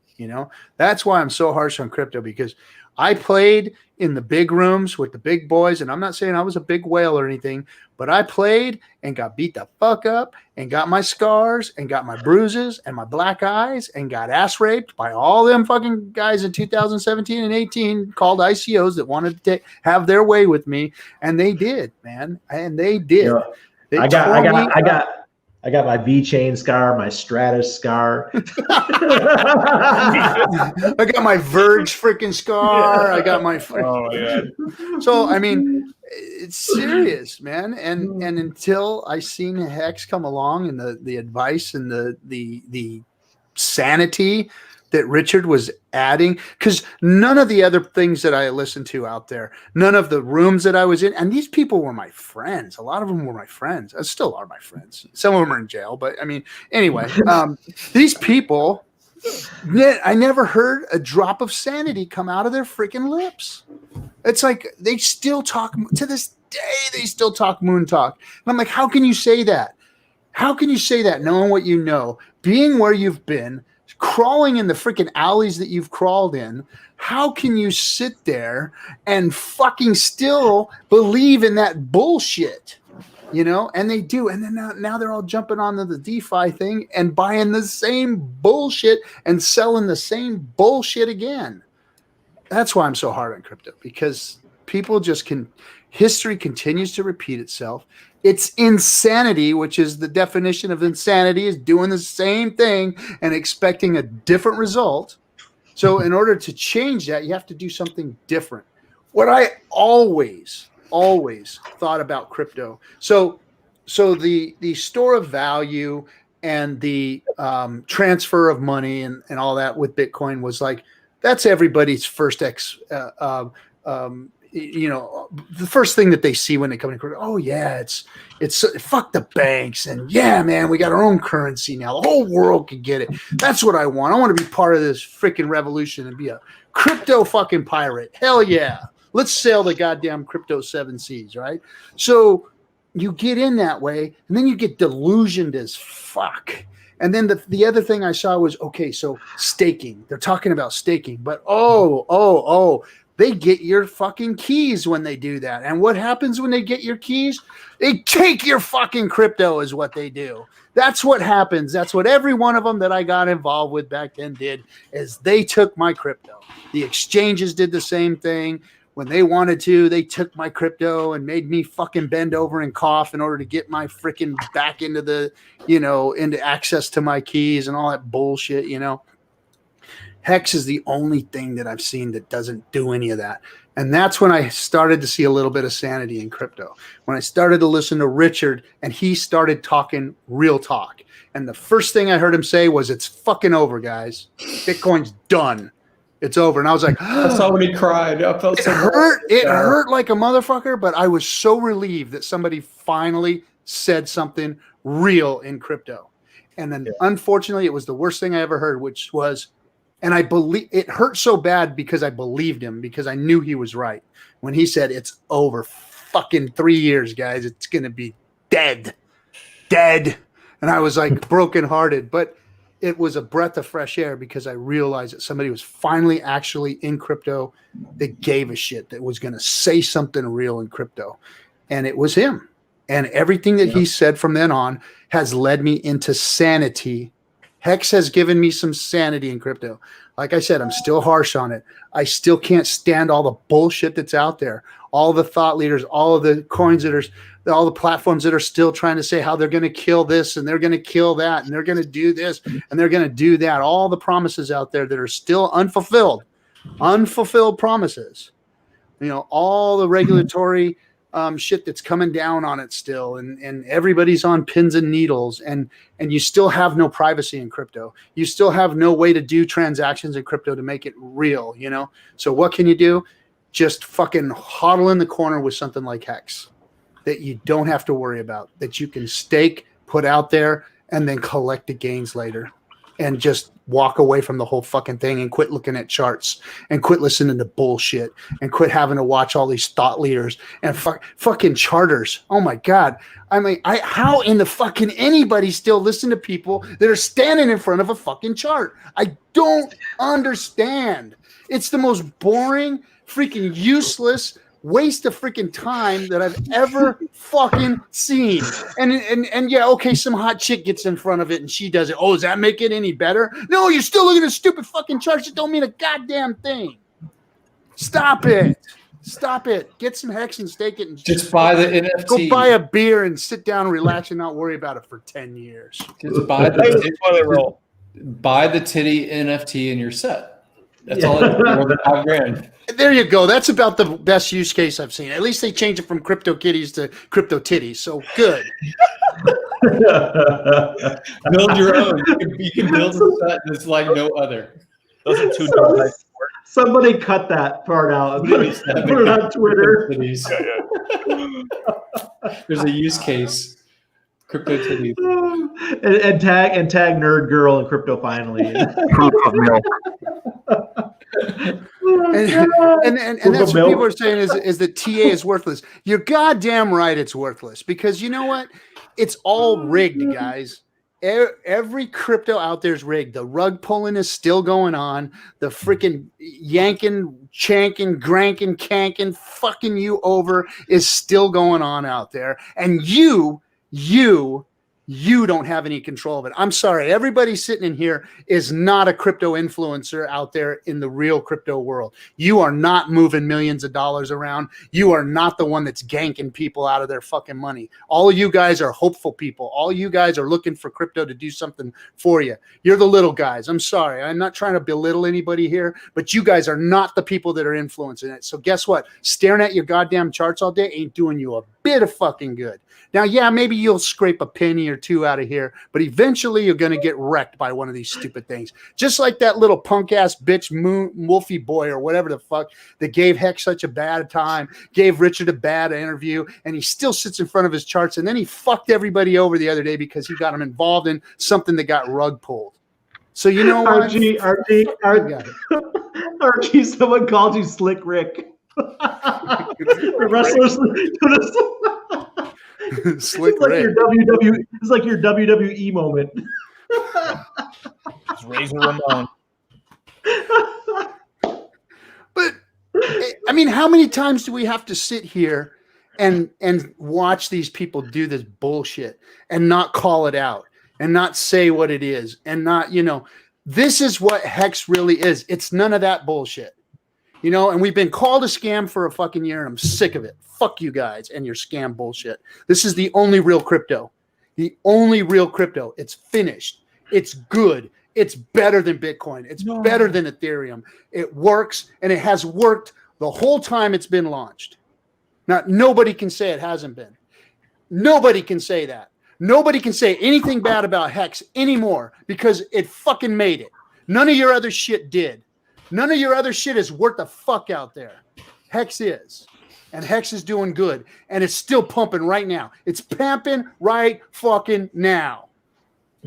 That's why I'm so harsh on crypto, because I played in the big rooms with the big boys, and I'm not saying I was a big whale or anything, but I played and got beat the fuck up and got my scars and got my bruises and my black eyes and got ass raped by all them fucking guys in 2017 and 18 called ICOs that wanted to have their way with me, and they did, man, and they did. I got my V chain scar, my Stratus scar. I got my Verge freaking scar. I got my. Oh yeah. So I mean, it's serious, man. And until I seen Hex come along and the advice and the sanity that Richard was adding, because none of the other things that I listened to out there, none of the rooms that I was in, and these people were my friends. A lot of them were my friends. Still are my friends. Some of them are in jail, but I mean, anyway, these people, I never heard a drop of sanity come out of their freaking lips. It's like they still talk to this day. They still talk moon talk. And I'm like, how can you say that? How can you say that knowing what you know, being where you've been, crawling in the freaking alleys that you've crawled in? How can you sit there and fucking still believe in that bullshit? you know, and they do. And then now they're all jumping onto the DeFi thing and buying the same bullshit and selling the same bullshit again. That's why I'm so hard on crypto, because people just history continues to repeat itself. It's insanity, which is the definition of insanity, is doing the same thing and expecting a different result. So in order to change that, you have to do something different. What I always thought about crypto. So the store of value and the transfer of money and all that with Bitcoin was like, that's everybody's first you know, the first thing that they see when they come in crypto. Oh yeah, it's fuck the banks, and yeah, man, we got our own currency now. The whole world can get it. That's what I want. I want to be part of this freaking revolution and be a crypto fucking pirate. Hell yeah. Let's sail the goddamn crypto 7 seas, right? So you get in that way, and then you get delusioned as fuck. And then the other thing I saw was, okay, so staking. They're talking about staking, but they get your fucking keys when they do that. And what happens when they get your keys? They take your fucking crypto is what they do. That's what happens. That's what every one of them that I got involved with back then did, is they took my crypto. The exchanges did the same thing. When they wanted to, they took my crypto and made me fucking bend over and cough in order to get my freaking back into the, you know, into access to my keys and all that bullshit, you know. Hex is the only thing that I've seen that doesn't do any of that. And that's when I started to see a little bit of sanity in crypto. When I started to listen to Richard and he started talking real talk. And the first thing I heard him say was, it's fucking over, guys. Bitcoin's done. It's over. And I was like, I saw when he cried. I felt so hurt. It hurt like a motherfucker, but I was so relieved that somebody finally said something real in crypto. And then unfortunately, it was the worst thing I ever heard, which was, and I believe it hurt so bad because I believed him, because I knew he was right. When he said, it's over fucking 3 years, guys, it's going to be dead. And I was like brokenhearted, but it was a breath of fresh air because I realized that somebody was finally actually in crypto that gave a shit, that was going to say something real in crypto. And it was him. And everything that he said from then on has led me into sanity. Hex has given me some sanity in crypto. Like I said, I'm still harsh on it. I still can't stand all the bullshit that's out there. All the thought leaders, all of the coins that are, all the platforms that are still trying to say how they're going to kill this and they're going to kill that and they're going to do this and they're going to do that. All the promises out there that are still unfulfilled promises. You know, all the regulatory shit that's coming down on it still, and everybody's on pins and needles, and you still have no privacy in crypto. You still have no way to do transactions in crypto to make it real, you know? So what can you do? Just fucking hodl in the corner with something like Hex that you don't have to worry about, that you can stake, put out there, and then collect the gains later, and just walk away from the whole fucking thing and quit looking at charts and quit listening to bullshit and quit having to watch all these thought leaders and fucking charters. Oh my God. I mean, how in the fucking anybody still listen to people that are standing in front of a fucking chart? I don't understand. It's the most boring, freaking useless waste of freaking time that I've ever fucking seen. And yeah, okay, some hot chick gets in front of it and she does it. Oh, does that make it any better? No, you're still looking at stupid fucking charts that don't mean a goddamn thing. Stop it. Get some Hex and stake it and just buy the NFT. Go buy a beer and sit down and relax and not worry about it for 10 years. Just buy the titty NFT and you're set. That's all it's more than $5,000. There you go. That's about the best use case I've seen. At least they changed it from crypto kitties to crypto titties. So good. Build your own. You can build a set that's like no other. Those are two different. Somebody cut that part out and put it on Twitter. There's a use case. Crypto titties. and tag nerd girl and crypto finally. And that's what people are saying is that TA is worthless. You're goddamn right it's worthless, because you know what? It's all rigged, guys. every crypto out there is rigged. The rug pulling is still going on. The freaking yanking, chanking, granking, canking, fucking you over is still going on out there. And you don't have any control of it. I'm sorry. Everybody sitting in here is not a crypto influencer out there in the real crypto world. You are not moving millions of dollars around. You are not the one that's ganking people out of their fucking money. All of you guys are hopeful people. All you guys are looking for crypto to do something for you. You're the little guys. I'm sorry. I'm not trying to belittle anybody here, but you guys are not the people that are influencing it. So guess what? Staring at your goddamn charts all day ain't doing you a bit of fucking good. Now, yeah, maybe you'll scrape a penny or two out of here, but eventually you're going to get wrecked by one of these stupid things. Just like that little punk ass bitch Wolfie boy or whatever the fuck that gave Hex such a bad time, gave Richard a bad interview, and he still sits in front of his charts. And then he fucked everybody over the other day because he got him involved in something that got rug pulled. So you know what? Archie, someone called you Slick Rick. The wrestlers. Slick it's like Rick. your WWE. It's like your WWE moment. It's Razor Ramon. But I mean, how many times do we have to sit here and watch these people do this bullshit and not call it out and not say what it is and not, this is what Hex really is. It's none of that bullshit. And we've been called a scam for a fucking year, and I'm sick of it. Fuck you guys and your scam bullshit. This is the only real crypto. The only real crypto. It's finished. It's good. It's better than Bitcoin. It's better than Ethereum. It works, and it has worked the whole time it's been launched. Now, nobody can say it hasn't been. Nobody can say that. Nobody can say anything bad about Hex anymore because it fucking made it. None of your other shit did. None of your other shit is worth the fuck out there. Hex is. And Hex is doing good. And it's still pumping right now. It's pumping right fucking now.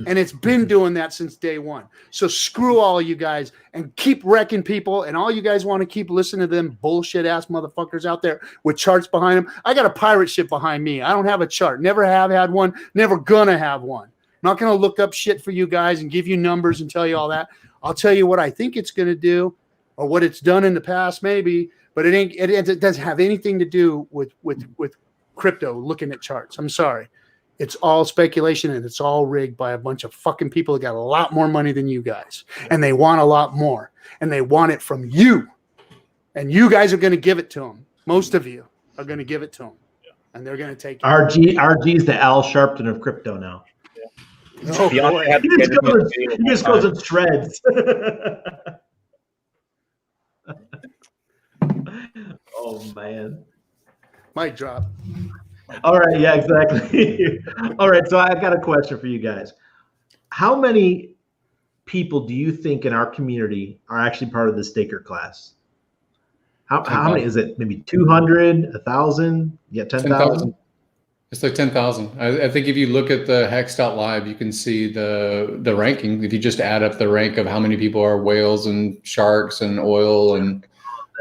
And it's been doing that since day one. So screw all of you guys and keep wrecking people. And all you guys want to keep listening to them bullshit ass motherfuckers out there with charts behind them. I got a pirate ship behind me. I don't have a chart. Never have had one. Never gonna have one. I'm not going to look up shit for you guys and give you numbers and tell you all that. I'll tell you what I think it's going to do or what it's done in the past, maybe, but it doesn't have anything to do with crypto looking at charts. I'm sorry. It's all speculation and it's all rigged by a bunch of fucking people that got a lot more money than you guys. And they want a lot more. And they want it from you. And you guys are going to give it to them. Most of you are going to give it to them. And they're going to take it. RG's the Al Sharpton of crypto now. Oh, he just goes in shreds. Oh man. Mic drop. All right, yeah, exactly. All right, so I've got a question for you guys. How many people do you think in our community are actually part of the staker class? How many is it? Maybe 200, 1,000? Yeah, 10,000? It's like 10,000. I think if you look at the hex.live, you can see the ranking. If you just add up the rank of how many people are whales and sharks and oil and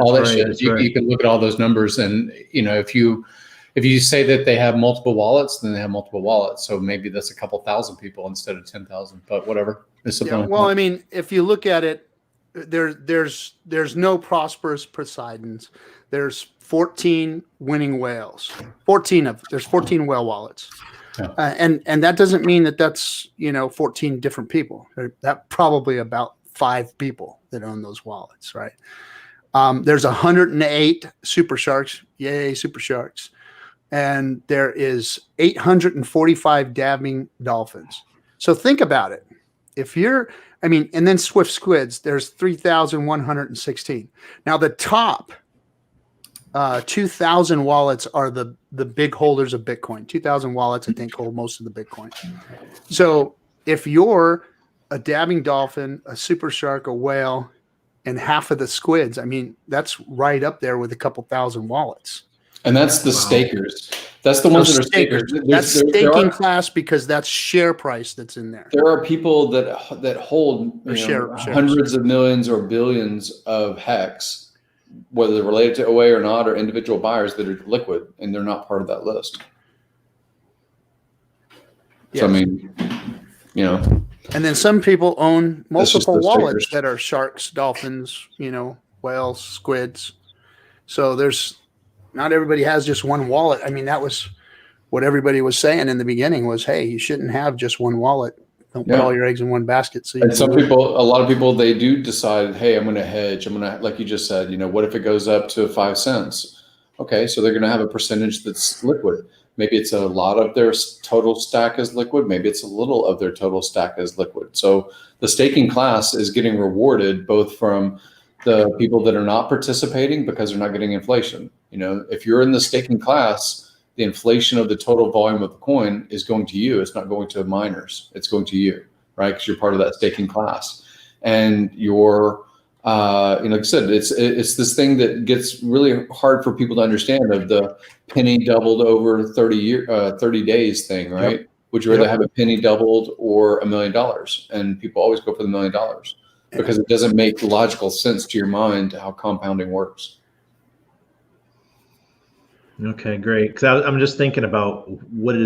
all that shit, you can look at all those numbers. And if you say that they have multiple wallets, then they have multiple wallets. So maybe that's a couple thousand people instead of 10,000. But whatever. Well, I mean, if you look at it, there's no prosperous Poseidons. There's 14 winning whales. There's 14 whale wallets. Yeah. And that doesn't mean that that's 14 different people. That probably about 5 people that own those wallets, right? There's 108 super sharks. Yay, super sharks. And there is 845 dabbing dolphins. So think about it. And then swift squids, there's 3,116. Now the top 2,000 wallets are the big holders of Bitcoin. 2,000 wallets, I think, hold most of the Bitcoin. So if you're a dabbing dolphin, a super shark, a whale, and half of the squids, I mean, that's right up there with a couple thousand wallets. And that's the stakers. That's the ones that are stakers. That's staking class because that's share price that's in there. There are people that hold hundreds of millions or billions of HEX, whether they're related to OA or not, or individual buyers that are liquid, and they're not part of that list. Yes. So I mean, you know. And then some people own That's just multiple those wallets stickers. that are sharks, dolphins, you know, whales, squids. So not everybody has just one wallet. I mean, that was what everybody was saying in the beginning was, hey, you shouldn't have just one wallet. Don't put Yeah. all your eggs in one basket. So And some people, a lot of people, they do decide, hey, I'm going to hedge. I'm going to, like you just said, you know, what if it goes up to 5 cents? Okay, so they're going to have a percentage that's liquid. Maybe it's a lot of their total stack is liquid. Maybe it's a little of their total stack is liquid. So the staking class is getting rewarded both from the people that are not participating because they're not getting inflation. You know, if you're in the staking class, the inflation of the total volume of the coin is going to you. It's not going to miners. It's going to you, right? Because you're part of that staking class, and you're, you know, like I said, it's this thing that gets really hard for people to understand of the penny doubled over 30 days thing, right? Yep. Would you rather have a penny doubled or $1 million? And people always go for the $1 million because it doesn't make logical sense to your mind how compounding works. Okay, great. Because I'm just thinking about what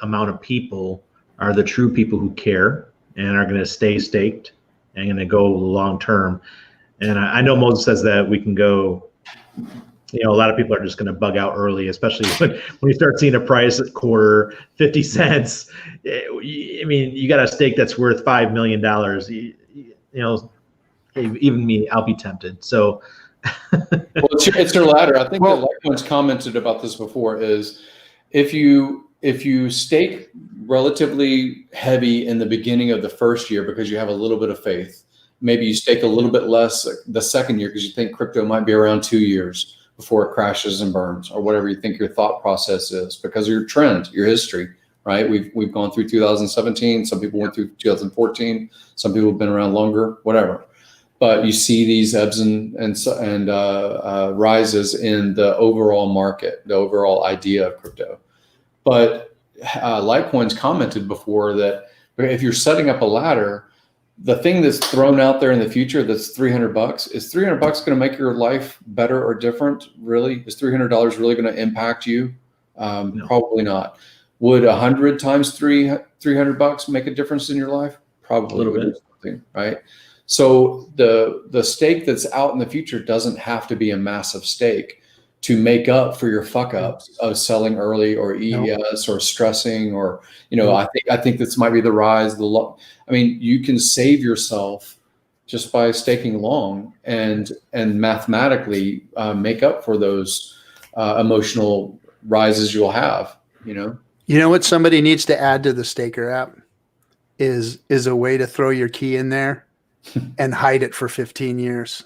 amount of people are the true people who care and are going to stay staked and going to go long term. And I know Moses says that we can go, you know, a lot of people are just going to bug out early, especially when you start seeing a price at quarter 50 cents. I mean, you got a stake that's worth $5 million. You know, even me, I'll be tempted. So, well, it's your ladder. I think that Litecoin's commented about this before. Is if you stake relatively heavy in the beginning of the first year because you have a little bit of faith, maybe you stake a little bit less the second year because you think crypto might be around 2 years before it crashes and burns, or whatever you think your thought process is because of your trend, your history, right? We've gone through 2017. Some people went through 2014. Some people have been around longer, whatever. But you see these ebbs and rises in the overall market, the overall idea of crypto. But Litecoin's commented before that if you're setting up a ladder, the thing that's thrown out there in the future that's $300, is $300 going to make your life better or different? Really? Is $300 really going to impact you? No. Probably not. Would 100 times $300 make a difference in your life? Probably. A little bit. Something, right? So the stake that's out in the future doesn't have to be a massive stake to make up for your fuck ups of selling early or EES or stressing or, you know, I think this might be the rise. I mean, you can save yourself just by staking long and mathematically make up for those emotional rises you'll have, you know. You know what somebody needs to add to the Staker app is a way to throw your key in there and hide it for 15 years.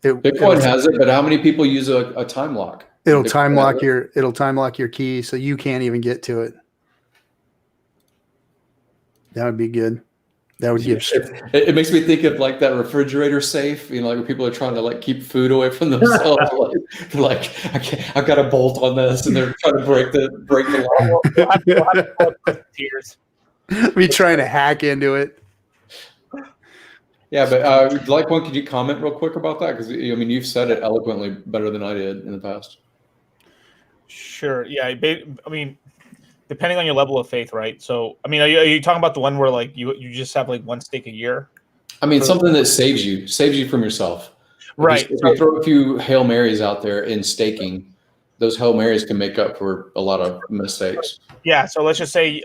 Bitcoin has it, but how many people use a time lock? It'll time lock your key so you can't even get to it. That would be good. That would give. It makes me think of like that refrigerator safe. You know, like when people are trying to like keep food away from themselves. like I've got a bolt on this, and they're trying to break the lock. Tears. Be trying to hack into it. Yeah, but Litecoin, could you comment real quick about that? Because I mean, you've said it eloquently better than I did in the past. Sure. Yeah. I mean, depending on your level of faith, right? So, I mean, are you talking about the one where like you just have like one stake a year? I mean, something that saves you from yourself. Right. If you throw a few Hail Marys out there in staking, those Hail Marys can make up for a lot of mistakes. Yeah. So let's just say,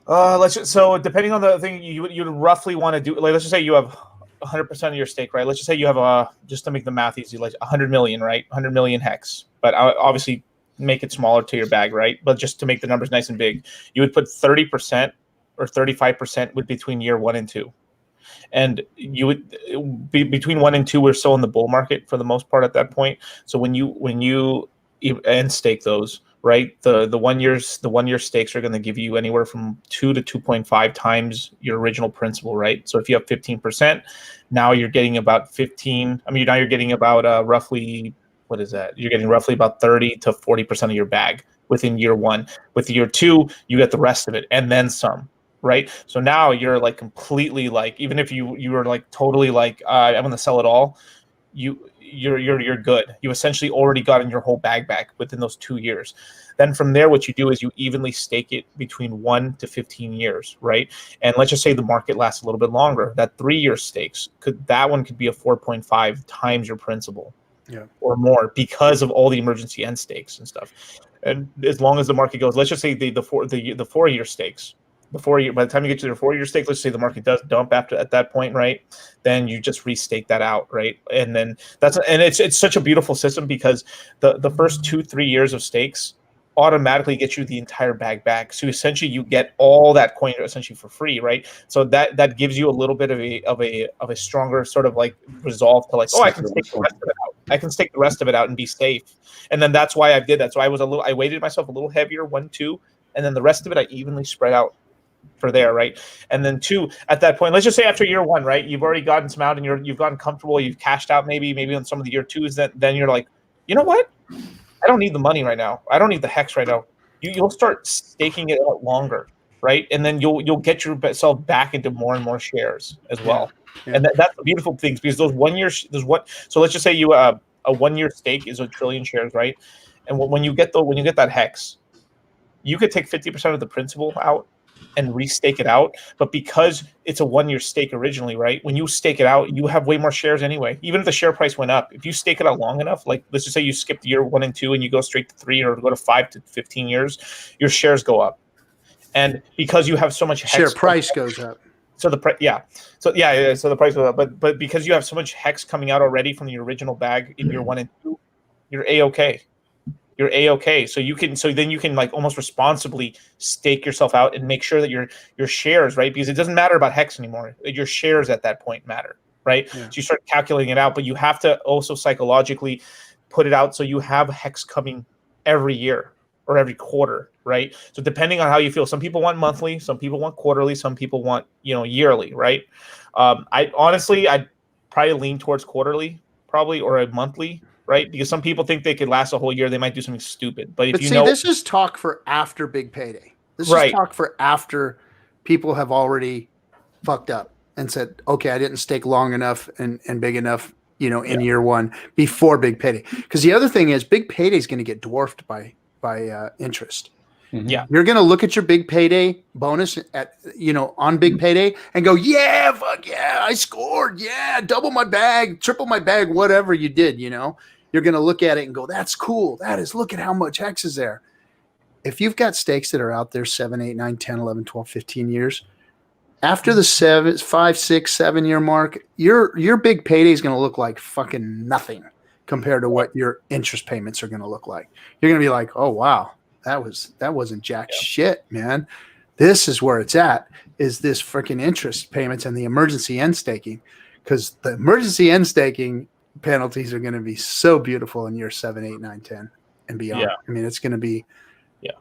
so depending on the thing you'd roughly want to do, like, let's just say you have 100% of your stake, right? Let's just say you have just to make the math easy, like 100 million, right? 100 million hex, but obviously make it smaller to your bag, right? But just to make the numbers nice and big, you would put 30% or 35% with between year 1 and 2. And you would be between 1 and 2, we're still in the bull market for the most part at that point. So when you end stake those, right, the 1 year stakes are going to give you anywhere from 2 to 2.5 times your original principal, right? So if you have 15%, now you're getting about 15. I mean, now you're getting about roughly, what is that? You're getting roughly about 30 to 40% of your bag within year 1. With year 2, you get the rest of it and then some, right? So now you're like completely like, even if you were like totally like, I'm going to sell it all, you're good. You essentially already gotten your whole bag back within those 2 years. Then from there, what you do is you evenly stake it between 1 to 15 years, right? And let's just say the market lasts a little bit longer. That 3-year stakes could be a 4.5 times your principal, or more, because of all the emergency end stakes and stuff. And as long as the market goes, let's just say the 4-year stakes. By the time you get to your 4-year stake, let's say the market does dump at that point, right? Then you just restake that out, right? And then it's such a beautiful system, because the first 2-3 years of stakes automatically get you the entire bag back. So essentially you get all that coin essentially for free, right? So that gives you a little bit of a stronger sort of like resolve to like, I can stake the rest of it out. I can stake the rest of it out and be safe. And then that's why I did that. So I weighted myself a little heavier, 1, 2, and then the rest of it I evenly spread out for there, right? And then 2, at that point, let's just say after year 1, right, you've already gotten some out and you've gotten comfortable, you've cashed out maybe on some of the year 2s, then you're like, you know what? I don't need the money right now. I don't need the HEX right now. You'll start staking it out longer, right? And then you'll get yourself back into more and more shares as well. Yeah. And that's the beautiful things, because those 1 year, so let's just say you a 1 year stake is 1 trillion shares, right? And when you get that HEX, you could take 50% of the principal out and restake it out. But because it's a 1 year stake originally, right? When you stake it out, you have way more shares anyway. Even if the share price went up, if you stake it out long enough, like let's just say you skip year 1 and 2 and you go straight to 3 or go to 5 to 15 years, your shares go up. And because you have so much share price goes up. So the price, so the price goes up. But because you have so much HEX coming out already from your original bag in year 1 and 2, you're A-okay. You're A-okay. So then you can like almost responsibly stake yourself out and make sure that your shares, right? Because it doesn't matter about HEX anymore. Your shares at that point matter, right? Yeah. So you start calculating it out, but you have to also psychologically put it out so you have HEX coming every year or every quarter, right? So depending on how you feel, some people want monthly, some people want quarterly, some people want, yearly, right? I'd probably lean towards quarterly, probably, or a monthly, right? Because some people think they could last a whole year. They might do something stupid. But this is talk for after big payday. This is talk for after people have already fucked up and said, okay, I didn't stake long enough and big enough, in year 1 before big payday. Because the other thing is big payday is going to get dwarfed by interest. Mm-hmm. Yeah. You're going to look at your big payday bonus on big payday and go, yeah, fuck yeah, I scored. Yeah. Double my bag, triple my bag, whatever you did, You're going to look at it and go, that's cool. Look at how much HEX is there. If you've got stakes that are out there 7, 8, 9, 10, 11, 12, 15 years, after the 5, 6, 7 year mark, your big payday is going to look like fucking nothing compared to what your interest payments are going to look like. You're going to be like, oh, wow, that wasn't jack shit, man. This is where it's at, is this freaking interest payments and the emergency end staking, because the emergency end staking penalties are going to be so beautiful in year 7, 8, 9, 10 and beyond. Yeah. I mean, it's going to be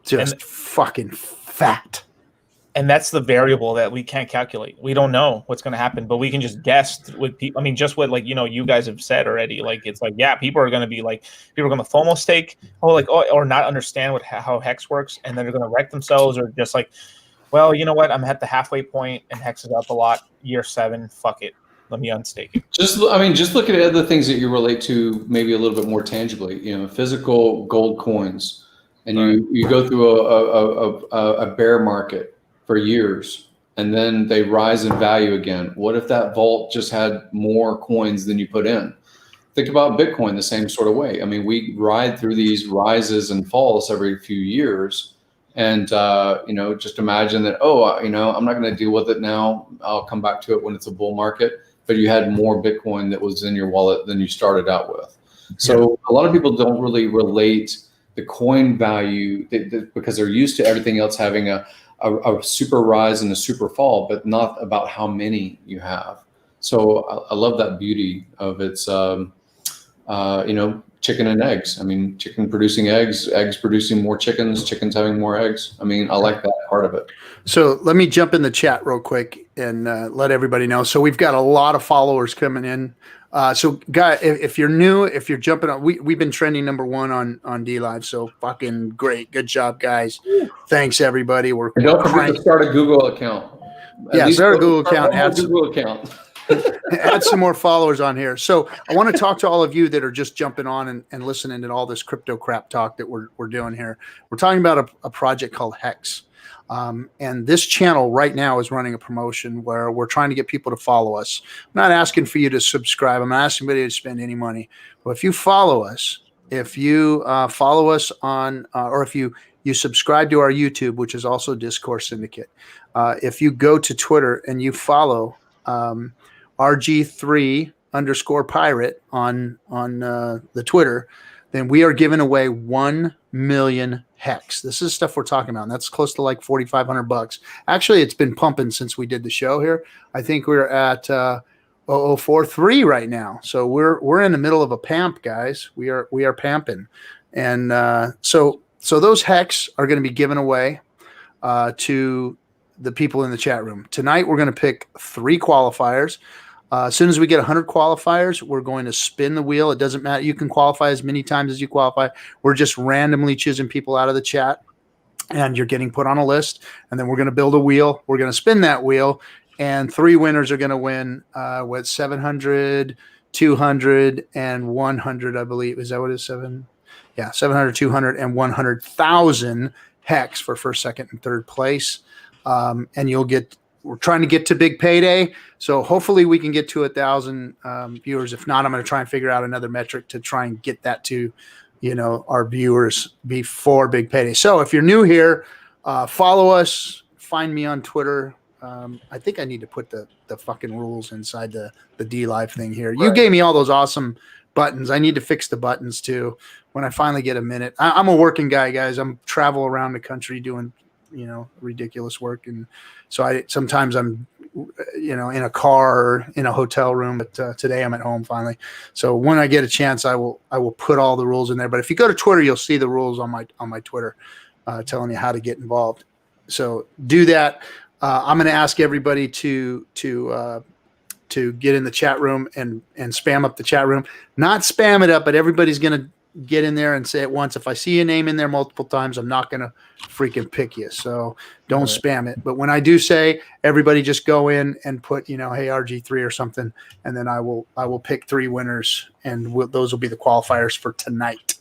just fucking fat. And that's the variable that we can't calculate. We don't know what's going to happen, but we can just guess with people. I mean, just what you guys have said already. Like, it's like, people are going to be like, people are going to FOMO stake or not understand how HEX works. And then they're going to wreck themselves, or just like, well, you know what? I'm at the halfway point and HEX is up a lot. Year 7, fuck it. Let me unstake it. Just look at other things that you relate to maybe a little bit more tangibly. Physical gold coins, and you go through a bear market for years, and then they rise in value again. What if that vault just had more coins than you put in? Think about Bitcoin the same sort of way. I mean, we ride through these rises and falls every few years, and just imagine that. I'm not going to deal with it now. I'll come back to it when it's a bull market. But you had more Bitcoin that was in your wallet than you started out with. So a lot of people don't really relate the coin value because they're used to everything else having a super rise and a super fall, but not about how many you have. So I love that beauty of its, chicken and eggs. I mean, chicken producing eggs, eggs producing more chickens, chickens having more eggs. I mean, I like that part of it. So let me jump in the chat real quick and let everybody know. So we've got a lot of followers coming in. So guys, if you're new, if you're jumping on, we've been trending number 1 on Dlive. So fucking great. Good job, guys. Thanks everybody. Don't forget to start a Google account. Start a Google account. Google account. Add some more followers on here. So I want to talk to all of you that are just jumping on and listening to all this crypto crap talk that we're doing here. We're talking about a project called HEX. And this channel right now is running a promotion where we're trying to get people to follow us. I'm not asking for you to subscribe. I'm not asking anybody to spend any money. But if you follow us, on, or if you subscribe to our YouTube, which is also Discourse Syndicate, if you go to Twitter and you follow RG3_pirate on the Twitter, then we are giving away 1 million HEX. This is stuff we're talking about. And that's close to like $4,500. Actually, it's been pumping since we did the show here. I think we're at 0043 right now. So we're in the middle of a pamp, guys. We are pamping. And so those HEX are going to be given away to the people in the chat room. Tonight, we're going to pick 3 qualifiers. As soon as we get 100 qualifiers, we're going to spin the wheel. It doesn't matter. You can qualify as many times as you qualify. We're just randomly choosing people out of the chat, and you're getting put on a list. And then we're going to build a wheel. We're going to spin that wheel, and 3 winners are going to win with 700, 200, and 100, I believe. Is that what it is? 700, 200, and 100,000 HEX for first, second, and third place. And you'll get. We're trying to get to big payday, so hopefully we can get to 1,000 viewers. If not, I'm going to try and figure out another metric to try and get that to, our viewers before big payday. So if you're new here, follow us. Find me on Twitter. I think I need to put the fucking rules inside the Dlive thing here. You gave me all those awesome buttons. I need to fix the buttons too when I finally get a minute. I'm a working guy, guys. I'm travel around the country doing ridiculous work, and so sometimes I'm in a car or in a hotel room, but today I'm at home finally. So when I get a chance, I will put all the rules in there. But if you go to Twitter, you'll see the rules on my Twitter telling you how to get involved. So do that. I'm going to ask everybody to get in the chat room and spam up the chat room. Not spam it up, but everybody's going to get in there and say it once. If I see your name in there multiple times, I'm not going to freaking pick you. So don't spam it. But when I do say, everybody just go in and put, hey, RG3 or something. And then I will pick 3 winners, and those will be the qualifiers for tonight.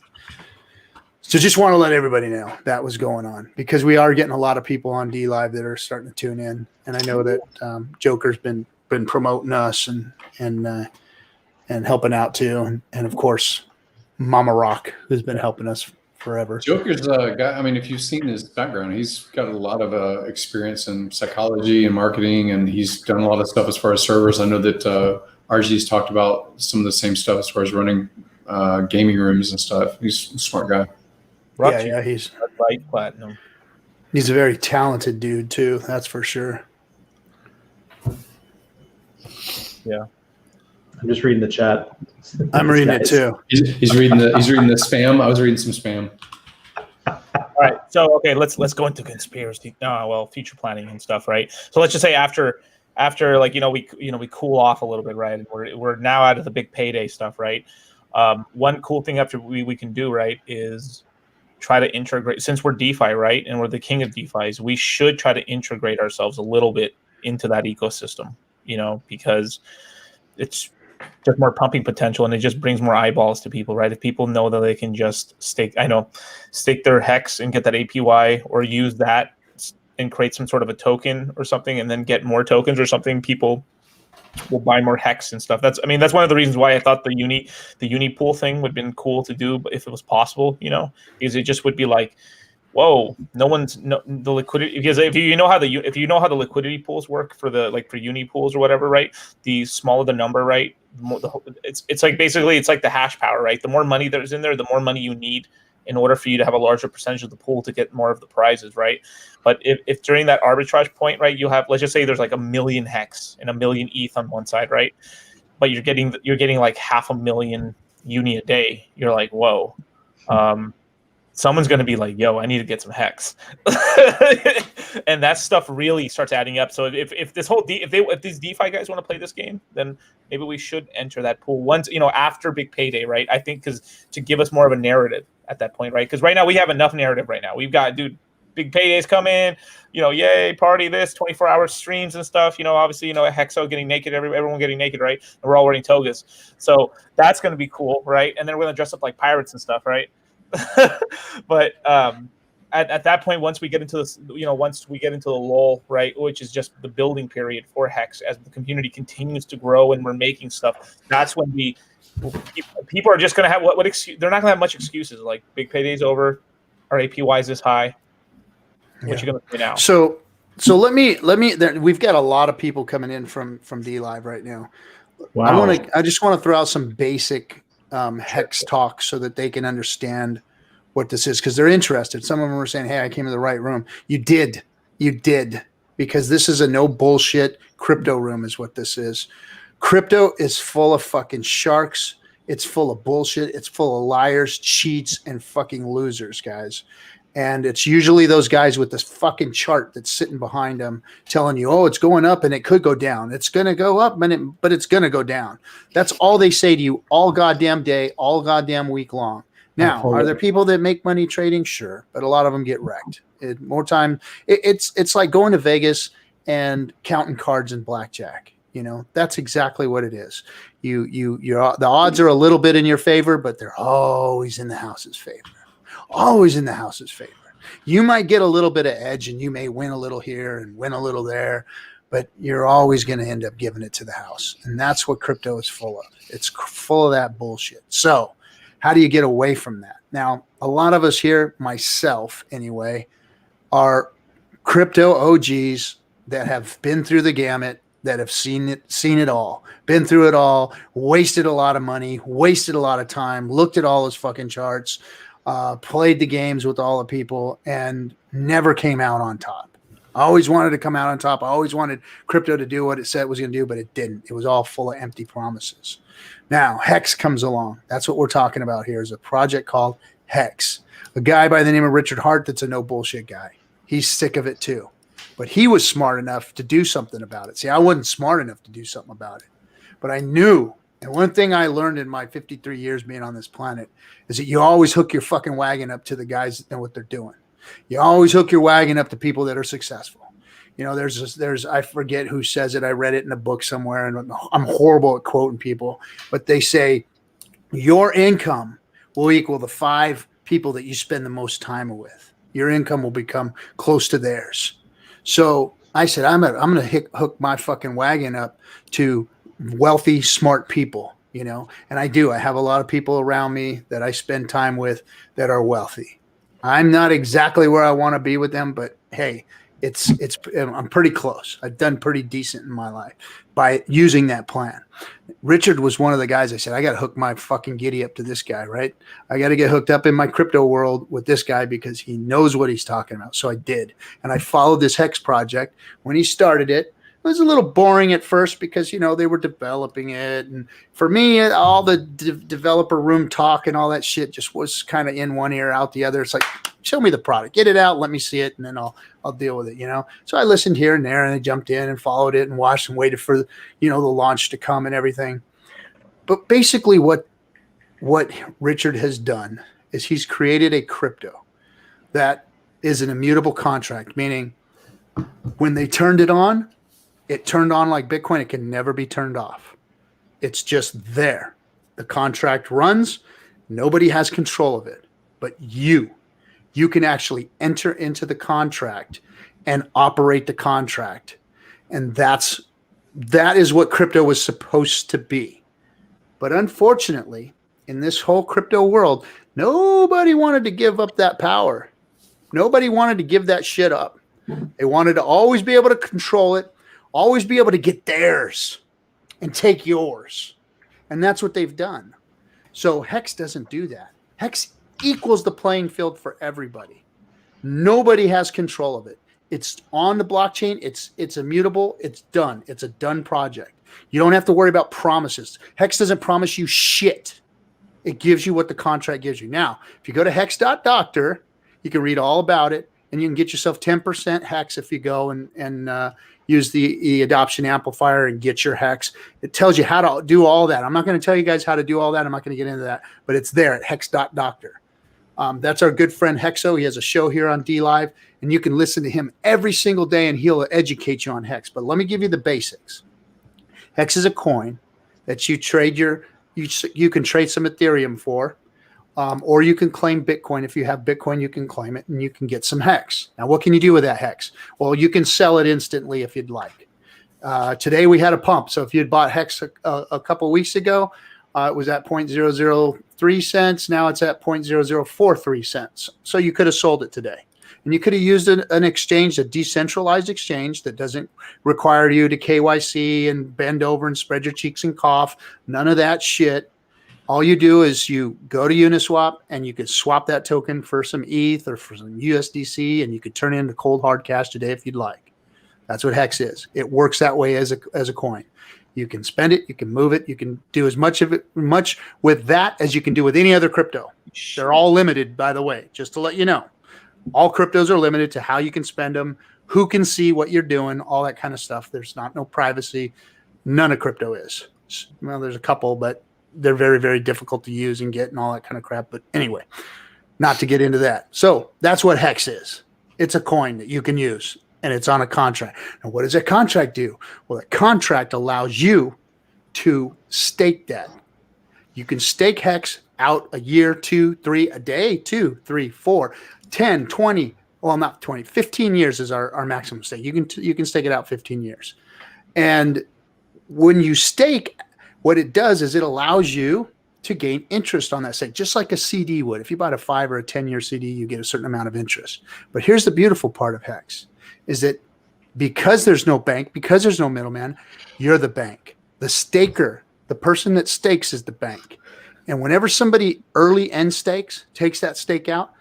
So just want to let everybody know that was going on, because we are getting a lot of people on Dlive that are starting to tune in. And I know that Joker's been promoting us and helping out too. And of course, Mama Rock, who's been helping us forever. Joker's a guy. I mean, if you've seen his background, he's got a lot of experience in psychology and marketing, and he's done a lot of stuff as far as servers. I know that RG's talked about some of the same stuff as far as running gaming rooms and stuff. He's a smart guy. Yeah, he's Light Platinum. He's a very talented dude too. That's for sure. Yeah. I'm just reading the chat. I'm reading it too. He's reading the spam. I was reading some spam. All right. So okay, let's go into conspiracy. Future planning and stuff, right? So let's just say after we cool off a little bit, right? And we're now out of the big payday stuff, right? One cool thing after we can do, right, is try to integrate, since we're DeFi, right, and we're the king of DeFis, we should try to integrate ourselves a little bit into that ecosystem, because it's just more pumping potential, and it just brings more eyeballs to people, right? If people know that they can just stake their HEX and get that APY, or use that and create some sort of a token or something, and then get more tokens or something, people will buy more HEX and stuff. That's one of the reasons why I thought the uni pool thing would have been cool to do, but if it was possible, because it just would be like, whoa, the liquidity, because if you know how the liquidity pools work for for uni pools or whatever, right? The smaller the number, right? It's like basically it's like the hash power, right? The more money there's in there, the more money you need in order for you to have a larger percentage of the pool to get more of the prizes, right? But if during that arbitrage point, right, you have, let's just say there's like 1 million HEX and 1 million ETH on one side, right? But you're getting like 500,000 uni a day. You're like, whoa. Someone's going to be like, yo, I need to get some HEX. And that stuff really starts adding up. So if these DeFi guys want to play this game, then maybe we should enter that pool once, after big payday, right? I think to give us more of a narrative at that point, right? Because right now we have enough narrative right now. We've got, dude, big paydays come in, yay, party this, 24-hour streams and stuff. Obviously, Hexo getting naked, everyone getting naked, right? And we're all wearing togas. So that's going to be cool, right? And then we're going to dress up like pirates and stuff, right? But at that point, once we get into this, once we get into the lull, right, which is just the building period for Hex, as the community continues to grow and we're making stuff, that's when people are just going to have what excuse? They're not going to have much excuses, like big payday's over, our APY is this high. What you going to say now? So let me. We've got a lot of people coming in from Dlive right now. Wow. I just want to throw out some basic Hex talk so that they can understand what this is, because they're interested. Some of them are saying, "Hey, I came to the right room." You did, because this is a no bullshit crypto room, is what this is. Crypto is full of fucking sharks. It's full of bullshit. It's full of liars, cheats, and fucking losers, guys. And it's usually those guys with this fucking chart that's sitting behind them telling you, oh, it's going up and it could go down. It's going to go up, but it's going to go down. That's all they say to you all goddamn day, all goddamn week long. Now, are there people that make money trading? Sure. But a lot of them get wrecked. It's like going to Vegas and counting cards in blackjack. That's exactly what it is. The odds are a little bit in your favor, but they're always in the house's favor. Always in the house's favor. You might get a little bit of edge and you may win a little here and win a little there, but you're always going to end up giving it to the house. And that's what crypto is full of. It's full of that bullshit. So how do you get away from that? Now, a lot of us here, myself anyway, are crypto OGs that have been through the gamut, that have seen it all, been through it all, wasted a lot of money, wasted a lot of time, looked at all those fucking charts, played the games with all the people, and never came out on top. I always wanted to come out on top. I always wanted crypto to do what it said it was going to do, but it didn't. It was all full of empty promises. Now, Hex comes along. That's what we're talking about here, is a project called Hex. A guy by the name of Richard Hart that's a no bullshit guy. He's sick of it too. But he was smart enough to do something about it. See, I wasn't smart enough to do something about it. But I knew. And one thing I learned in my 53 years being on this planet is that you always hook your fucking wagon up to the guys that know what they're doing. You always hook your wagon up to people that are successful. There's I forget who says it. I read it in a book somewhere, and I'm horrible at quoting people, but they say your income will equal the 5 people that you spend the most time with. Your income will become close to theirs. So I said, I'm going to hook my fucking wagon up to wealthy, smart people, and I do. I have a lot of people around me that I spend time with that are wealthy. I'm not exactly where I want to be with them, but hey, I'm pretty close. I've done pretty decent in my life by using that plan. Richard was one of the guys I said, I got to hook my fucking giddy up to this guy, right? I got to get hooked up in my crypto world with this guy because he knows what he's talking about. So I did. And I followed this Hex project. When he started it, it was a little boring at first because, they were developing it. And for me, all the developer room talk and all that shit just was kind of in one ear, out the other. It's like, show me the product, get it out, let me see it, and then I'll deal with it, So I listened here and there, and I jumped in and followed it and watched and waited for, the launch to come and everything. But basically what Richard has done is he's created a crypto that is an immutable contract, meaning when they turned it on, it turned on like Bitcoin. It can never be turned off. It's just there. The contract runs. Nobody has control of it, but you can actually enter into the contract and operate the contract. And that is what crypto was supposed to be. But unfortunately, in this whole crypto world, nobody wanted to give up that power. Nobody wanted to give that shit up. They wanted to always be able to control it, always be able to get theirs and take yours. And that's what they've done. So Hex doesn't do that. Hex equals the playing field for everybody. Nobody has control of it. It's on the blockchain. It's immutable. It's done. It's a done project. You don't have to worry about promises. Hex doesn't promise you shit. It gives you what the contract gives you. Now, if you go to hex.doctor, you can read all about it, and you can get yourself 10% Hex if you go and use the adoption amplifier and get your Hex. It tells you how to do all that. I'm not going to tell you guys how to do all that. I'm not going to get into that, but it's there at hex.doctor. That's our good friend Hexo. He has a show here on Dlive, and you can listen to him every single day, and he'll educate you on Hex. But let me give you the basics. Hex is a coin that you trade you can trade some Ethereum for, or you can claim Bitcoin. If you have Bitcoin, you can claim it, and you can get some Hex. Now, what can you do with that Hex? Well, you can sell it instantly if you'd like. Today we had a pump, so if you'd bought Hex a couple weeks ago, it was at 0.003 cents. Now it's at 0.0043 cents. So you could have sold it today. And you could have used an exchange, a decentralized exchange that doesn't require you to KYC and bend over and spread your cheeks and cough. None of that shit. All you do is you go to Uniswap and you could swap that token for some ETH or for some USDC, and you could turn it into cold hard cash today if you'd like. That's what Hex is. It works that way as a coin. You can spend it, you can move it, you can do as much with that as you can do with any other crypto. They're all limited, by the way, just to let you know. All cryptos are limited to how you can spend them, who can see what you're doing, all that kind of stuff. There's no privacy. None of crypto is. Well, there's a couple, but they're very, very difficult to use and get and all that kind of crap. But anyway, not to get into that. So that's what Hex is. It's a coin that you can use, and it's on a contract. And what does a contract do? Well, a contract allows you to stake that. You can stake Hex out a year, 2, 3, a day, 2, 3, 4, 10, 20, well, not 20, 15 years is our maximum stake. You can stake it out 15 years. And when you stake, what it does is it allows you to gain interest on that stake, just like a CD would. If you bought a 5 or a 10-year CD, you get a certain amount of interest. But here's the beautiful part of Hex, is that because there's no bank, because there's no middleman, you're the bank. The staker, the person that stakes is the bank. And whenever somebody early end stakes, takes that stake out,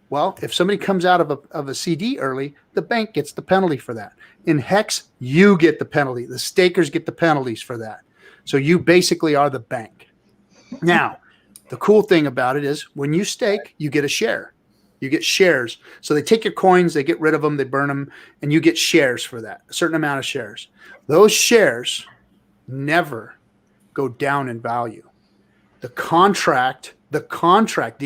well, if somebody comes out of a CD early, the bank gets the penalty for that. In Hex, you get the penalty. The stakers get the penalties for that. So you basically are the bank. Now, the cool thing about it is when you stake, you get a share. You get shares. So they take your coins, they get rid of them, they burn them, and you get shares for that, a certain amount of shares. Those shares never go down in value. The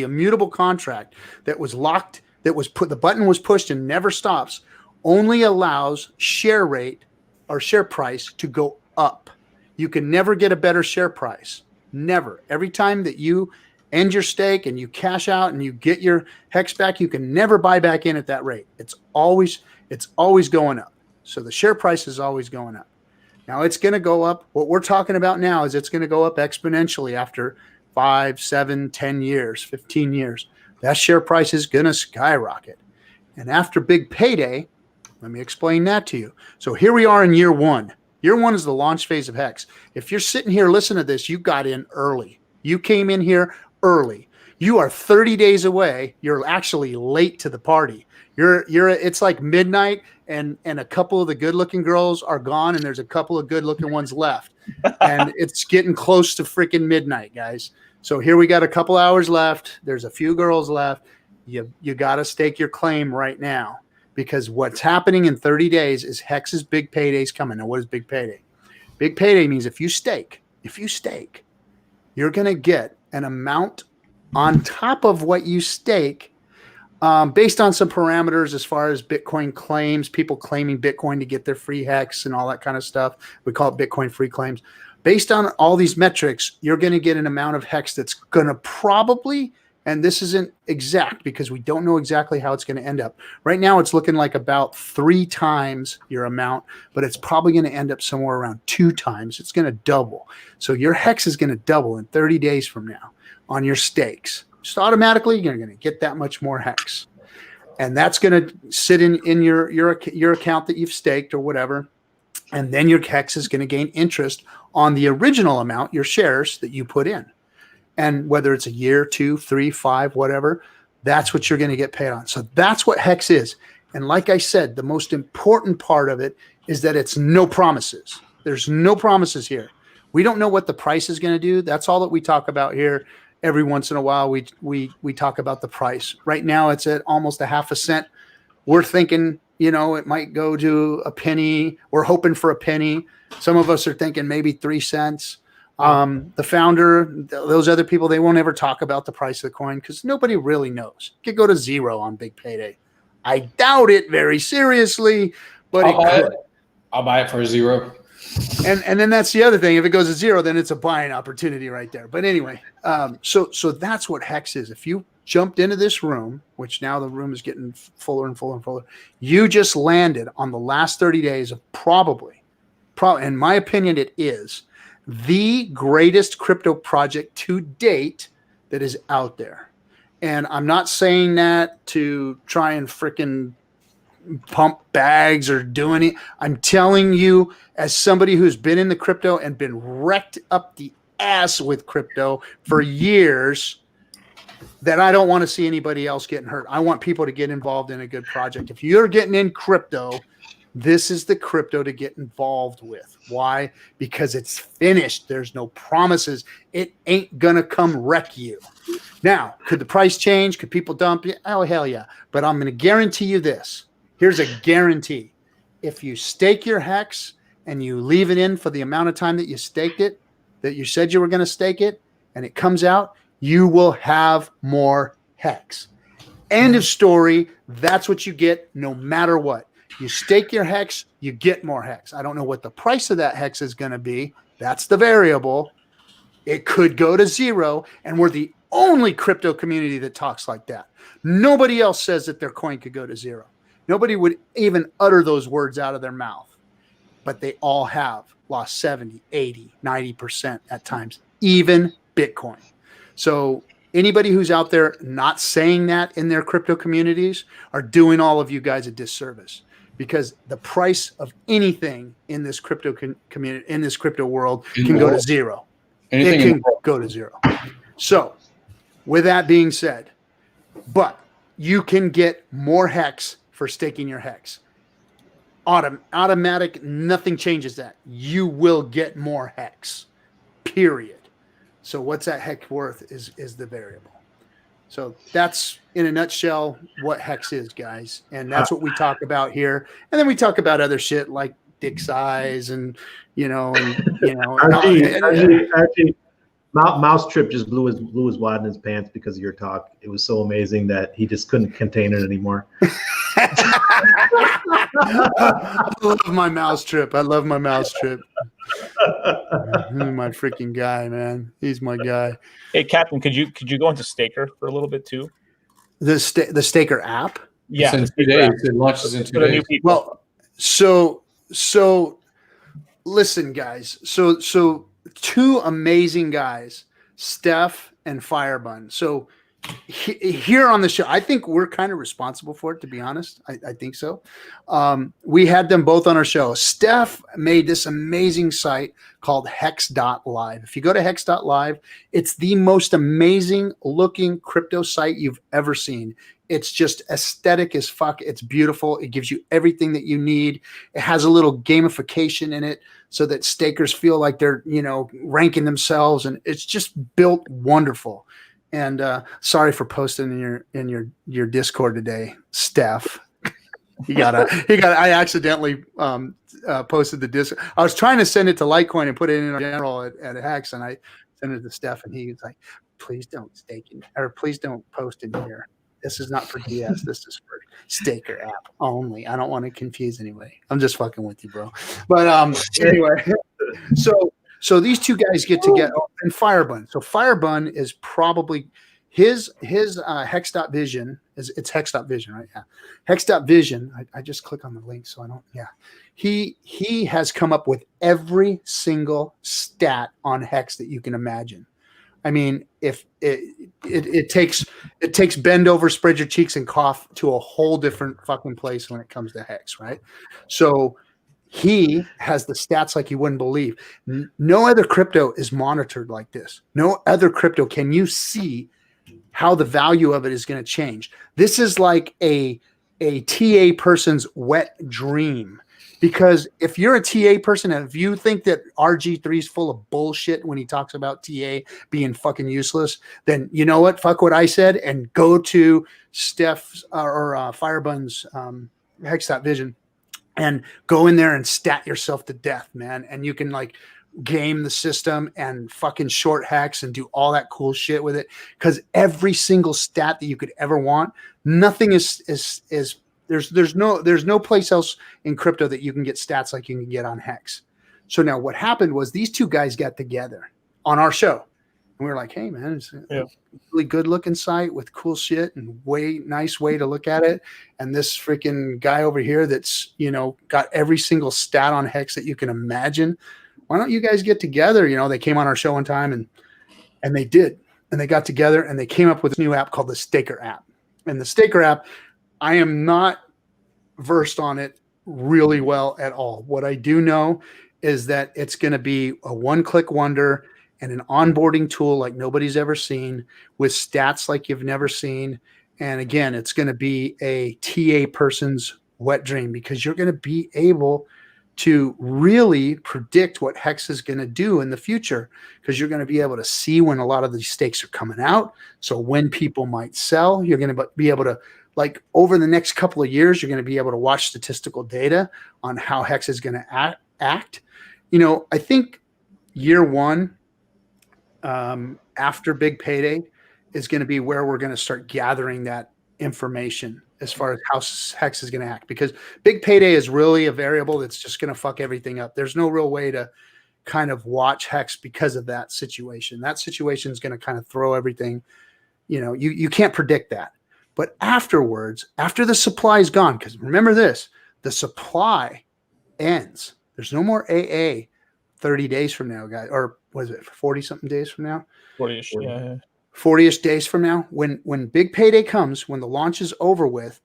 immutable contract that was locked, the button was pushed and never stops, only allows share rate or share price to go up. You can never get a better share price. Never. Every time that you end your stake and you cash out and you get your Hex back, you can never buy back in at that rate. It's always going up. So the share price is always going up. Now it's going to go up. What we're talking about now is it's going to go up exponentially after 5, 7, 10 years, 15 years. That share price is going to skyrocket. And after big payday, let me explain that to you. So here we are in year one. Year one is the launch phase of Hex. If you're sitting here listening to this, you got in early. You came in here early. You are 30 days away. You're actually late to the party. It's like midnight and a couple of the good-looking girls are gone and there's a couple of good-looking ones left. And it's getting close to freaking midnight, guys. So here we got a couple hours left. There's a few girls left. You got to stake your claim right now, because what's happening in 30 days is Hex's big payday's coming. Now, what is big payday? Big payday means if you stake, you're going to get an amount on top of what you stake, based on some parameters as far as Bitcoin claims, people claiming Bitcoin to get their free Hex and all that kind of stuff. We call it Bitcoin free claims. Based on all these metrics, you're going to get an amount of Hex that's going to probably, and this isn't exact because we don't know exactly how it's going to end up. Right now, it's looking like about 3 times your amount, but it's probably going to end up somewhere around 2 times. It's going to double. So your Hex is going to double in 30 days from now on your stakes. Just automatically, you're going to get that much more Hex. And that's going to sit in your account that you've staked or whatever. And then your Hex is going to gain interest on the original amount, your shares that you put in. And whether it's a year, 2, 3, 5, whatever, that's what you're going to get paid on. So that's what Hex is. And like I said, the most important part of it is that it's no promises. There's no promises here. We don't know what the price is going to do. That's all that we talk about here. Every once in a while, we talk about the price. Right now, it's at almost 0.5 cent. We're thinking, it might go to a penny. We're hoping for a penny. Some of us are thinking maybe 3 cents. The founder, those other people, they won't ever talk about the price of the coin because nobody really knows. It could go to zero on big payday. I doubt it very seriously, but it could. I'll buy it for zero. And then that's the other thing. If it goes to zero, then it's a buying opportunity right there. But anyway, so that's what HEX is. If you jumped into this room, which now the room is getting fuller and fuller and fuller, you just landed on the last 30 days of probably, in my opinion, it is the greatest crypto project to date that is out there. And I'm not saying that to try and frickin' pump bags or do any. I'm telling you, as somebody who's been in the crypto and been wrecked up the ass with crypto for years, that I don't want to see anybody else getting hurt. I want people to get involved in a good project. If you're getting in crypto, this is the crypto to get involved with. Why? Because it's finished. There's no promises. It ain't gonna come wreck you. Now, could the price change? Could people dump you? Oh, hell yeah. But I'm gonna guarantee you this. Here's a guarantee. If you stake your HEX and you leave it in for the amount of time that you staked it, that you said you were going to stake it, and it comes out, you will have more HEX. End of story. That's what you get no matter what. You stake your HEX, you get more HEX. I don't know what the price of that HEX is going to be. That's the variable. It could go to zero, and we're the only crypto community that talks like that. Nobody else says that their coin could go to zero. Nobody would even utter those words out of their mouth, but they all have lost 70, 80, 90% at times, even Bitcoin. So anybody who's out there not saying that in their crypto communities are doing all of you guys a disservice, because the price of anything in this crypto community, in this crypto world, can go to zero. It can go to zero. So with that being said, but you can get more HEX for staking your HEX. Automatic, nothing changes that. You will get more HEX, period. So what's that HEX worth is the variable. So that's, in a nutshell, what HEX is, guys. And that's what we talk about here. And then we talk about other shit like dick size and. Mouse Trip just blew his wad in his pants because of your talk. It was so amazing that he just couldn't contain it anymore. I love my Mouse Trip. I love my Mouse Trip. He's my freaking guy, man. He's my guy. Hey, Captain, could you go into Staker for a little bit too? The Staker app? Yeah. It's in 2 days. It launches in 2 days. Well, so listen, guys. So two amazing guys, Steph and Firebun. So here on the show, I think we're kind of responsible for it, to be honest. I think so. We had them both on our show. Steph made this amazing site called hex.live. If you go to hex.live, it's the most amazing looking crypto site you've ever seen. It's just aesthetic as fuck. It's beautiful. It gives you everything that you need. It has a little gamification in it so that stakers feel like they're, ranking themselves, and it's just built wonderful. And sorry for posting in your Discord today, Steph. I accidentally posted the Discord. I was trying to send it to Litecoin and put it in general at HEX, and I sent it to Steph, and he was like, "Please don't stake it, or please don't post in here. This is not for DS. This is for Staker app only. I don't want to confuse anybody. I'm just fucking with you, bro." But anyway, so these two guys get together, and Firebun. So Firebun is probably his hex.vision is it's hex.vision, right? Yeah. Hex.vision. I just click on the link so I don't. Yeah. He has come up with every single stat on Hex that you can imagine. I mean, if it takes bend over, spread your cheeks, and cough to a whole different fucking place when it comes to Hex, right? So he has the stats like you wouldn't believe. No other crypto is monitored like this. No other crypto can you see how the value of it is going to change. This is like a TA person's wet dream. Because if you're a TA person, and if you think that RG3 is full of bullshit when he talks about TA being fucking useless, then you know what? Fuck what I said and go to Steph's or Firebun's Hex.vision and go in there and stat yourself to death, man. And you can game the system and fucking short hex and do all that cool shit with it. Because every single stat that you could ever want, nothing is there's no place else in crypto that you can get stats like you can get on Hex. So now what happened was these two guys got together on our show. And we were like, hey man, it's a really good looking site with cool shit and nice way to look at it. And this freaking guy over here that's, got every single stat on Hex that you can imagine. Why don't you guys get together? They came on our show one time and they did. And they got together and they came up with a new app called the Staker app. And the Staker app, I am not versed on it really well at all. What I do know is that it's going to be a one-click wonder and an onboarding tool like nobody's ever seen with stats like you've never seen. And again, it's going to be a TA person's wet dream because you're going to be able to really predict what Hex is going to do in the future because you're going to be able to see when a lot of these stakes are coming out. So when people might sell, you're going to be able to, like over the next couple of years, you're going to be able to watch statistical data on how Hex is going to act. I think year one, after big payday is going to be where we're going to start gathering that information as far as how Hex is going to act, because big payday is really a variable that's just going to fuck everything up. There's no real way to kind of watch Hex because of that situation. That situation is going to kind of throw everything, you can't predict that. But afterwards, after the supply is gone, because remember this, the supply ends. There's no more AA 30 days from now, guys, or was it 40 something days from now? 40-ish, yeah. 40-ish days from now, when big payday comes, when the launch is over with,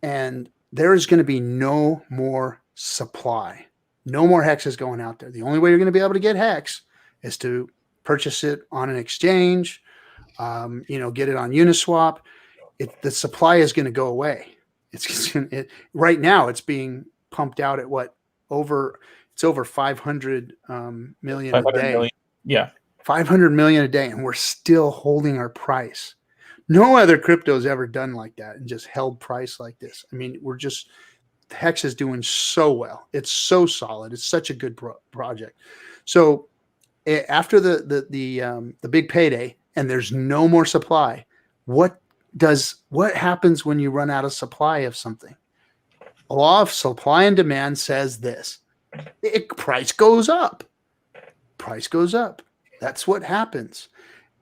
and there is going to be no more supply, no more hexes going out there. The only way you're going to be able to get hex is to purchase it on an exchange, get it on Uniswap. The supply is going to go away. Right now it's being pumped out at it's over 500 million a day. Million. Yeah. 500 million a day. And we're still holding our price. No other crypto has ever done like that and just held price like this. I mean, Hex is doing so well. It's so solid. It's such a good project. So after the big payday and there's no more supply, what happens when you run out of supply of something? A law of supply and demand says this. Price goes up. Price goes up. That's what happens.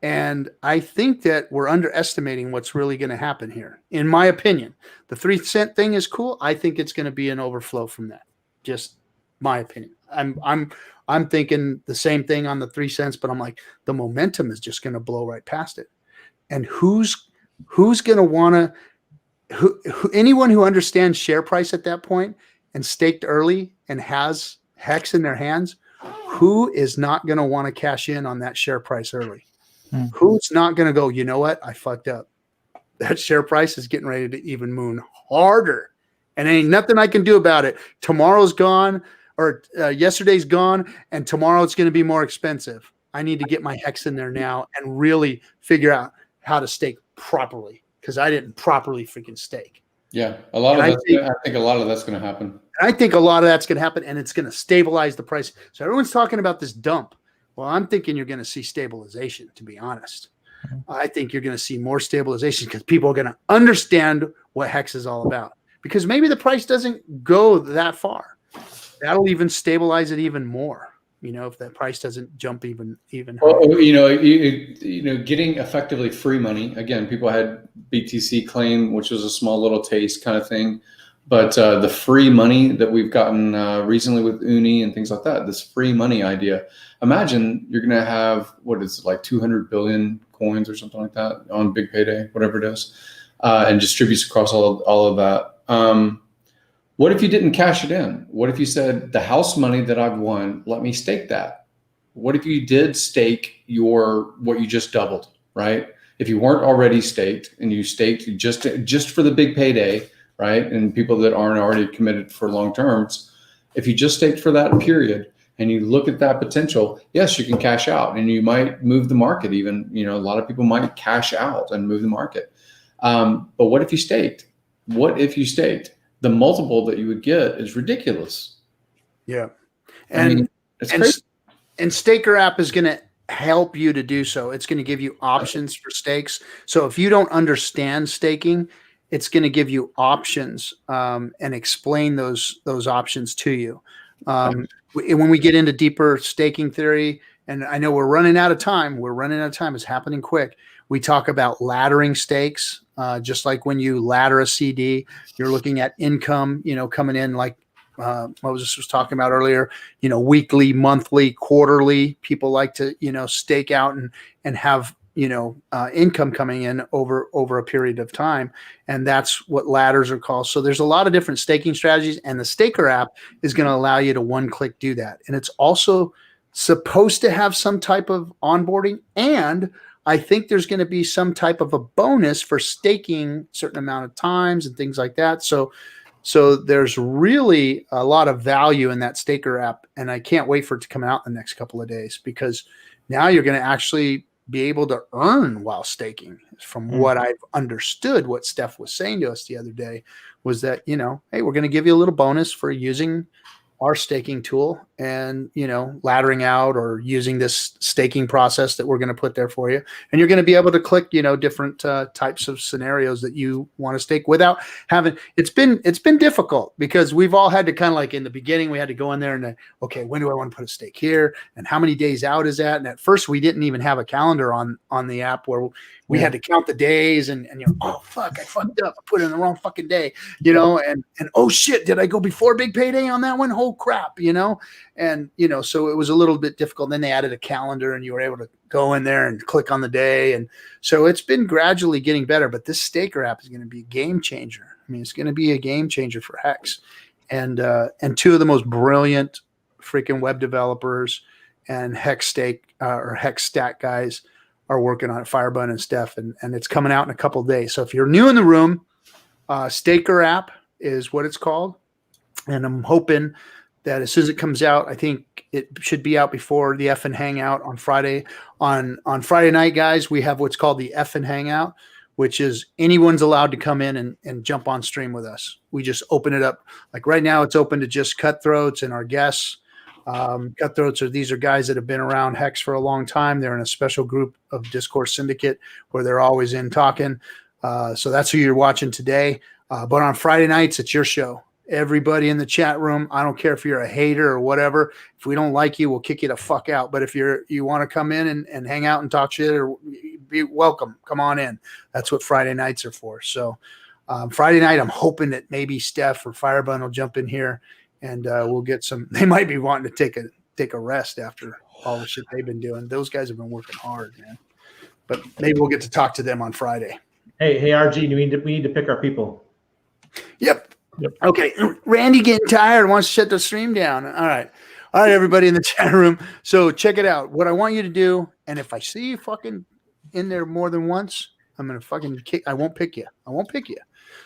And I think that we're underestimating what's really going to happen here. In my opinion, the 3 cent thing is cool. I think it's going to be an overflow from that. Just my opinion. I'm thinking the same thing on the 3 cents, but I'm like, the momentum is just going to blow right past it. And who's going to want to, anyone who understands share price at that point and staked early and has Hex in their hands, who is not going to want to cash in on that share price early? Who's not going to go, you know what? I fucked up. That share price is getting ready to even moon harder. And ain't nothing I can do about it. Tomorrow's gone, or yesterday's gone, and tomorrow it's going to be more expensive. I need to get my Hex in there now and really figure out how to stake properly, because I didn't properly freaking stake. Yeah, I think a lot of that's going to happen. I think a lot of that's going to happen, and it's going to stabilize the price. So everyone's talking about this dump. Well, I'm thinking you're going to see stabilization, to be honest. I think you're going to see more stabilization because people are going to understand what Hex is all about. Because maybe the price doesn't go that far. That'll even stabilize it even more. If that price doesn't jump even higher. Well, getting effectively free money. Again, people had BTC claim, which was a small little taste kind of thing. But the free money that we've gotten recently with Uni and things like that, this free money idea. Imagine you're going to have, like 200 billion coins or something like that on big payday, whatever it is, and distributes across all of that. What if you didn't cash it in? What if you said, the house money that I've won, let me stake that? What if you did stake what you just doubled, right? If you weren't already staked and you staked just for the big payday, right? And people that aren't already committed for long terms, if you just staked for that period and you look at that potential, yes, you can cash out and you might move the market even. A lot of people might cash out and move the market. But what if you staked? The multiple that you would get is ridiculous. Yeah. It's crazy. And Staker app is going to help you to do so. It's going to give you options for stakes. So if you don't understand staking, it's going to give you options and explain those options to you. When we get into deeper staking theory, and I know we're running out of time. It's happening quick. We talk about laddering stakes, just like when you ladder a CD, you're looking at income, coming in like Moses was talking about earlier, weekly, monthly, quarterly. People like to, stake out and have, income coming in over a period of time. And that's what ladders are called. So there's a lot of different staking strategies, and the Staker app is going to allow you to one-click do that. And it's also supposed to have some type of onboarding, and I think there's going to be some type of a bonus for staking a certain amount of times and things like that. So there's really a lot of value in that Staker app, and I can't wait for it to come out in the next couple of days, because now you're going to actually be able to earn while staking. From what I've understood, what Steph was saying to us the other day was that, hey, we're going to give you a little bonus for using our staking tool and, laddering out or using this staking process that we're going to put there for you. And you're going to be able to click, different types of scenarios that you want to stake without having, it's been difficult, because we've all had to kind of, like, in the beginning, we had to go in there and, okay, when do I want to put a stake here? And how many days out is that? And at first we didn't even have a calendar on the app where we had to count the days and oh fuck, I fucked up. I put it in the wrong fucking day, and oh shit, did I go before big payday on that one? Oh crap, and so it was a little bit difficult. Then they added a calendar and you were able to go in there and click on the day. And so it's been gradually getting better, but this Staker app is going to be a game changer. I mean, it's going to be a game changer for Hex, and two of the most brilliant freaking web developers and Hex stake or Hex stack guys are working on it, Firebun and Steph, and it's coming out in a couple of days. So if you're new in the room, Staker app is what it's called. And I'm hoping that as soon as it comes out, I think it should be out before the FN Hangout on Friday. On Friday night, guys, we have what's called the FN Hangout, which is anyone's allowed to come in and jump on stream with us. We just open it up. Like right now, it's open to just Cutthroats and our guests. Cutthroats these are guys that have been around Hex for a long time. They're in a special group of Discourse Syndicate where they're always in talking. So that's who you're watching today. But on Friday nights, it's your show. Everybody in the chat room, I don't care if you're a hater or whatever. If we don't like you, we'll kick you the fuck out. But if you want to come in and hang out and talk shit, or be welcome, come on in. That's what Friday nights are for. So Friday night, I'm hoping that maybe Steph or Firebun will jump in here, and we'll get some. They might be wanting to take a rest after all the shit they've been doing. Those guys have been working hard, man. But maybe we'll get to talk to them on Friday. Hey, RG, we need to pick our people. Yep. Okay. Randy getting tired, wants to shut the stream down. All right, everybody in the chat room. So check it out. What I want you to do, and if I see you fucking in there more than once, I'm gonna fucking kick. I won't pick you.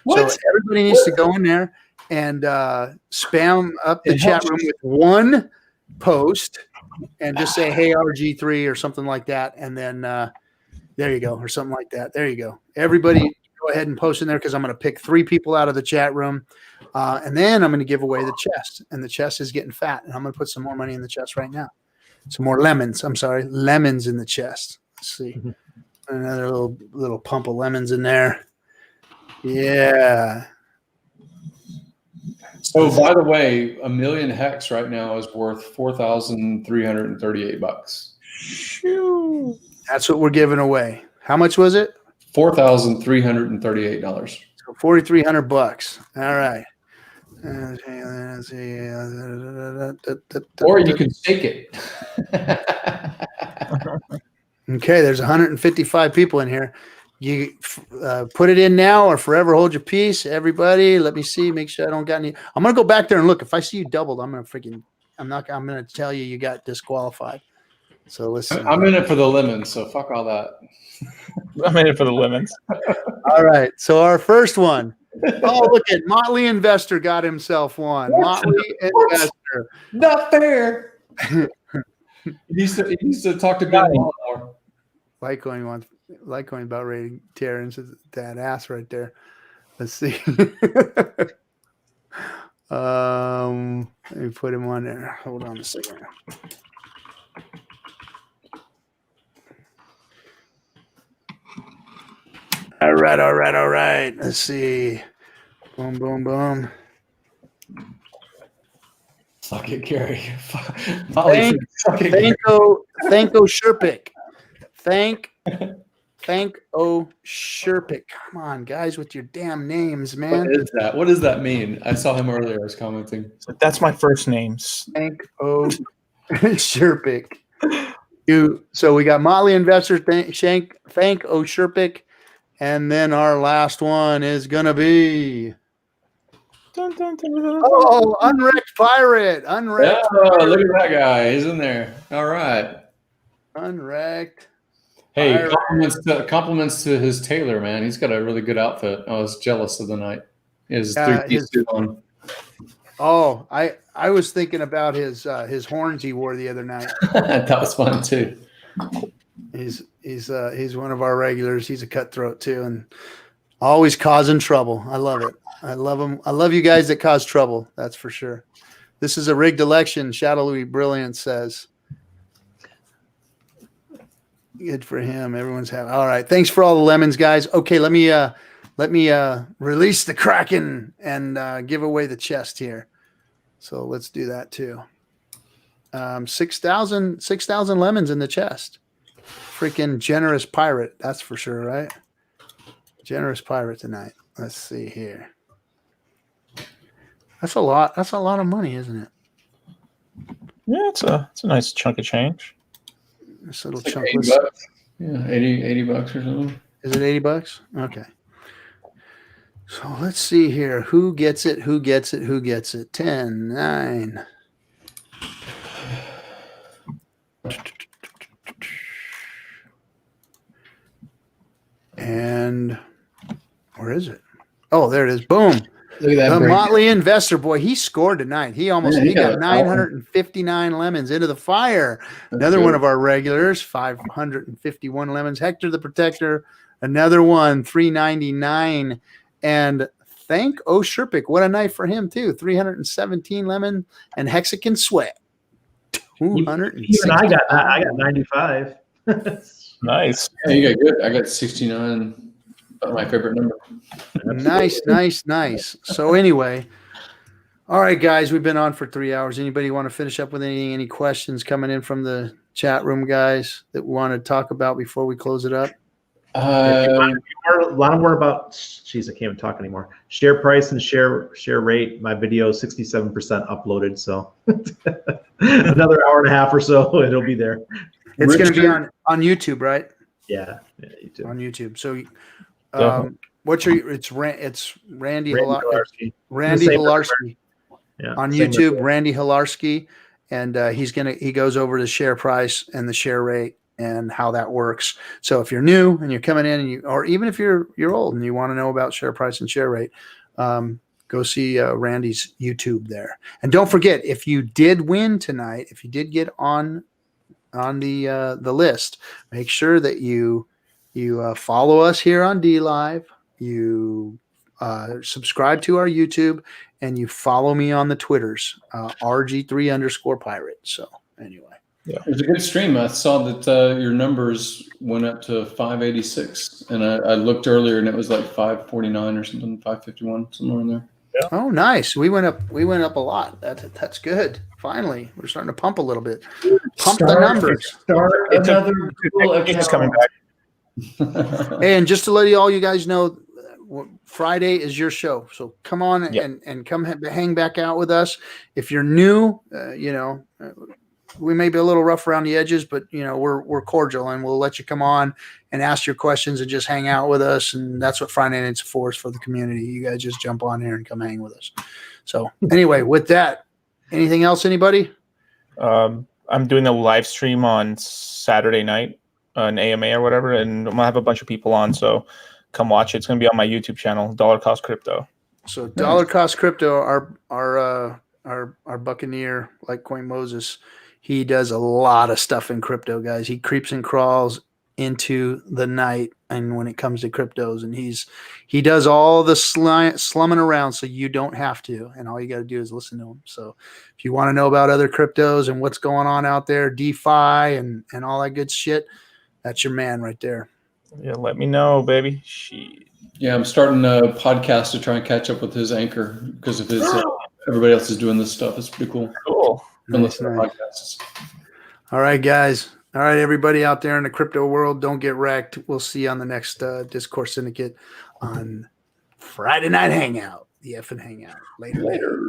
What? So everybody needs to go in there and spam up the chat room with one post and just say, hey, RG3 or something like that. And then there you go, or something like that. There you go. Everybody go ahead and post in there, because I'm going to pick 3 people out of the chat room. And then I'm going to give away the chest. And the chest is getting fat. And I'm going to put some more money in the chest right now. Some more lemons. I'm sorry, lemons in the chest. Let's see. Another little pump of lemons in there. Yeah. So, by the way, 1 million hex right now is worth $4,338. Shoo. That's what we're giving away. How much was it? $4,338. So $4,300. All right. Or you can stake it. Okay, there's 155 people in here. You put it in now or forever hold your peace. Everybody, let me see. Make sure I don't got any. I'm gonna go back there and look. If I see you doubled, I'm gonna tell you got disqualified. So listen. I'm in it for the lemons, so fuck all that. I'm in it for the lemons. All right. So our first one. Oh, look at Motley Investor got himself one. Motley Investor. Not fair. He needs to talk to Ben more. Litecoin about ready to tear into that ass right there. Let's see. Let me put him on there. Hold on a second. All right. Let's see. Boom, boom, boom. Suck it, Gary. Thank O Sherpick. Thank O Sherpick. Come on, guys, with your damn names, man. What is that? What does that mean? I saw him earlier. I was commenting. So that's my first names. Thank O Sherpick. So we got Motley Investor, thank O Sherpick, and then our last one is gonna be Unwrecked Pirate. Unwrecked. Oh, look at that guy. He's in there. All right. Unwrecked. Hey, compliments to his tailor, man. He's got a really good outfit. I was jealous of the night. His 3-piece suit on. Oh, I was thinking about his horns he wore the other night. That was fun too. He's one of our regulars. He's a cutthroat too, and always causing trouble. I love it. I love him. I love you guys that cause trouble. That's for sure. This is a rigged election. Shadow Louis Brilliant says. Good for him. Everyone's happy. All right. Thanks for all the lemons, guys. Okay, let me release the Kraken and give away the chest here. So let's do that too. 6,000 lemons in the chest. Freaking generous pirate. That's for sure, right? Generous pirate tonight. Let's see here. That's a lot. That's a lot of money, isn't it? Yeah, it's a nice chunk of change. This little It's chunk. like $80. Yeah, 80 bucks or something. Is it 80 bucks? Okay. So let's see here. Who gets it? Who gets it? Who gets it? 10, 9. And where is it? Oh, there it is. Boom. Look at that. The Motley Investor, boy, he scored tonight. He got 959 lemons into the fire. Another one of our regulars, 551 lemons. Hector the Protector, another one, 399. And thank O Sherpick. What a night for him, too. 317 lemon and Hexagon Sweat. 260. Even I got 95. Nice. Yeah, you got good. I got 69. My favorite number. Nice. So anyway, all right, guys, we've been on for 3 hours. Anybody want to finish up with anything? Any questions coming in from the chat room, guys, that we want to talk about before we close it up? A lot more about. Jeez, I can't even talk anymore. Share price and share rate. My video is 67% uploaded, so another hour and a half or so, it'll be there. It's going to be on YouTube, right? Yeah, YouTube. On YouTube. So. What's your? It's Randy Hilarski. Randy Hilarski. Yeah, on YouTube, Randy Hilarski, and he goes over the share price and the share rate and how that works. So if you're new and you're coming in, or even if you're old and you want to know about share price and share rate, go see Randy's YouTube there. And don't forget, if you did win tonight, if you did get on the list, make sure that you follow us here on Dlive, you subscribe to our YouTube, and you follow me on the Twitters, RG3_pirate. So anyway. Yeah. It was a good stream. I saw that your numbers went up to 586, and I looked earlier and it was like 549 or something, 551, somewhere in there. Yeah. Oh, nice. We went up a lot. That's good. Finally, we're starting to pump a little bit. Pump the numbers. It's coming back. And just to let all you guys know, Friday is your show, so come on and come hang back out with us. If you're new, we may be a little rough around the edges, but we're cordial, and we'll let you come on and ask your questions and just hang out with us. And that's what Friday Night's for, is for the community. You guys just jump on here and come hang with us. So anyway, with that, anything else, anybody? I'm doing a live stream on Saturday night, an AMA or whatever, and I'm gonna have a bunch of people on, so come watch it. It's gonna be on my YouTube channel, Dollar Cost Crypto. So Dollar Cost Crypto, our Buccaneer, Litecoin Moses, he does a lot of stuff in crypto, guys. He creeps and crawls into the night, and when it comes to cryptos, and he does all the slumming around, so you don't have to, and all you got to do is listen to him. So if you want to know about other cryptos and what's going on out there, DeFi and all that good shit, that's your man right there. Yeah, let me know, baby. Shit. Yeah, I'm starting a podcast to try and catch up with his anchor because of his. Everybody else is doing this stuff. It's pretty cool. Cool. Nice. Podcasts. All right, guys. All right, everybody out there in the crypto world, don't get wrecked. We'll see you on the next Discourse Syndicate on Friday Night Hangout, the FN Hangout. Later.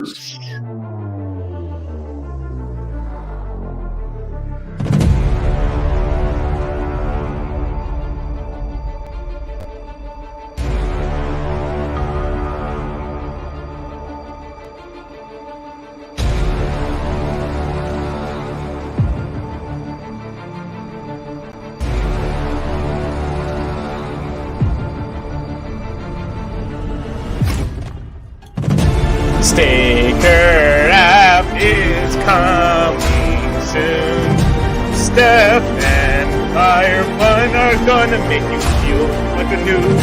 Staker app is coming soon. Steph and Firefun are gonna make you feel like a noob.